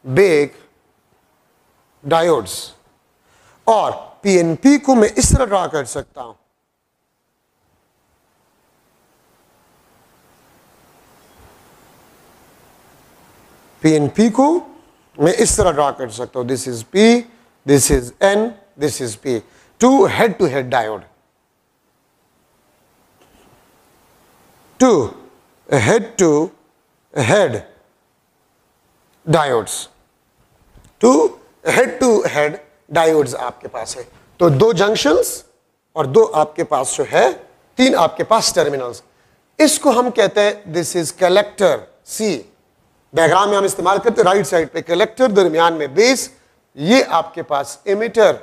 बेक डायोड्स। और पीएनपी को मैं इस तरह ड्रा कर सकता हूं, पीएनपी को मैं इस तरह ड्रा कर सकता हूं, this is P, this is N, this is P, two head diode, two head diodes, two head diodes आपके पास है। तो दो जंक्शंस और दो आपके पास जो है तीन आपके पास टर्मिनल्स। इसको हम कहते हैं this is collector. C diagram में हम इस्तेमाल करते हैं, राइट साइड पे कलेक्टर, दरमियान में बेस, ये आपके पास एमिटर,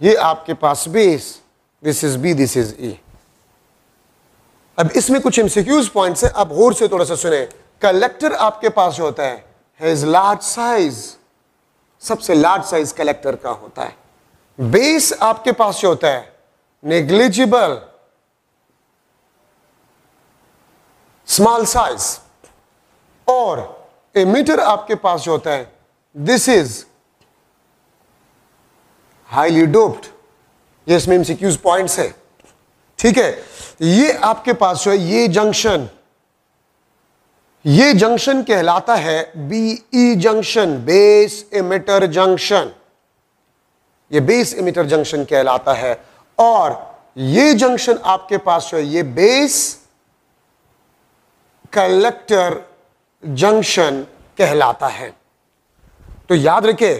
ये आपके पास base, this is B, this is E. अब इसमें कुछ एमसीक्यूज पॉइंट्स है, आप गौर से थोड़ा सा सुने। कलेक्टर आपके पास जो होता है हैज लार्ज साइज, सबसे लार्ज साइज कलेक्टर का होता है। बेस आपके पास जो होता है नेग्लिजिबल, स्मॉल साइज, और एमिटर आपके पास जो होता है दिस इज हाईली डोप्ड। ये इसमें एमसीक्यूज पॉइंट्स है। ठीक है, ये आपके पास जो है ये जंक्शन कहलाता है BE junction, base emitter junction. ये बेस एमिटर जंक्शन कहलाता है। और ये जंक्शन आपके पास जो है ये बेस कलेक्टर जंक्शन कहलाता है। तो याद रखिए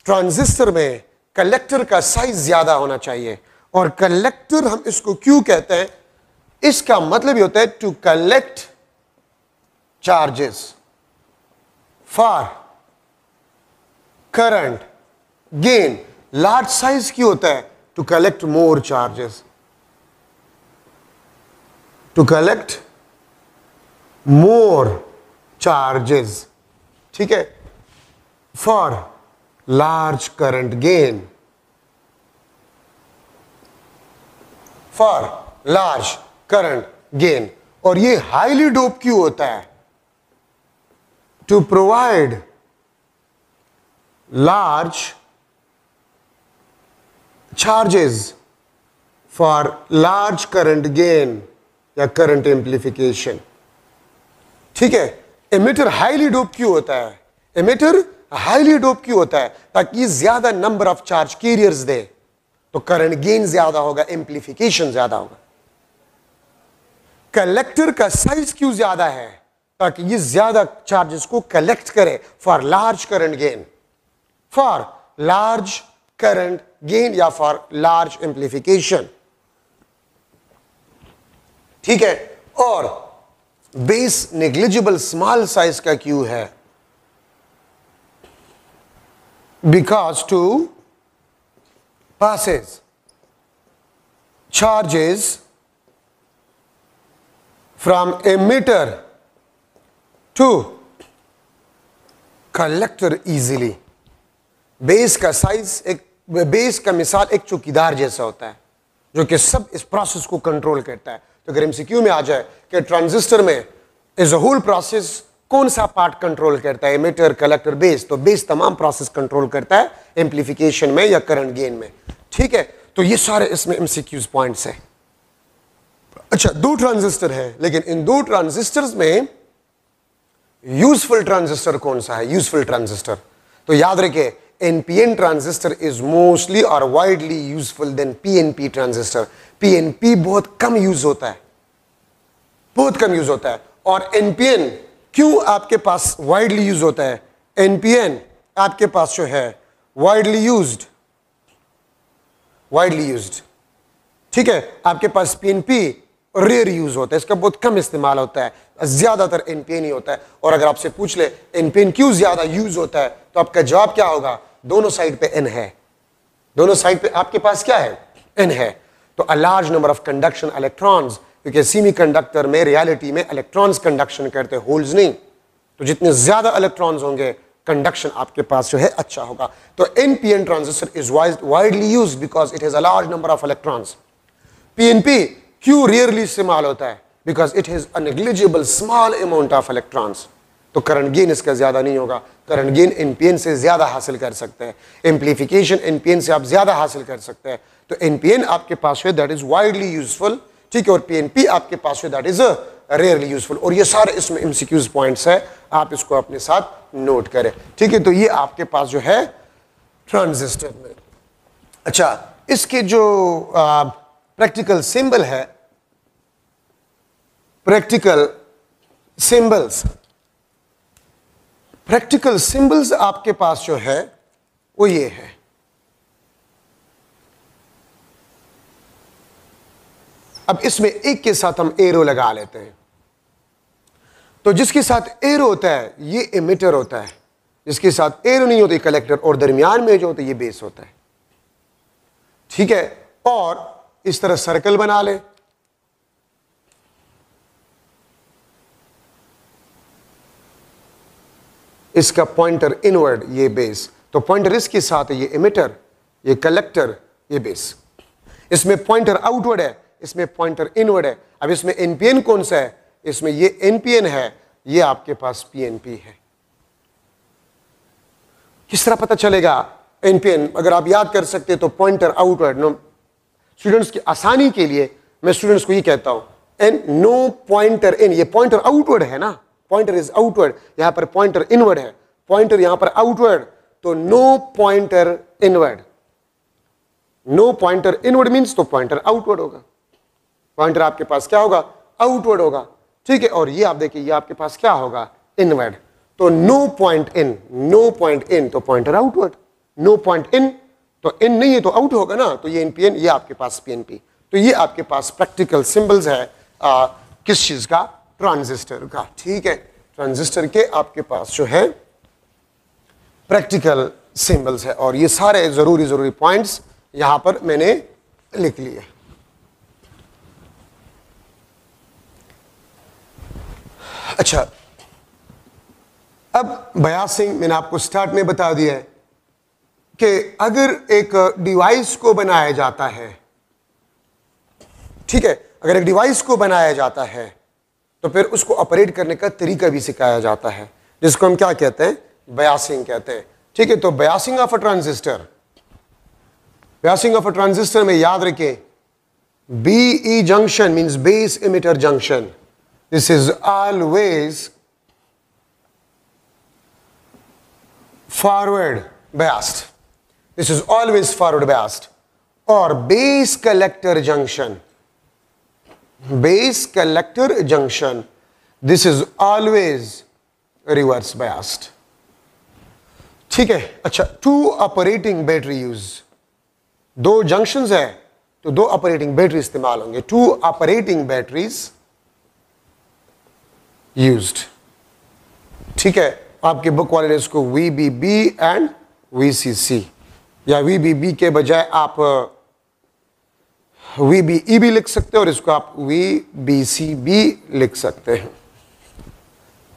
ट्रांजिस्टर में कलेक्टर का साइज ज्यादा होना चाहिए। और कलेक्टर हम इसको क्यों कहते हैं, इसका मतलब ये होता है to collect charges for current gain. Large size क्यों होता है, to collect more charges, to collect more charges. ठीक है, for large current gain, for large current gain. और ये हाईली डोप क्यों होता है? To provide large charges for large current gain या करंट एम्प्लीफिकेशन। ठीक है, एमिटर हाईली डोप क्यों होता है? एमिटर हाईली डोप क्यों होता है? ताकि ये ज्यादा नंबर ऑफ चार्ज कैरियर्स दे, तो करंट गेन ज्यादा होगा, एम्प्लीफिकेशन ज्यादा होगा। कलेक्टर का साइज क्यों ज्यादा है? ताकि ये ज्यादा चार्जेस को कलेक्ट करे for large current gain, for large current gain या फॉर लार्ज एम्प्लीफिकेशन। ठीक है, और बेस नेग्लिजिबल स्मॉल साइज का क्यों है? Because to passes charges from emitter to collector easily। Base का साइज, एक बेस का मिसाल एक चौकीदार जैसा होता है जो कि सब इस प्रोसेस को कंट्रोल करता है। तो अगर एमसीक्यू में आ जाए कि ट्रांजिस्टर में एज अ होल प्रोसेस कौन सा पार्ट कंट्रोल करता है, एमिटर, कलेक्टर, बेस, तो बेस तमाम प्रोसेस कंट्रोल करता है एम्प्लीफिकेशन में या करंट गेन में। ठीक है, तो ये सारे इसमें एमसीक्यूज पॉइंट्स हैं। अच्छा, दो ट्रांजिस्टर है, लेकिन इन दो ट्रांजिस्टर्स में यूजफुल ट्रांजिस्टर कौन सा है? यूजफुल ट्रांजिस्टर, तो याद रखिए एनपीएन ट्रांजिस्टर इज मोस्टली और widely useful than PNP transistor. PNP बहुत कम यूज होता है, बहुत कम यूज होता है। और एनपीएन क्यों आपके पास वाइडली यूज होता है? एनपीएन आपके पास जो है वाइडली यूज्ड, ठीक है, आपके पास पीएनपी रेयर यूज होता है, इसका बहुत कम इस्तेमाल होता है, ज्यादातर एनपीएन ही होता है। और अगर आपसे पूछ ले एनपीएन क्यों ज्यादा यूज होता है, तो आपका जवाब क्या होगा? दोनों साइड पे एन है, दोनों साइड पे आपके पास क्या है? एन है। तो अ large number of conduction electrons, क्योंकि सेमीकंडक्टर में रियलिटी में इलेक्ट्रॉन्स कंडक्शन करते, होल्स नहीं। तो जितने ज्यादा इलेक्ट्रॉन्स होंगे कंडक्शन आपके पास जो है अच्छा होगा। तो NPN transistor is widely used because it has a large number of electrons. PNP क्यों रेयरली इस्तेमाल होता है? Because it has a negligible small amount of electrons. तो करंट गेन इसका ज्यादा नहीं होगा, करंट गेन एनपीएन से ज्यादा हासिल कर सकते हैं, एम्प्लीफिकेशन एनपीएन से आप ज्यादा हासिल कर सकते हैं। तो एनपीएन आपके पास है दैट इज वाइडली यूजफुल, ठीक है, और पीएनपी आपके पास है दैट इज रेयरली यूजफुल। और ये सारे इसमें एमसीक्यूज पॉइंट्स है, आप इसको अपने साथ नोट करें। ठीक है, तो ये आपके पास जो है ट्रांजिस्टर में। अच्छा, इसके जो प्रैक्टिकल सिंबल है, प्रैक्टिकल सिंबल्स आपके पास जो है वो ये है। अब इसमें एक के साथ हम एरो लगा लेते हैं। तो जिसके साथ एरो होता है ये एमिटर होता है, जिसके साथ एरो नहीं होती कलेक्टर, और दरमियान में जो होता है ये बेस होता है। ठीक है, और इस तरह सर्कल बना ले, इसका पॉइंटर इनवर्ड, ये बेस, तो पॉइंटर इसके साथ है, ये एमिटर, ये कलेक्टर, ये बेस। इसमें पॉइंटर आउटवर्ड है, इसमें पॉइंटर इनवर्ड है। अब इसमें एनपीएन कौन सा है? इसमें ये एनपीएन है, ये आपके पास पीएनपी है। किस तरह पता चलेगा एनपीएन? अगर आप याद कर सकते तो पॉइंटर आउटवर्ड, नो स्टूडेंट्स की आसानी के लिए मैं स्टूडेंट्स को ये कहता हूं, एन नो पॉइंटर इन, ये पॉइंटर आउटवर्ड है ना, पॉइंटर इज आउटवर्ड, यहां पर पॉइंटर इनवर्ड है, पॉइंटर यहां पर आउटवर्ड, तो no pointer inward. No pointer inward means तो पॉइंटर आउटवर्ड होगा, पॉइंटर आपके पास क्या होगा? आउटवर्ड होगा। ठीक है, और ये आप देखिए ये आपके पास क्या होगा? इनवर्ड। तो no point in, no point in तो pointer outward, no point in तो इन नहीं है तो आउट होगा ना, तो ये एनपीएन, ये आपके पास पीएनपी। तो ये आपके पास प्रैक्टिकल सिंबल्स है किस चीज का? ट्रांजिस्टर का। ठीक है, ट्रांजिस्टर के आपके पास जो है प्रैक्टिकल सिंबल्स है, और ये सारे जरूरी पॉइंट्स यहां पर मैंने लिख लिए। अच्छा, अब बयासिंग मैंने आपको स्टार्ट में बता दिया है कि अगर एक डिवाइस को बनाया जाता है, ठीक है, अगर एक डिवाइस को बनाया जाता है तो फिर उसको ऑपरेट करने का तरीका भी सिखाया जाता है, जिसको हम क्या कहते हैं, बायसिंग कहते हैं। ठीक है, तो biasing of a transistor, biasing of a transistor में याद रखें, BE junction means base emitter junction. This is always forward biased. This is always forward biased. Or base collector junction. Base collector junction. This is always reverse biased. ठीक है, अच्छा, to operating battery use, दो junctions है तो दो operating battery इस्तेमाल होंगे, to operating batteries used. ठीक है, आपके बुक वाले ने इसको VBB एंड VCC, या VBB के बजाय आप VBE भी लिख सकते हो और इसको आप VBC भी लिख सकते हैं।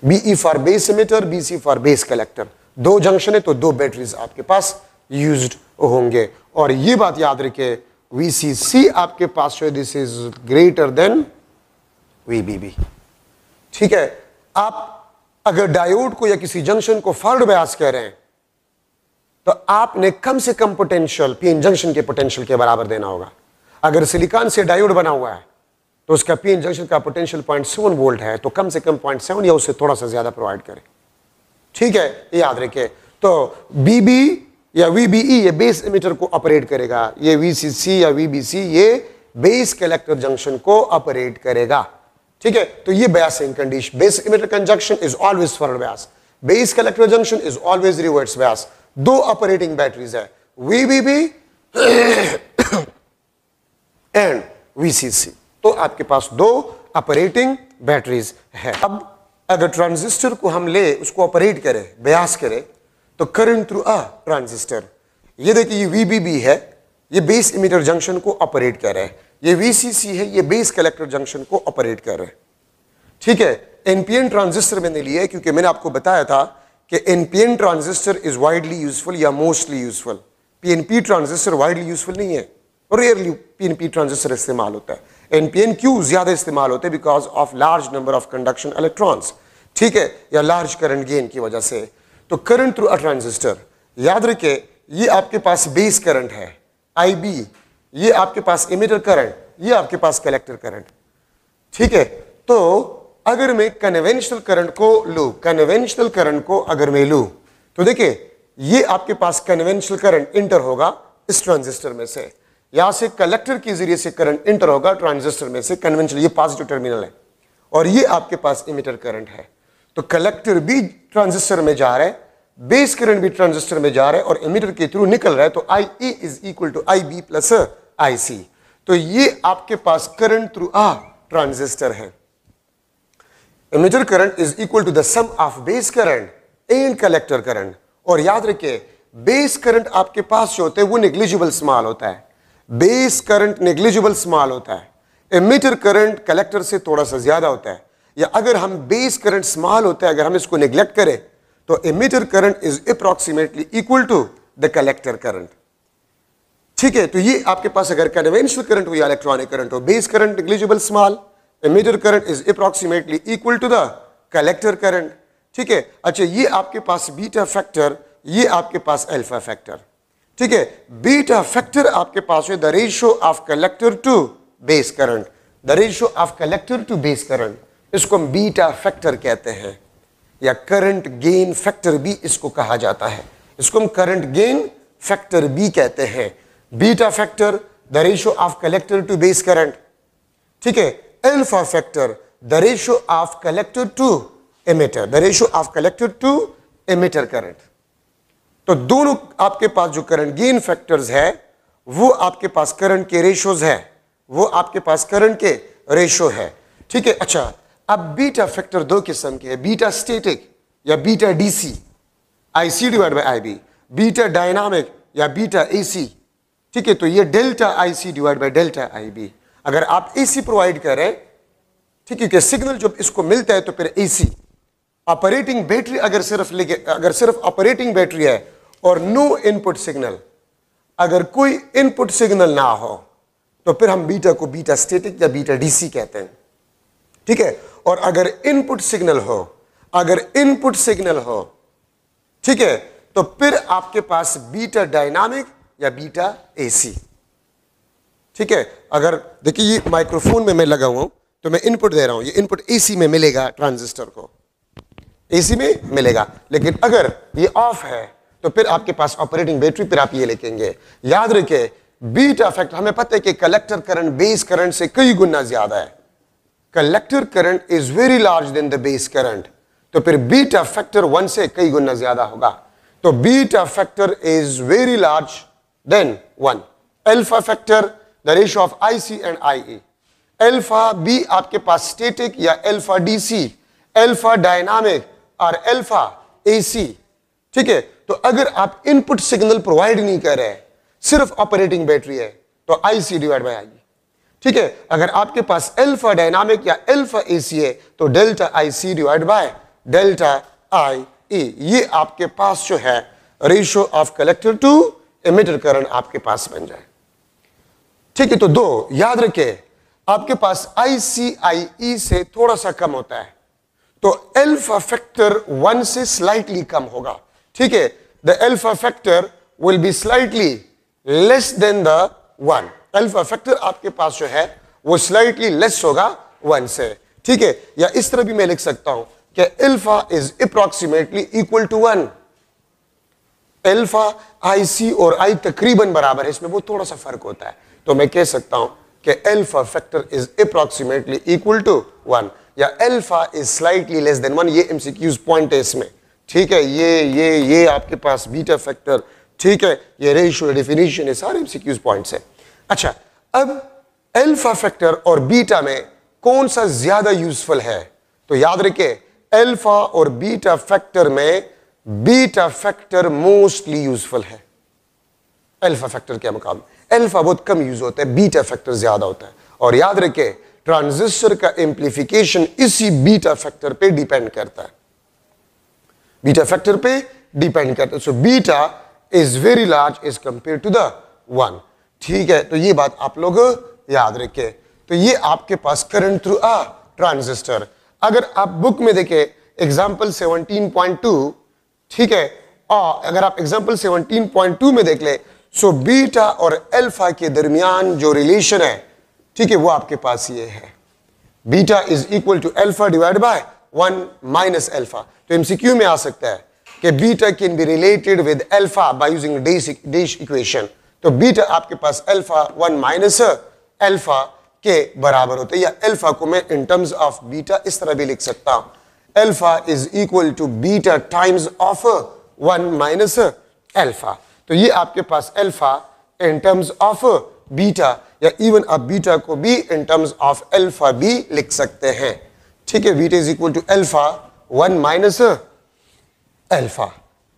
BE for base emitter, BC for base collector. दो जंक्शन है तो दो बैटरीज आपके पास यूज्ड होंगे। और ये बात याद रखिए, VCC आपके पास जो this is greater than VBB। ठीक है, आप अगर डायोड को या किसी जंक्शन को फॉरवर्ड बायस कह रहे हैं तो आपने कम से कम पोटेंशियल पीएन जंक्शन के पोटेंशियल के बराबर देना होगा। अगर सिलिकॉन से डायोड बना हुआ है तो उसका पीएन जंक्शन का पोटेंशियल 0.7 वोल्ट है, तो कम से कम 0.7 या उससे थोड़ा सा ज्यादा प्रोवाइड करें। ठीक है, ये याद रखिए। तो BB या VBE ये बेस इमिटर को ऑपरेट करेगा, ये VCC या VBC ये बेस कलेक्टर जंक्शन को ऑपरेट करेगा। ठीक है, तो ये biasing condition, base emitter conjunction is always forward bias, base collector junction is always reverse bias. दो ऑपरेटिंग बैटरीज है, VBB एंड VCC, तो आपके पास दो ऑपरेटिंग बैटरीज है। अब अगर ट्रांजिस्टर को हम ले उसको ऑपरेट करें, बायस करें, तो करंट थ्रू अ ट्रांजिस्टर, ये देखिए ये VBB है, ये बेस इमिटर जंक्शन को ऑपरेट कर रहा है, ये VCC है, ये बेस कलेक्टर जंक्शन को ऑपरेट कर रहा है। ठीक है, NPN ट्रांजिस्टर मैंने लिया है क्योंकि मैंने आपको बताया था कि NPN transistor is widely useful या mostly useful. PNP transistor widely useful नहीं है, रेयरली PNP ट्रांजिस्टर इस्तेमाल होता है। NPN क्यों ज्यादा इस्तेमाल होते हैं? Because of large number of conduction electrons. ठीक है, या लार्ज करंट गेन की वजह से। तो करंट थ्रू अ ट्रांजिस्टर, याद रखे ये आपके पास बेस करंट है IB, ये आपके पास इमिटर करंट, ये आपके पास कलेक्टर करंट। ठीक है, तो अगर मैं कन्वेंशनल करंट को लूं, कन्वेंशनल करंट को अगर मैं लूं तो देखिए ये आपके पास कन्वेंशनल करंट इंटर होगा इस ट्रांजिस्टर में से, यहां से कलेक्टर के जरिए से करंट इंटर होगा ट्रांजिस्टर में से, कन्वेंशनल ये पॉजिटिव टर्मिनल है, और ये आपके पास इमिटर करंट है। तो कलेक्टर भी ट्रांजिस्टर में जा रहा है, बेस करंट भी ट्रांजिस्टर में जा रहा है और इमिटर के थ्रू निकल रहा है, तो IE is equal to IB plus IC। तो ये आपके पास करंट थ्रू अ ट्रांजिस्टर है। Emitter current is equal to the sum of base current and collector current. और याद रखिए बेस करंट आपके पास जो होते हैं वो नेग्लिजिबल स्मॉल होता है, बेस करंट नेग्लिजिबल स्मॉल होता है, इमिटर करंट कलेक्टर से थोड़ा सा ज्यादा होता है। या अगर हम बेस करंट स्मॉल होता है, अगर हम इसको नेग्लेक्ट करें तो emitter current is approximately equal to the collector current. ठीक है, तो ये आपके पास अगर कन्वेंशनल करंट हो या इलेक्ट्रॉनिक करंट हो, base current negligible small, emitter current is approximately equal to the collector current. ठीक है, अच्छा ये आपके पास बीटा फैक्टर, ये आपके पास अल्फा फैक्टर। ठीक है, बीटा फैक्टर आपके पास है the ratio of collector to base current, the ratio of collector to base current, इसको हम बीटा फैक्टर कहते हैं, या करंट गेन फैक्टर भी इसको कहा जाता है, इसको हम करंट गेन फैक्टर भी कहते हैं। Beta factor the ratio of collector to base current. ठीक है, alpha factor the ratio of collector to emitter, the ratio of collector to emitter current. तो दोनों आपके पास जो करंट गेन फैक्टर्स है वो आपके पास करंट के रेशियोज है, वो आपके पास करंट के रेशियो है। ठीक है, अच्छा अब बीटा फैक्टर दो किस्म के हैं, बीटा स्टैटिक या beta DC, IC divide by IB, beta dynamic या बीटा AC। ठीक है, तो ये delta IC divide by delta IB। अगर आप AC प्रोवाइड करें, ठीक है, सिग्नल जब इसको मिलता है तो फिर AC ऑपरेटिंग बैटरी अगर सिर्फ ऑपरेटिंग बैटरी है और नो इनपुट सिग्नल, अगर कोई इनपुट सिग्नल ना हो तो फिर हम बीटा को बीटा स्टैटिक या बीटा डीसी कहते हैं, ठीक है। और अगर इनपुट सिग्नल हो, अगर इनपुट सिग्नल हो, ठीक है, तो फिर आपके पास बीटा डायनामिक या बीटा एसी, ठीक है। अगर देखिए ये माइक्रोफोन में मैं लगा हुआ हूं तो मैं इनपुट दे रहा हूं, ये इनपुट एसी में मिलेगा, ट्रांजिस्टर को एसी में मिलेगा। लेकिन अगर ये ऑफ है तो फिर आपके पास ऑपरेटिंग बैटरी, फिर आप ये लिखेंगे। याद रखें बीटा फैक्टर, हमें पता है कि कलेक्टर करंट बेस करंट से कई गुना ज्यादा है। Collector current is very large than the base current, तो फिर बीटा फैक्टर 1 से कई गुना ज्यादा होगा। तो beta factor is very large than 1। Alpha factor the ratio of IC and IE. Alpha बी आपके पास स्टैटिक या अल्फा डीसी, अल्फा डायनामिक और अल्फा एसी, ठीक है। तो अगर आप इनपुट सिग्नल प्रोवाइड नहीं कर रहे, सिर्फ ऑपरेटिंग बैटरी है, तो आईसी डिवाइड बाय आईई, ठीक है। अगर आपके पास अल्फा डायनामिक या अल्फा एसी है तो delta IC divide by delta I E. ये आपके पास जो है ratio of collector to emitter current आपके पास बन जाए, ठीक है। तो दो याद रखें, आपके पास आईसी आईई से थोड़ा सा कम होता है, तो अल्फा फैक्टर 1 से स्लाइटली कम होगा, ठीक है। The alpha factor will be slightly less than the 1। Alpha factor आपके पास जो है वो स्लाइटली लेस होगा 1 से, ठीक है। या इस तरह भी मैं लिख सकता हूं कि alpha is approximately equal to 1। Alpha IC और आई तकरीबन बराबर है, इसमें वो थोड़ा सा फर्क होता है, तो मैं कह सकता हूं कि alpha factor is approximately equal to 1 या alpha is slightly less than 1। ये एमसीक्यूज पॉइंट है इसमें, ठीक है। ये आपके पास बीटा फैक्टर, ठीक है, ये रेशियो डेफिनेशन है, सारे एमसीक्यूज पॉइंट्स है। अच्छा, अब अल्फा फैक्टर और बीटा में कौन सा ज्यादा यूजफुल है? तो याद रखिए अल्फा और बीटा फैक्टर में बीटा फैक्टर मोस्टली यूजफुल है अल्फा फैक्टर के मुकाबले। अल्फा बहुत कम यूज होता है, बीटा फैक्टर ज्यादा होता है। और याद रखिए ट्रांजिस्टर का एम्प्लीफिकेशन इसी बीटा फैक्टर पे डिपेंड करता है, बीटा फैक्टर पे डिपेंड करता है। So beta is very large as compare to the 1, ठीक है। तो ये बात आप लोग याद रखें। तो ये आपके पास करंट थ्रू अ ट्रांजिस्टर। अगर आप बुक में देखें एग्जांपल 17.2, ठीक है, और अगर आप एग्जांपल 17.2 में देख ले, सो बीटा और अल्फा के दरमियान जो रिलेशन है, ठीक है, वो आपके पास ये है, beta is equal to alpha divide by 1 minus alpha. तो एमसीक्यू में आ सकता है कि beta can be related with alpha by using dash equation. तो बीटा आपके पास अल्फा 1 माइनस अल्फा के बराबर होते हैं, या अल्फा को मैं इन टर्म्स ऑफ बीटा इस तरह भी लिख सकता हूं, alpha is equal to beta times of 1 minus alpha. तो ये आपके पास alpha in terms of beta, या इवन आप बीटा को भी इन टर्म्स ऑफ अल्फा भी लिख सकते हैं, ठीक है। Beta is equal to alpha 1 minus alpha,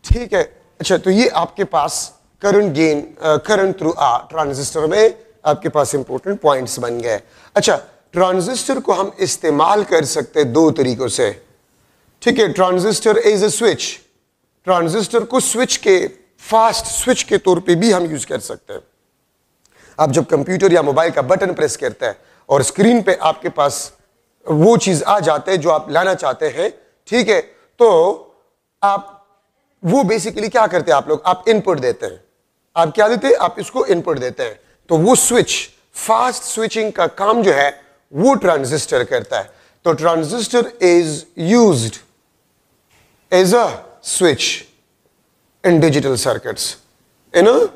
ठीक है। अच्छा, तो ये आपके पास current gain, current through a transistor में आपके पास इंपॉर्टेंट पॉइंट्स बन गए। अच्छा, ट्रांजिस्टर को हम इस्तेमाल कर सकते हैं दो तरीकों से, ठीक है। Transistor as a switch, transistor को स्विच के, फास्ट स्विच के तौर पे भी हम यूज कर सकते हैं। आप जब कंप्यूटर या मोबाइल का बटन प्रेस करते हैं और स्क्रीन पे आपके पास वो चीज आ जाते हैं जो आप लाना चाहते हैं, ठीक है, तो आप वो बेसिकली क्या करते हैं, आप लोग आप इनपुट देते हैं, आप क्या देते हैं, आप इसको इनपुट देते हैं, तो वो स्विच, फास्ट स्विचिंग का काम जो है वो ट्रांजिस्टर करता है। तो transistor is used as a switch in digital circuits, in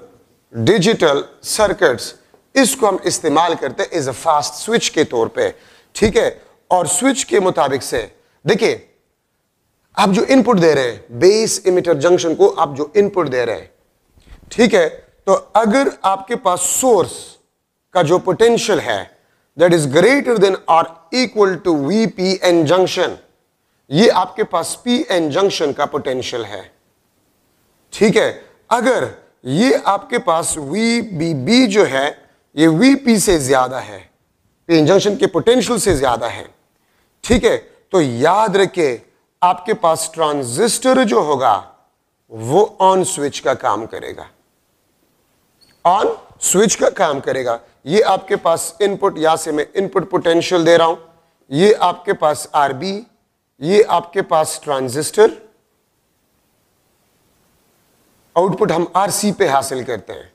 digital circuits इसको हम इस्तेमाल करते हैं एज अ फास्ट स्विच के तौर पे, ठीक है। और स्विच के मुताबिक से देखिए, आप जो इनपुट दे रहे हैं, बेस इमिटर जंक्शन को आप जो इनपुट दे रहे हैं, ठीक है, तो अगर आपके पास सोर्स का जो पोटेंशियल है दैट इज ग्रेटर देन और इक्वल टू VPN जंक्शन, ये आपके पास PN जंक्शन का पोटेंशियल है, ठीक है। अगर ये आपके पास VBB जो है ये VP से ज्यादा है, PN जंक्शन के पोटेंशियल से ज्यादा है, ठीक है, तो याद रखे आपके पास ट्रांजिस्टर जो होगा वो ऑन स्विच का काम करेगा, ऑन स्विच का काम करेगा। ये आपके पास इनपुट, यहां से मैं इनपुट पोटेंशियल दे रहा हूं, ये आपके पास आरबी, ये आपके पास ट्रांजिस्टर, आउटपुट हम आरसी पे हासिल करते हैं,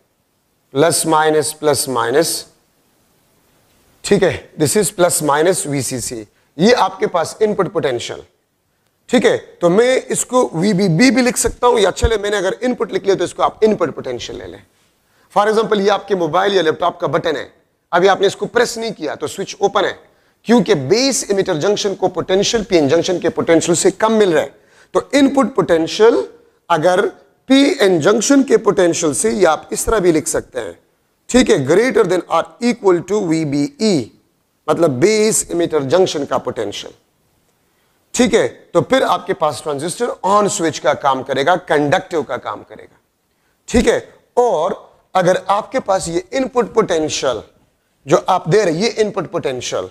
प्लस माइनस, ठीक है, this is plus minus VCC, ये आपके पास इनपुट पोटेंशियल, ठीक है। तो मैं इसको वीबीबी भी लिख सकता हूं, या चले मैंने अगर इनपुट लिख लिया तो इसको आप इनपुट पोटेंशियल ले लें। फॉर एग्जांपल ये आपके मोबाइल या लैपटॉप का बटन है, अभी आपने इसको प्रेस नहीं किया तो स्विच ओपन है, क्योंकि बेस इमिटर जंक्शन को पोटेंशियल पीएन जंक्शन के पोटेंशियल से कम मिल रहा है। तो इनपुट पोटेंशियल अगर पीएन जंक्शन के पोटेंशियल से, या आप इस तरह भी लिख सकते हैं, ठीक है, ग्रेटर देन और इक्वल टू वीबीई, मतलब बेस इमिटर जंक्शन का पोटेंशियल, ठीक है। तो फिर आपके पास ट्रांजिस्टर ऑन स्विच का काम करेगा, कंडक्टिव का काम करेगा, ठीक है। और अगर आपके पास ये इनपुट पोटेंशियल जो आप दे रहे, ये input potential,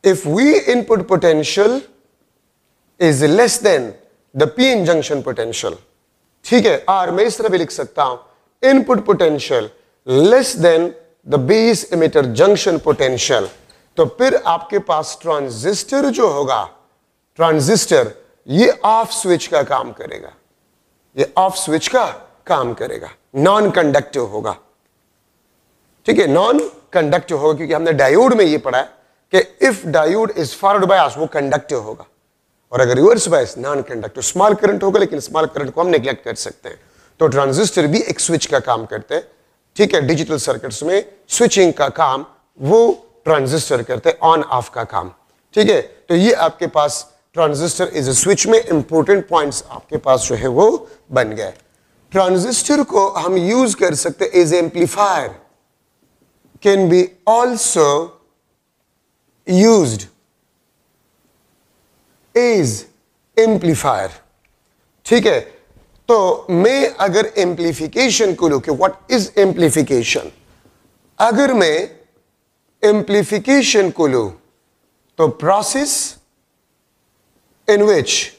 if we input potential is less than the PN junction potential, ठीक है, और मैं इस तरह भी लिख सकता हूं, input potential less than the base emitter junction potential, तो फिर आपके पास ट्रांजिस्टर जो होगा, ट्रांजिस्टर ये ऑफ स्विच का काम करेगा, ये ऑफ स्विच का काम करेगा, नॉन कंडक्टिव होगा, ठीक है, नॉन कंडक्टिव होगा, क्योंकि हमने डायोड में ये पढ़ा है कि if diode is forward bias वो कंडक्टिव होगा, और अगर reverse bias non conductive, small current होगा, लेकिन स्मॉल करंट को हम नेग्लेक्ट कर सकते हैं। तो ट्रांजिस्टर भी एक स्विच का काम करते हैं, ठीक है, डिजिटल सर्किट्स में स्विचिंग का काम वो ट्रांजिस्टर करते हैं, ऑन ऑफ का काम, ठीक है। तो ये आपके पास ट्रांजिस्टर इज अ स्विच में इंपॉर्टेंट पॉइंट्स आपके पास जो है वो बन गए। ट्रांजिस्टर को हम यूज कर सकते as amplifier, can be also used as amplifier, ठीक है। तो मैं अगर एम्पलीफिकेशन को लूं कि व्हाट इज एम्पलीफिकेशन, अगर मैं एम्पलीफिकेशन को लूं तो process in which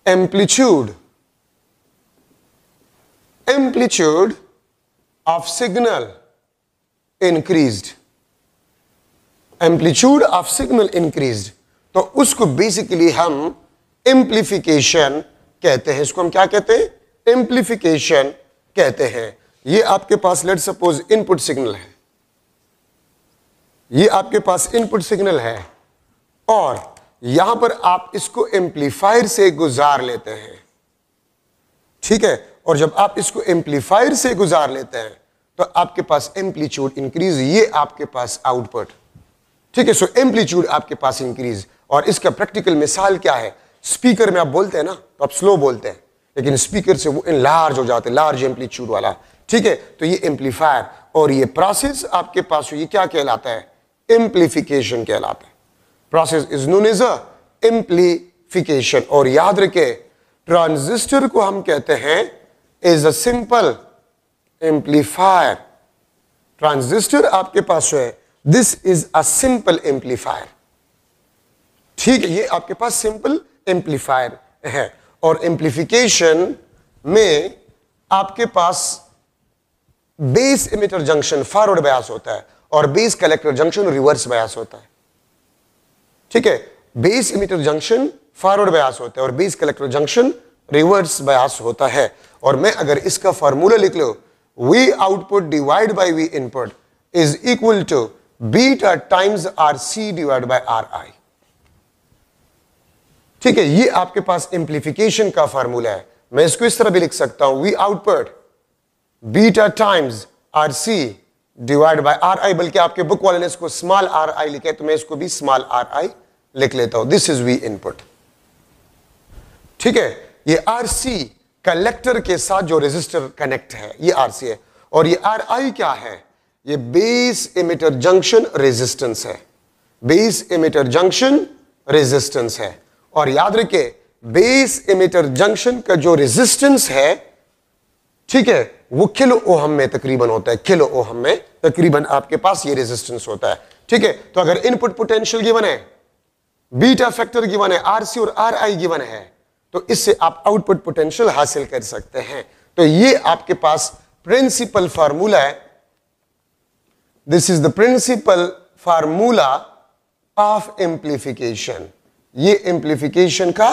amplitude of signal increased, amplitude of signal increased, तो उसको बेसिकली हम एम्पलीफिकेशन कहते हैं। इसको हम क्या कहते हैं? एम्पलीफिकेशन कहते हैं। ये आपके पास लेट सपोज इनपुट सिग्नल है, ये आपके पास इनपुट सिग्नल है, और यहां पर आप इसको एम्पलीफायर से गुजार लेते हैं, ठीक है। और जब आप इसको एम्पलीफायर से गुजार लेते हैं तो आपके पास एम्पलीट्यूड इंक्रीज, ये आपके पास आउटपुट, ठीक है। सो एम्पलीट्यूड आपके पास इंक्रीज, और इसका प्रैक्टिकल मिसाल क्या है? स्पीकर में आप बोलते हैं ना तो आप स्लो बोलते हैं, लेकिन स्पीकर से वो लार्ज हो जाते हैं, लार्ज एम्पलीट्यूड वाला, ठीक है। तो ये एम्पलीफायर और ये प्रोसेस आपके पास ये क्या कहलाता है? एम्पलीफिकेशन कहलाता है। Process is known as a amplification. और याद रखे ट्रांजिस्टर को हम कहते हैं is a simple amplifier. Transistor आपके पास है, this is a simple amplifier, ठीक है। ये आपके पास सिंपल एम्पलीफायर है। और एम्पलीफिकेशन में आपके पास base emitter junction forward bias होता है और base collector junction reverse bias होता है, ठीक है। Base emitter junction forward bias होता है और base collector junction reverse bias होता है। और मैं अगर इसका फार्मूला लिख लो, V output divide by V input is equal to beta times R C divide by R I, ठीक है। ये आपके पास एम्पलीफिकेशन का फार्मूला है। मैं इसको इस तरह भी लिख सकता हूं, V output beta times R C divide by R I, बल्कि आपके बुक वाले ने इसको स्मॉल आर आई लिखे, तो मैं इसको भी स्मॉल आर आई लिख लेता हूं। दिस इज वी इनपुट, ठीक है। ये आर सी कलेक्टर के साथ जो रेजिस्टर कनेक्ट है ये आर सी है, और ये आर आई क्या है? ये बेस इमिटर जंक्शन रेजिस्टेंस है, बेस इमिटर जंक्शन रेजिस्टेंस है। और याद रखे बेस इमिटर जंक्शन का जो रेजिस्टेंस है, ठीक है, वो किलो ओहम में तकरीबन होता है, किलो ओहम में तकरीबन आपके पास ये रेजिस्टेंस होता है, ठीक है। तो अगर इनपुट पोटेंशियल गिवन है, बीटा फैक्टर गिवन है, आरसी और आर आई गिवन है, तो इससे आप आउटपुट पोटेंशियल हासिल कर सकते हैं। तो ये आपके पास प्रिंसिपल फार्मूला है this is the principle formula of amplification. ये एम्प्लीफिकेशन का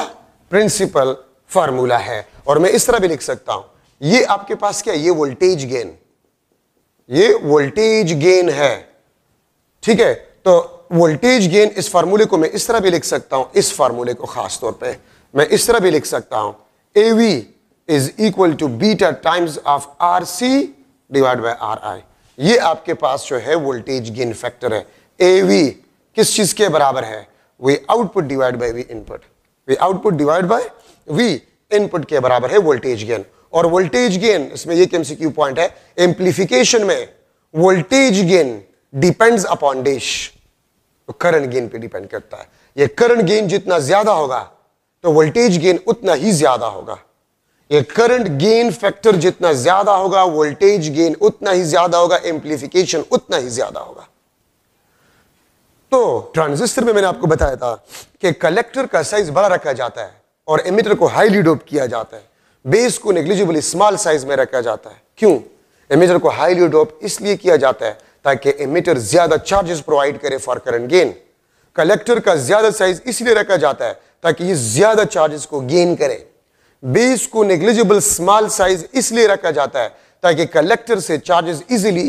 प्रिंसिपल फार्मूला है। और मैं इस तरह भी लिख सकता हूं, ये आपके पास क्या है, ये वोल्टेज गेन, ये वोल्टेज गेन है। ठीक है, तो वोल्टेज गेन, इस फार्मूले को मैं इस तरह भी लिख सकता हूं, इस फार्मूले को खास तौर पे मैं इस तरह भी लिख सकता हूं, AV is equal to beta times of RC divide by RI। ये आपके पास जो है वोल्टेज गेन फैक्टर है। AV किस चीज के बराबर है, V output divide by V input, V output divide by V input के बराबर है वोल्टेज गेन। और वोल्टेज गेन, इसमें ये MCQ पॉइंट है, एम्प्लीफिकेशन में voltage gain depends upon dash, तो करंट गेन पे डिपेंड करता है। ये करंट गेन जितना ज्यादा होगा तो वोल्टेज गेन उतना ही ज्यादा होगा। ये करंट गेन फैक्टर जितना ज्यादा होगा, वोल्टेज गेन उतना ही ज्यादा होगा, एम्प्लीफिकेशन उतना ही ज्यादा होगा। तो ट्रांजिस्टर में मैंने आपको बताया था कि कलेक्टर का साइज बड़ा रखा जाता है और एमिटर को हाईली डोप किया जाता है, बेस को नेग्लिजिबली स्मॉल साइज में रखा जाता है। क्यों? एमिटर को हाईली डोप इसलिए किया जाता है ताकि एमिटर ज्यादा चार्जेस प्रोवाइड करे फॉर करंट गेन। कलेक्टर का ज्यादा साइज इसलिए रखा जाता है ताकि ये ज्यादा चार्जेस को गेन करे। बेस को नेग्लिजिबल स्मॉल साइज इसलिए रखा जाता है ताकि कलेक्टर से चार्जेस इजीली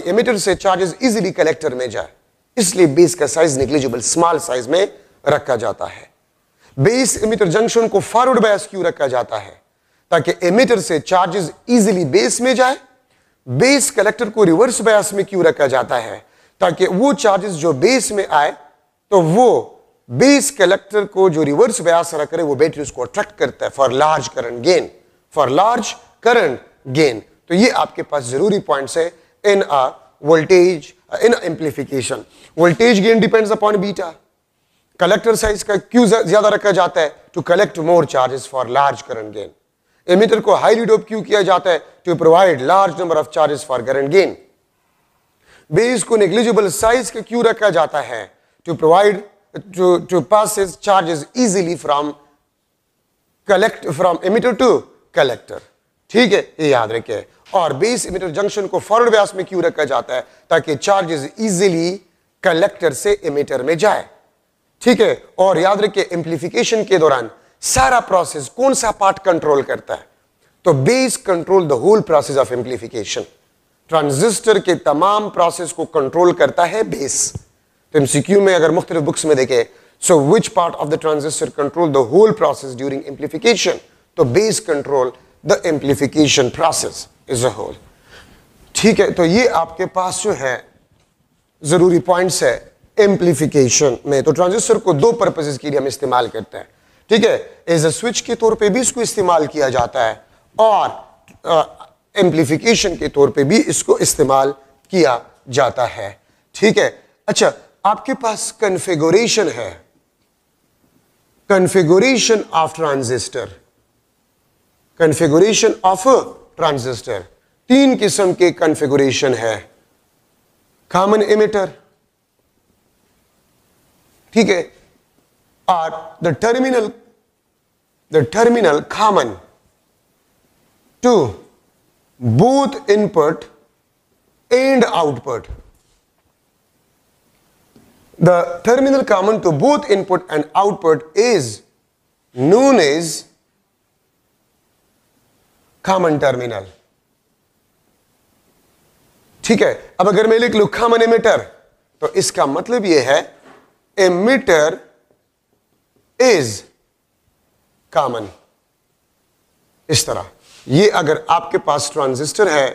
एमिटर से चार्जेस इजीली कलेक्टर में जाए, इसलिए बेस का साइज नेग्लिजिबल स्मॉल साइज में रखा जाता है। बेस एमिटर जंक्शन को फॉरवर्ड बायस क्यों रखा जाता है, ताकि एमिटर से चार्जेस इजीली बेस में जाए। बेस कलेक्टर को रिवर्स बायस में क्यों रखा जाता है, ताकि वो चार्जेस जो बेस में आए तो वो बेस कलेक्टर को जो रिवर्स बायस रख रहे वो बैटरी उसको अट्रैक्ट करता है for large current gain, for large current gain. तो ये आपके पास जरूरी पॉइंट्स है in a voltage in amplification. Voltage gain depends upon beta. Collector size का क्यों ज्यादा रखा जाता है, to collect more charges for large current gain. Emitter को हाईली डोप क्यों किया जाता है, to provide large number of charges for current gain. Base को नेग्लिजिबल साइज के क्यों रखा जाता है, to provide to passes charges easily from emitter to collector. ठीक है, ये याद रखिए। और बेस एमिटर जंक्शन को फॉरवर्ड बायस में क्यों रखा जाता है, ताकि चार्जेस इजीली कलेक्टर से एमिटर में जाए। ठीक है, और याद रखिए एम्प्लीफिकेशन के दौरान सारा प्रोसेस कौन सा पार्ट कंट्रोल करता है, तो base control the whole process of amplification. Transistor के तमाम प्रोसेस को कंट्रोल करता है बेस। तो एमसीक्यू में अगर मुख्तलिफ बुक्स में देखें, so which part of the transistor control the whole process during amplification, तो base control the amplification process as a whole. ठीक है, तो ये आपके पास जो है जरूरी पॉइंट्स है एम्प्लीफिकेशन में। तो ट्रांजिस्टर को दो पर्पसेस के लिए हम इस्तेमाल करते हैं। ठीक है, एज अ स्विच के तौर पे भी इसको इस्तेमाल किया जाता है और एम्प्लीफिकेशन के तौर पे भी इसको इस्तेमाल किया जाता है। ठीक है, अच्छा आपके पास कॉन्फ़िगरेशन है, configuration of transistor, configuration of transistor. तीन किस्म के कॉन्फ़िगरेशन है। कॉमन एमिटर, ठीक है, और the terminal common to both input and output. The terminal common to both input and output is known as common terminal. ठीक है, अब अगर मैं लिख लूं common emitter, तो इसका मतलब यह है emitter is common। इस तरह ये अगर आपके पास ट्रांजिस्टर है,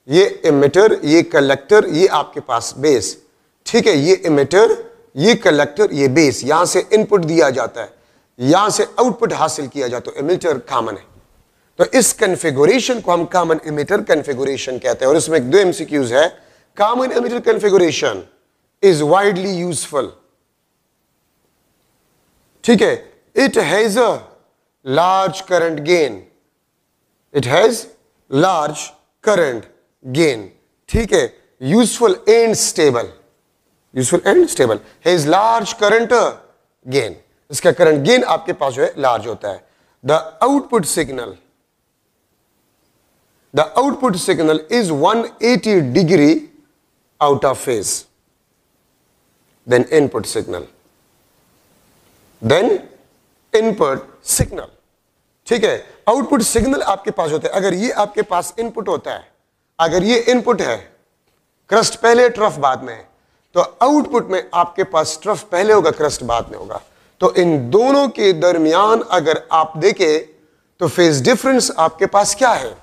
ये emitter, ये कलेक्टर, ये आपके पास बेस। ठीक है, ये एमिटर, ये कलेक्टर, ये बेस, यहां से इनपुट दिया जाता है, यहां से आउटपुट हासिल किया जाता है। एमिटर कॉमन है, तो इस कॉन्फ़िगरेशन को हम कॉमन एमिटर कॉन्फ़िगरेशन कहते हैं। और इसमें दो एमसीक्यूज है। Common emitter configuration is widely useful. ठीक है, it has a large current gain, it has large current gain. ठीक है, useful and stable, useful and stable, has large current gain. इसका करंट गेन आपके पास जो है लार्ज होता है। The output signal is 180 degree out of phase, then input signal, then input signal. ठीक है, आउटपुट सिग्नल आपके पास होता है. अगर ये आपके पास इनपुट होता है, अगर ये इनपुट है, क्रस्ट पहले ट्रफ बाद में, तो आउटपुट में आपके पास ट्रफ पहले होगा, क्रस्ट बाद में होगा. तो इन दोनों के दरमियान अगर आप देखें तो फेज डिफरेंस आपके पास क्या है,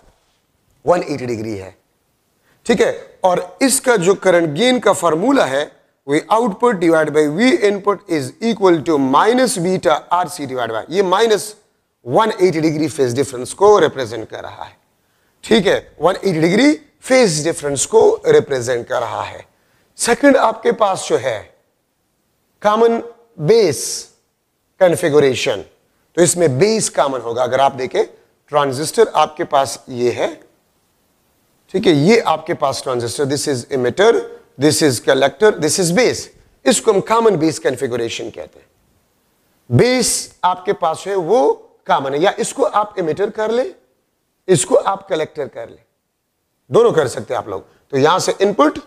180 डिग्री है. ठीक है, और इसका जो करंट गेन का फार्मूला है, V output divide by V input is equal to minus beta RC divide by, ये माइनस 180 डिग्री फेज डिफरेंस को रिप्रेजेंट कर रहा है. ठीक है, 180 डिग्री फेज डिफरेंस को रिप्रेजेंट कर रहा है. सेकंड आपके पास जो है कॉमन बेस कॉन्फ़िगरेशन, तो इसमें बेस कॉमन होगा. अगर आप देखें ट्रांजिस्टर आपके पास ये है, ठीक है, ये आपके पास transistor, this is emitter, this is collector, this is base. इसको हम कॉमन बेस कॉन्फ़िगरेशन कहते हैं. बेस आपके पास है वो कॉमन है, या इसको आप इमिटर कर ले, इसको आप कलेक्टर कर ले, दोनों कर सकते हैं आप लोग. तो यहां से इनपुट,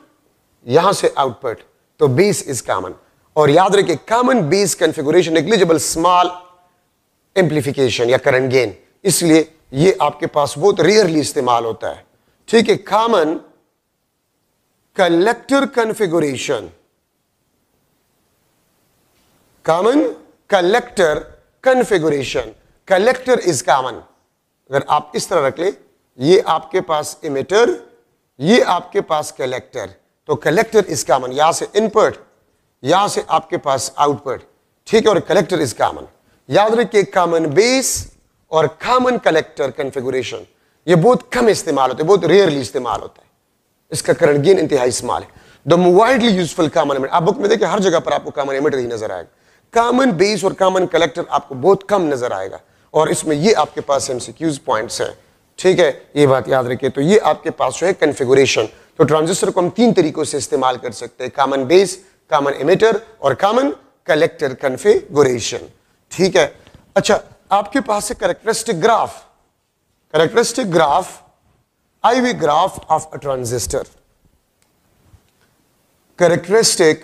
यहां से आउटपुट, तो बेस इज कॉमन. और याद रखिए common base configuration negligible small amplification या करंट गेन, इसलिए ये आपके पास बहुत रेयरली इस्तेमाल होता है. ठीक है, common collector configuration, common collector configuration, collector is common. अगर आप इस तरह रख ले, ये आपके पास इमिटर, ये आपके पास कलेक्टर, तो कलेक्टर इज कॉमन. यहां से इनपुट, यहां से आपके पास आउटपुट. ठीक है, और कलेक्टर इज कॉमन. याद रखिए कॉमन बेस और कॉमन कलेक्टर कॉन्फ़िगरेशन ये बहुत कम इस्तेमाल होते हैं, बहुत रेयरली इस्तेमाल होता है. इसका करंट गेन इंतहाई स्मॉल है. The widely useful common emitter, आप बुक में देखिए हर जगह पर आपको कॉमन एमिटर ही नजर आएगा. कॉमन बेस और कॉमन कलेक्टर आपको बहुत कम नजर आएगा, और इसमें ये आपके पास एमसीक्यूज पॉइंट्स है. ठीक है, ये बात याद रखिए. तो ये आपके पास जो है कॉन्फ़िगरेशन. तो ट्रांजिस्टर को हम तीन तरीकों से इस्तेमाल कर सकते हैं, कॉमन बेस, कॉमन एमिटर और कॉमन कलेक्टर कॉन्फ़िगरेशन. ठीक है, अच्छा आपके पास है characteristic graph. Characteristic graph, IV graph of a transistor. Characteristic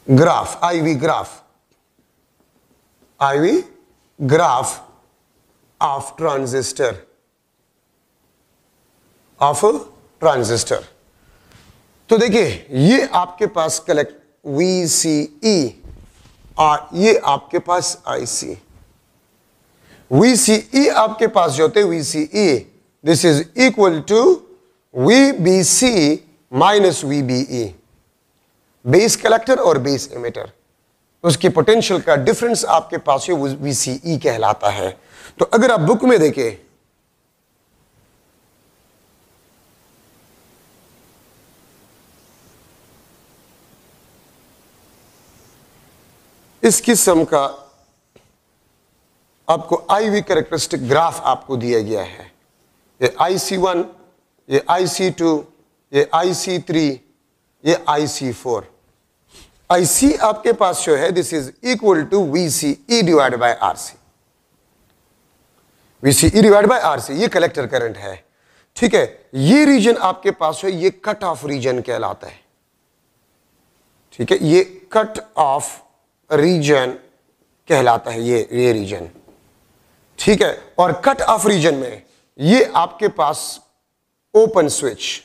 graph, IV graph, IV graph of transistor, of transistor. तो देखिए ये आपके पास कलेक्ट VCE और ये आपके पास IC. VCE आपके पास जो होते हैं VCE, this is equal to VBC minus VBE, base collector और बेस एमिटर. उसकी पोटेंशियल का डिफरेंस आपके पास है VCE कहलाता है. तो अगर आप बुक में देखें, इस किस्म का आपको IV कैरेक्टरिस्टिक ग्राफ आपको दिया गया है. ये IC1, ये IC2, ये IC3, ये IC4. IC आपके पास जो है this is equal to VCE divide by RC. VCE divide by RC ये कलेक्टर करंट है. ठीक है, ये रीजन आपके पास है, ये कट ऑफ रीजन कहलाता है. ठीक है, ये कट ऑफ रीजन कहलाता है, ये रीजन. ठीक है, और कट ऑफ रीजन में ये आपके पास ओपन स्विच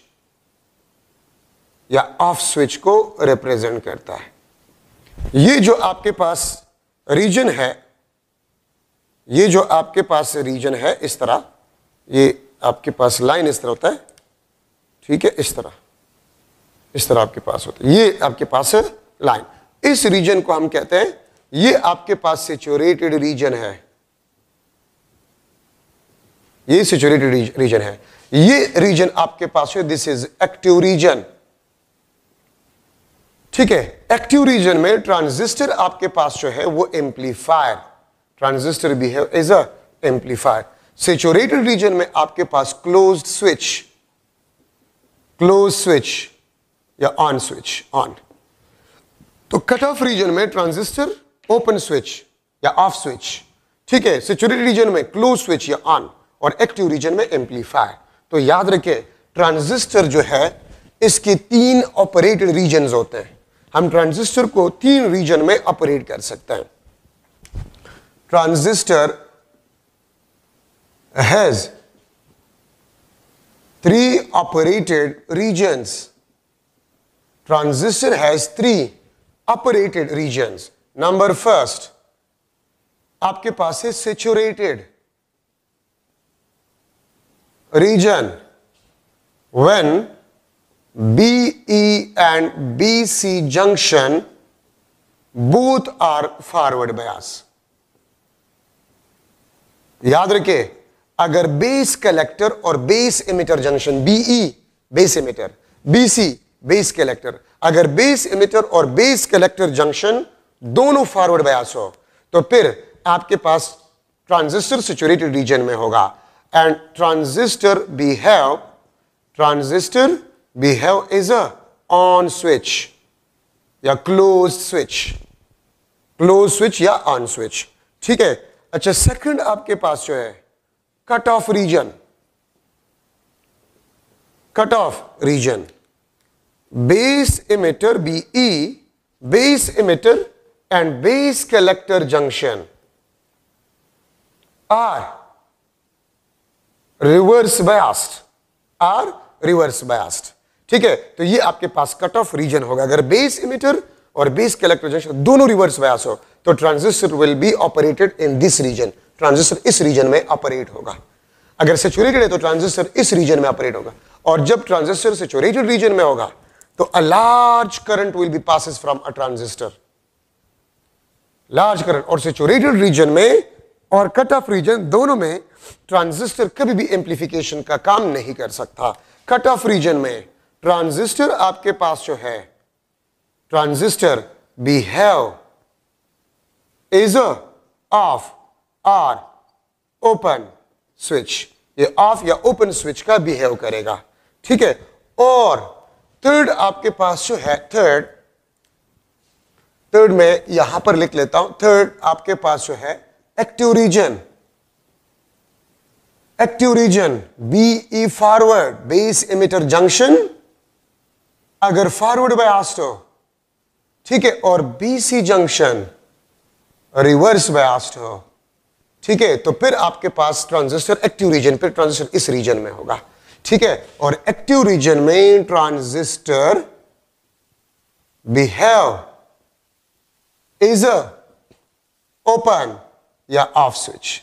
या ऑफ स्विच को रिप्रेजेंट करता है. ये जो आपके पास रीजन है, ये जो आपके पास रीजन है इस तरह, ये आपके पास लाइन इस तरह होता है. ठीक है, इस तरह आपके पास होता है, ये आपके पास है लाइन. इस रीजन को हम कहते हैं, ये आपके पास सैचुरेटेड रीजन है, ये सैचुरेटेड रीजन है. ये रीजन आपके पास है, दिस इज एक्टिव रीजन. ठीक है, एक्टिव रीजन में ट्रांजिस्टर आपके पास जो है वो amplifier, transistor behave as a amplifier. Saturated region में आपके पास क्लोज्ड स्विच या ऑन स्विच, ऑन. तो कट ऑफ रीजन में ट्रांजिस्टर ओपन स्विच या ऑफ स्विच. ठीक है, सैचुरेटेड रीजन में क्लोज स्विच या ऑन. और एक्टिव रीजन में एम्पलीफाई। तो याद रखें ट्रांजिस्टर जो है इसके 3 ऑपरेटेड रीजन्स होते हैं। हम ट्रांजिस्टर को 3 रीजन में ऑपरेट कर सकते हैं। Transistor has 3 operated regions. Transistor has 3 operated regions. Number first, आपके पास है saturated region when BE and BC junction both are forward bias. याद रखिए अगर बेस कलेक्टर और base emitter junction BE base emitter, BC base collector, अगर base emitter और base collector junction दोनों फॉरवर्ड बायस हो तो फिर आपके पास ट्रांजिस्टर सैचुरेटेड रीजन में होगा and transistor behave is a on switch या क्लोज स्विच या ऑन स्विच। ठीक है। अच्छा, सेकंड आपके पास जो है cut off region base emitter BE, base emitter and base collector junction are reverse biased. ठीक है। तो ये आपके पास कट ऑफ रीजन होगा। अगर बेस इमिटर और बेस कलेक्टर जंक्शन दोनों रिवर्स बायस हो तो transistor will be operated in this region, transistor इस रीजन में ऑपरेट होगा। अगर सैचुरेटेड है तो ट्रांजिस्टर इस रीजन में ऑपरेट होगा। और जब ट्रांजिस्टर सैचुरेटेड रीजन में होगा तो a large current will be passes from a transistor, large current. और सैचुरेटेड रीजन में और कट ऑफ रीजन दोनों में ट्रांजिस्टर कभी भी एम्प्लीफिकेशन का काम नहीं कर सकता। कट ऑफ रीजन में ट्रांजिस्टर आपके पास जो है transistor behave is a of और ओपन स्विच, ये ऑफ या ओपन स्विच का बिहेव करेगा। ठीक है। और थर्ड आपके पास जो है थर्ड में यहां पर लिख लेता हूं। थर्ड आपके पास जो है active region BE forward base emitter junction अगर फॉरवर्ड बायस्ड हो, ठीक है, और BC जंक्शन रिवर्स बायस्ड हो, ठीक है, तो फिर आपके पास ट्रांजिस्टर एक्टिव रीजन, फिर ट्रांजिस्टर इस रीजन में होगा। ठीक है। और एक्टिव रीजन में transistor behave is a open या ऑफ स्विच,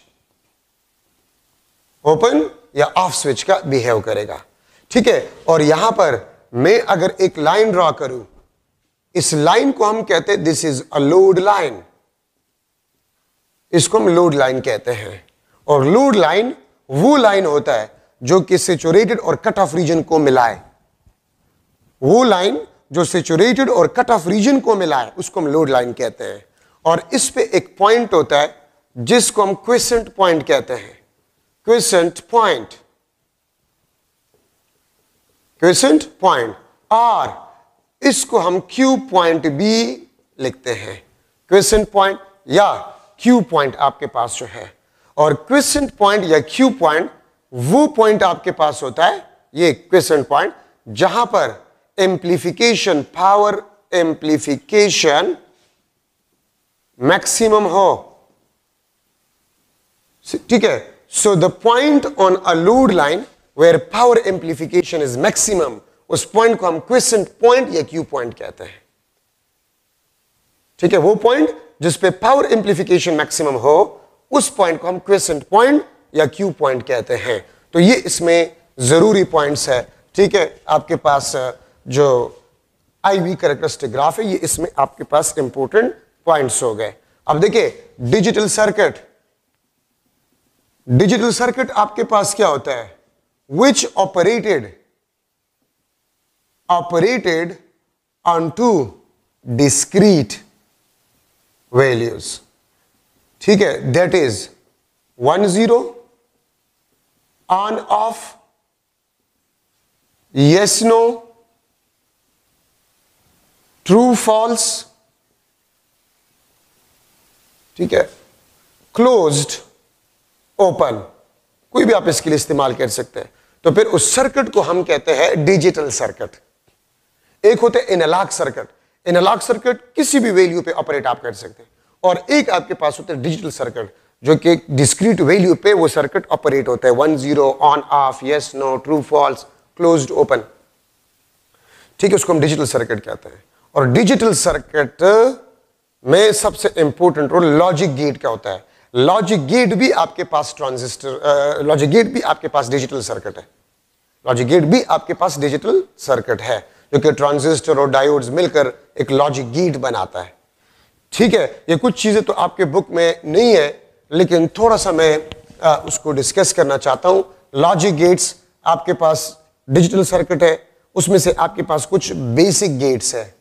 ओपन या ऑफ स्विच का बिहेव करेगा। ठीक है। और यहां पर मैं अगर एक लाइन ड्रॉ करूं, इस लाइन को हम कहते हैं this is a load line, इसको हम लोड लाइन कहते हैं। और लोड लाइन वो लाइन होता है जो कि सैचुरेटेड और कट ऑफ रीजन को मिलाए, वो लाइन जो सैचुरेटेड और कट ऑफ रीजन को मिलाए उसको हम लोड लाइन कहते हैं। और इस पे एक पॉइंट होता है जिसको हम क्विसेंट पॉइंट कहते हैं, क्विसेंट पॉइंट, और इसको हम क्यू पॉइंट भी लिखते हैं, क्विसेंट पॉइंट या क्यू पॉइंट आपके पास जो है। और क्विसेंट पॉइंट या क्यू पॉइंट वो पॉइंट आपके पास होता है, ये क्विसेंट पॉइंट, जहां पर एम्प्लीफिकेशन, पावर एम्प्लीफिकेशन मैक्सिमम हो। ठीक है। So the point on a load line where power amplification is maximum, उस पॉइंट को हम क्विसेंट पॉइंट या क्यू पॉइंट कहते हैं। ठीक है। वो पॉइंट जिस पे पावर एम्प्लीफिकेशन मैक्सिमम हो उस पॉइंट को हम क्विसेंट पॉइंट या क्यू पॉइंट कहते हैं। तो ये इसमें जरूरी पॉइंट्स है। ठीक है। आपके पास जो IV कैरेक्टरिस्टिक ग्राफ है ये इसमें आपके पास इंपॉर्टेंट पॉइंट्स हो गए। अब देखिए डिजिटल सर्किट आपके पास क्या होता है, which operated on two discrete values. ठीक है। That is 1 0 on off, yes no, true false, ठीक है, क्लोज्ड ओपन। कोई भी आप इसके लिए इस्तेमाल कर सकते हैं। तो फिर उस सर्किट को हम कहते हैं डिजिटल सर्किट। एक होते हैं एनालॉग सर्किट, एनालॉग सर्किट किसी भी वैल्यू पे ऑपरेट आप कर सकते हैं, और एक आपके पास होता है डिजिटल सर्किट जो कि एक डिस्क्रीट वैल्यू पे वो सर्किट ऑपरेट होता है, 1 0 on off, yes no, true false, closed open, ठीक है, उसको हम डिजिटल सर्किट कहते हैं। और डिजिटल सर्किट में सबसे इंपॉर्टेंट रोल लॉजिक गेट का होता है। लॉजिक गेट भी आपके पास ट्रांजिस्टर, लॉजिक गेट भी आपके पास डिजिटल सर्किट है, लॉजिक गेट भी आपके पास डिजिटल सर्किट है, जो कि ट्रांजिस्टर और डायोड्स मिलकर एक लॉजिक गेट बनाता है, ठीक है। ये कुछ चीजें तो आपके बुक में नहीं है, लेकिन थोड़ा सा मैं उसको डिस्कस करना चाहता हूं। लॉजिक गेट्स आपके पास डिजिटल सर्किट है, उसमें से आपके पास कुछ बेसिक गेट्स है,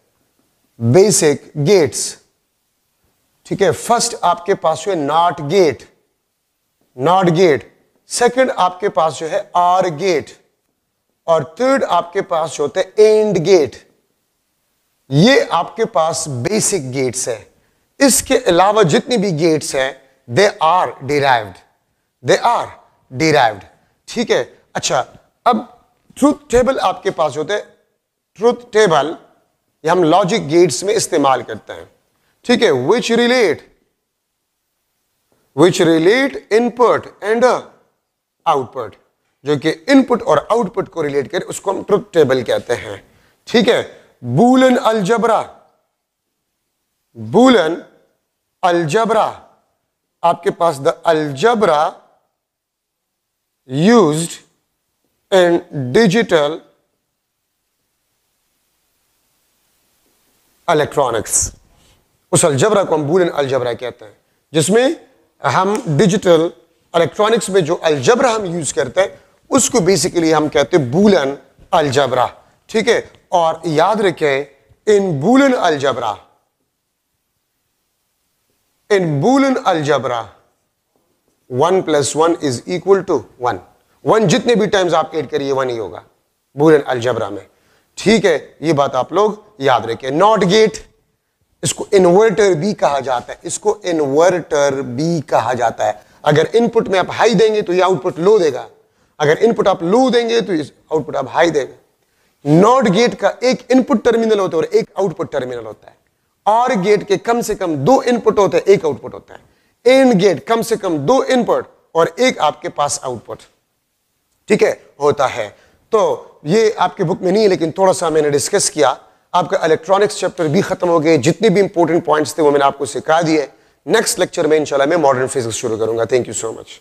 बेसिक गेट्स, ठीक है। फर्स्ट आपके पास जो है not gate, not gate, second आपके पास जो है आर गेट, और थर्ड आपके पास जो होता है एंड गेट। ये आपके पास बेसिक गेट्स है। इसके अलावा जितनी भी गेट्स हैं they are derived, they are derived, ठीक है। अच्छा, अब ट्रूथ टेबल आपके पास होते हैं, ट्रूथ टेबल ये हम लॉजिक गेट्स में इस्तेमाल करते हैं, ठीक है। विच रिलेट इनपुट एंड आउटपुट, जो कि इनपुट और आउटपुट को रिलेट करे उसको हम ट्रुथ टेबल कहते हैं, ठीक है। बूलन अलजबरा, बूलन अलजबरा, आपके पास the algebra used in digital electronics, उस अलजबरा को हम बूलन अलजबरा कहते हैं, जिसमें हम डिजिटल इलेक्ट्रॉनिक्स में जो अलजबरा हम यूज करते हैं उसको बेसिकली हम कहते हैं बूलन अलजबरा, ठीक है। और याद रखें इन बूलन अलजबरा, इन बूलन अलजबरा 1 + 1 = 1, 1 जितने भी टाइम्स आप ऐड करिए 1 ही होगा बूलन अलजबरा में, ठीक है। ये बात आप लोग याद रखें। नॉट गेट, इसको इन्वर्टर भी कहा जाता है, इसको इन्वर्टर भी कहा जाता है। अगर इनपुट में आप हाई देंगे तो ये आउटपुट लो देगा, अगर इनपुट आप लो देंगे तो आउटपुट आप हाई देगा। नॉट गेट का एक इनपुट टर्मिनल होता है और एक आउटपुट टर्मिनल होता है। और गेट के कम से कम 2 इनपुट होते हैं, एक आउटपुट होता है। एंड गेट कम से कम 2 इनपुट और एक आपके पास आउटपुट, ठीक है, होता है। तो ये आपके बुक में नहीं है, लेकिन थोड़ा सा मैंने डिस्कस किया। आपका इलेक्ट्रॉनिक्स चैप्टर भी खत्म हो गए, जितने भी इंपॉर्टेंट पॉइंट्स थे वो मैंने आपको सिखा दिए। नेक्स्ट लेक्चर में इंशाल्लाह मैं मॉडर्न फिजिक्स शुरू करूंगा। Thank you so much.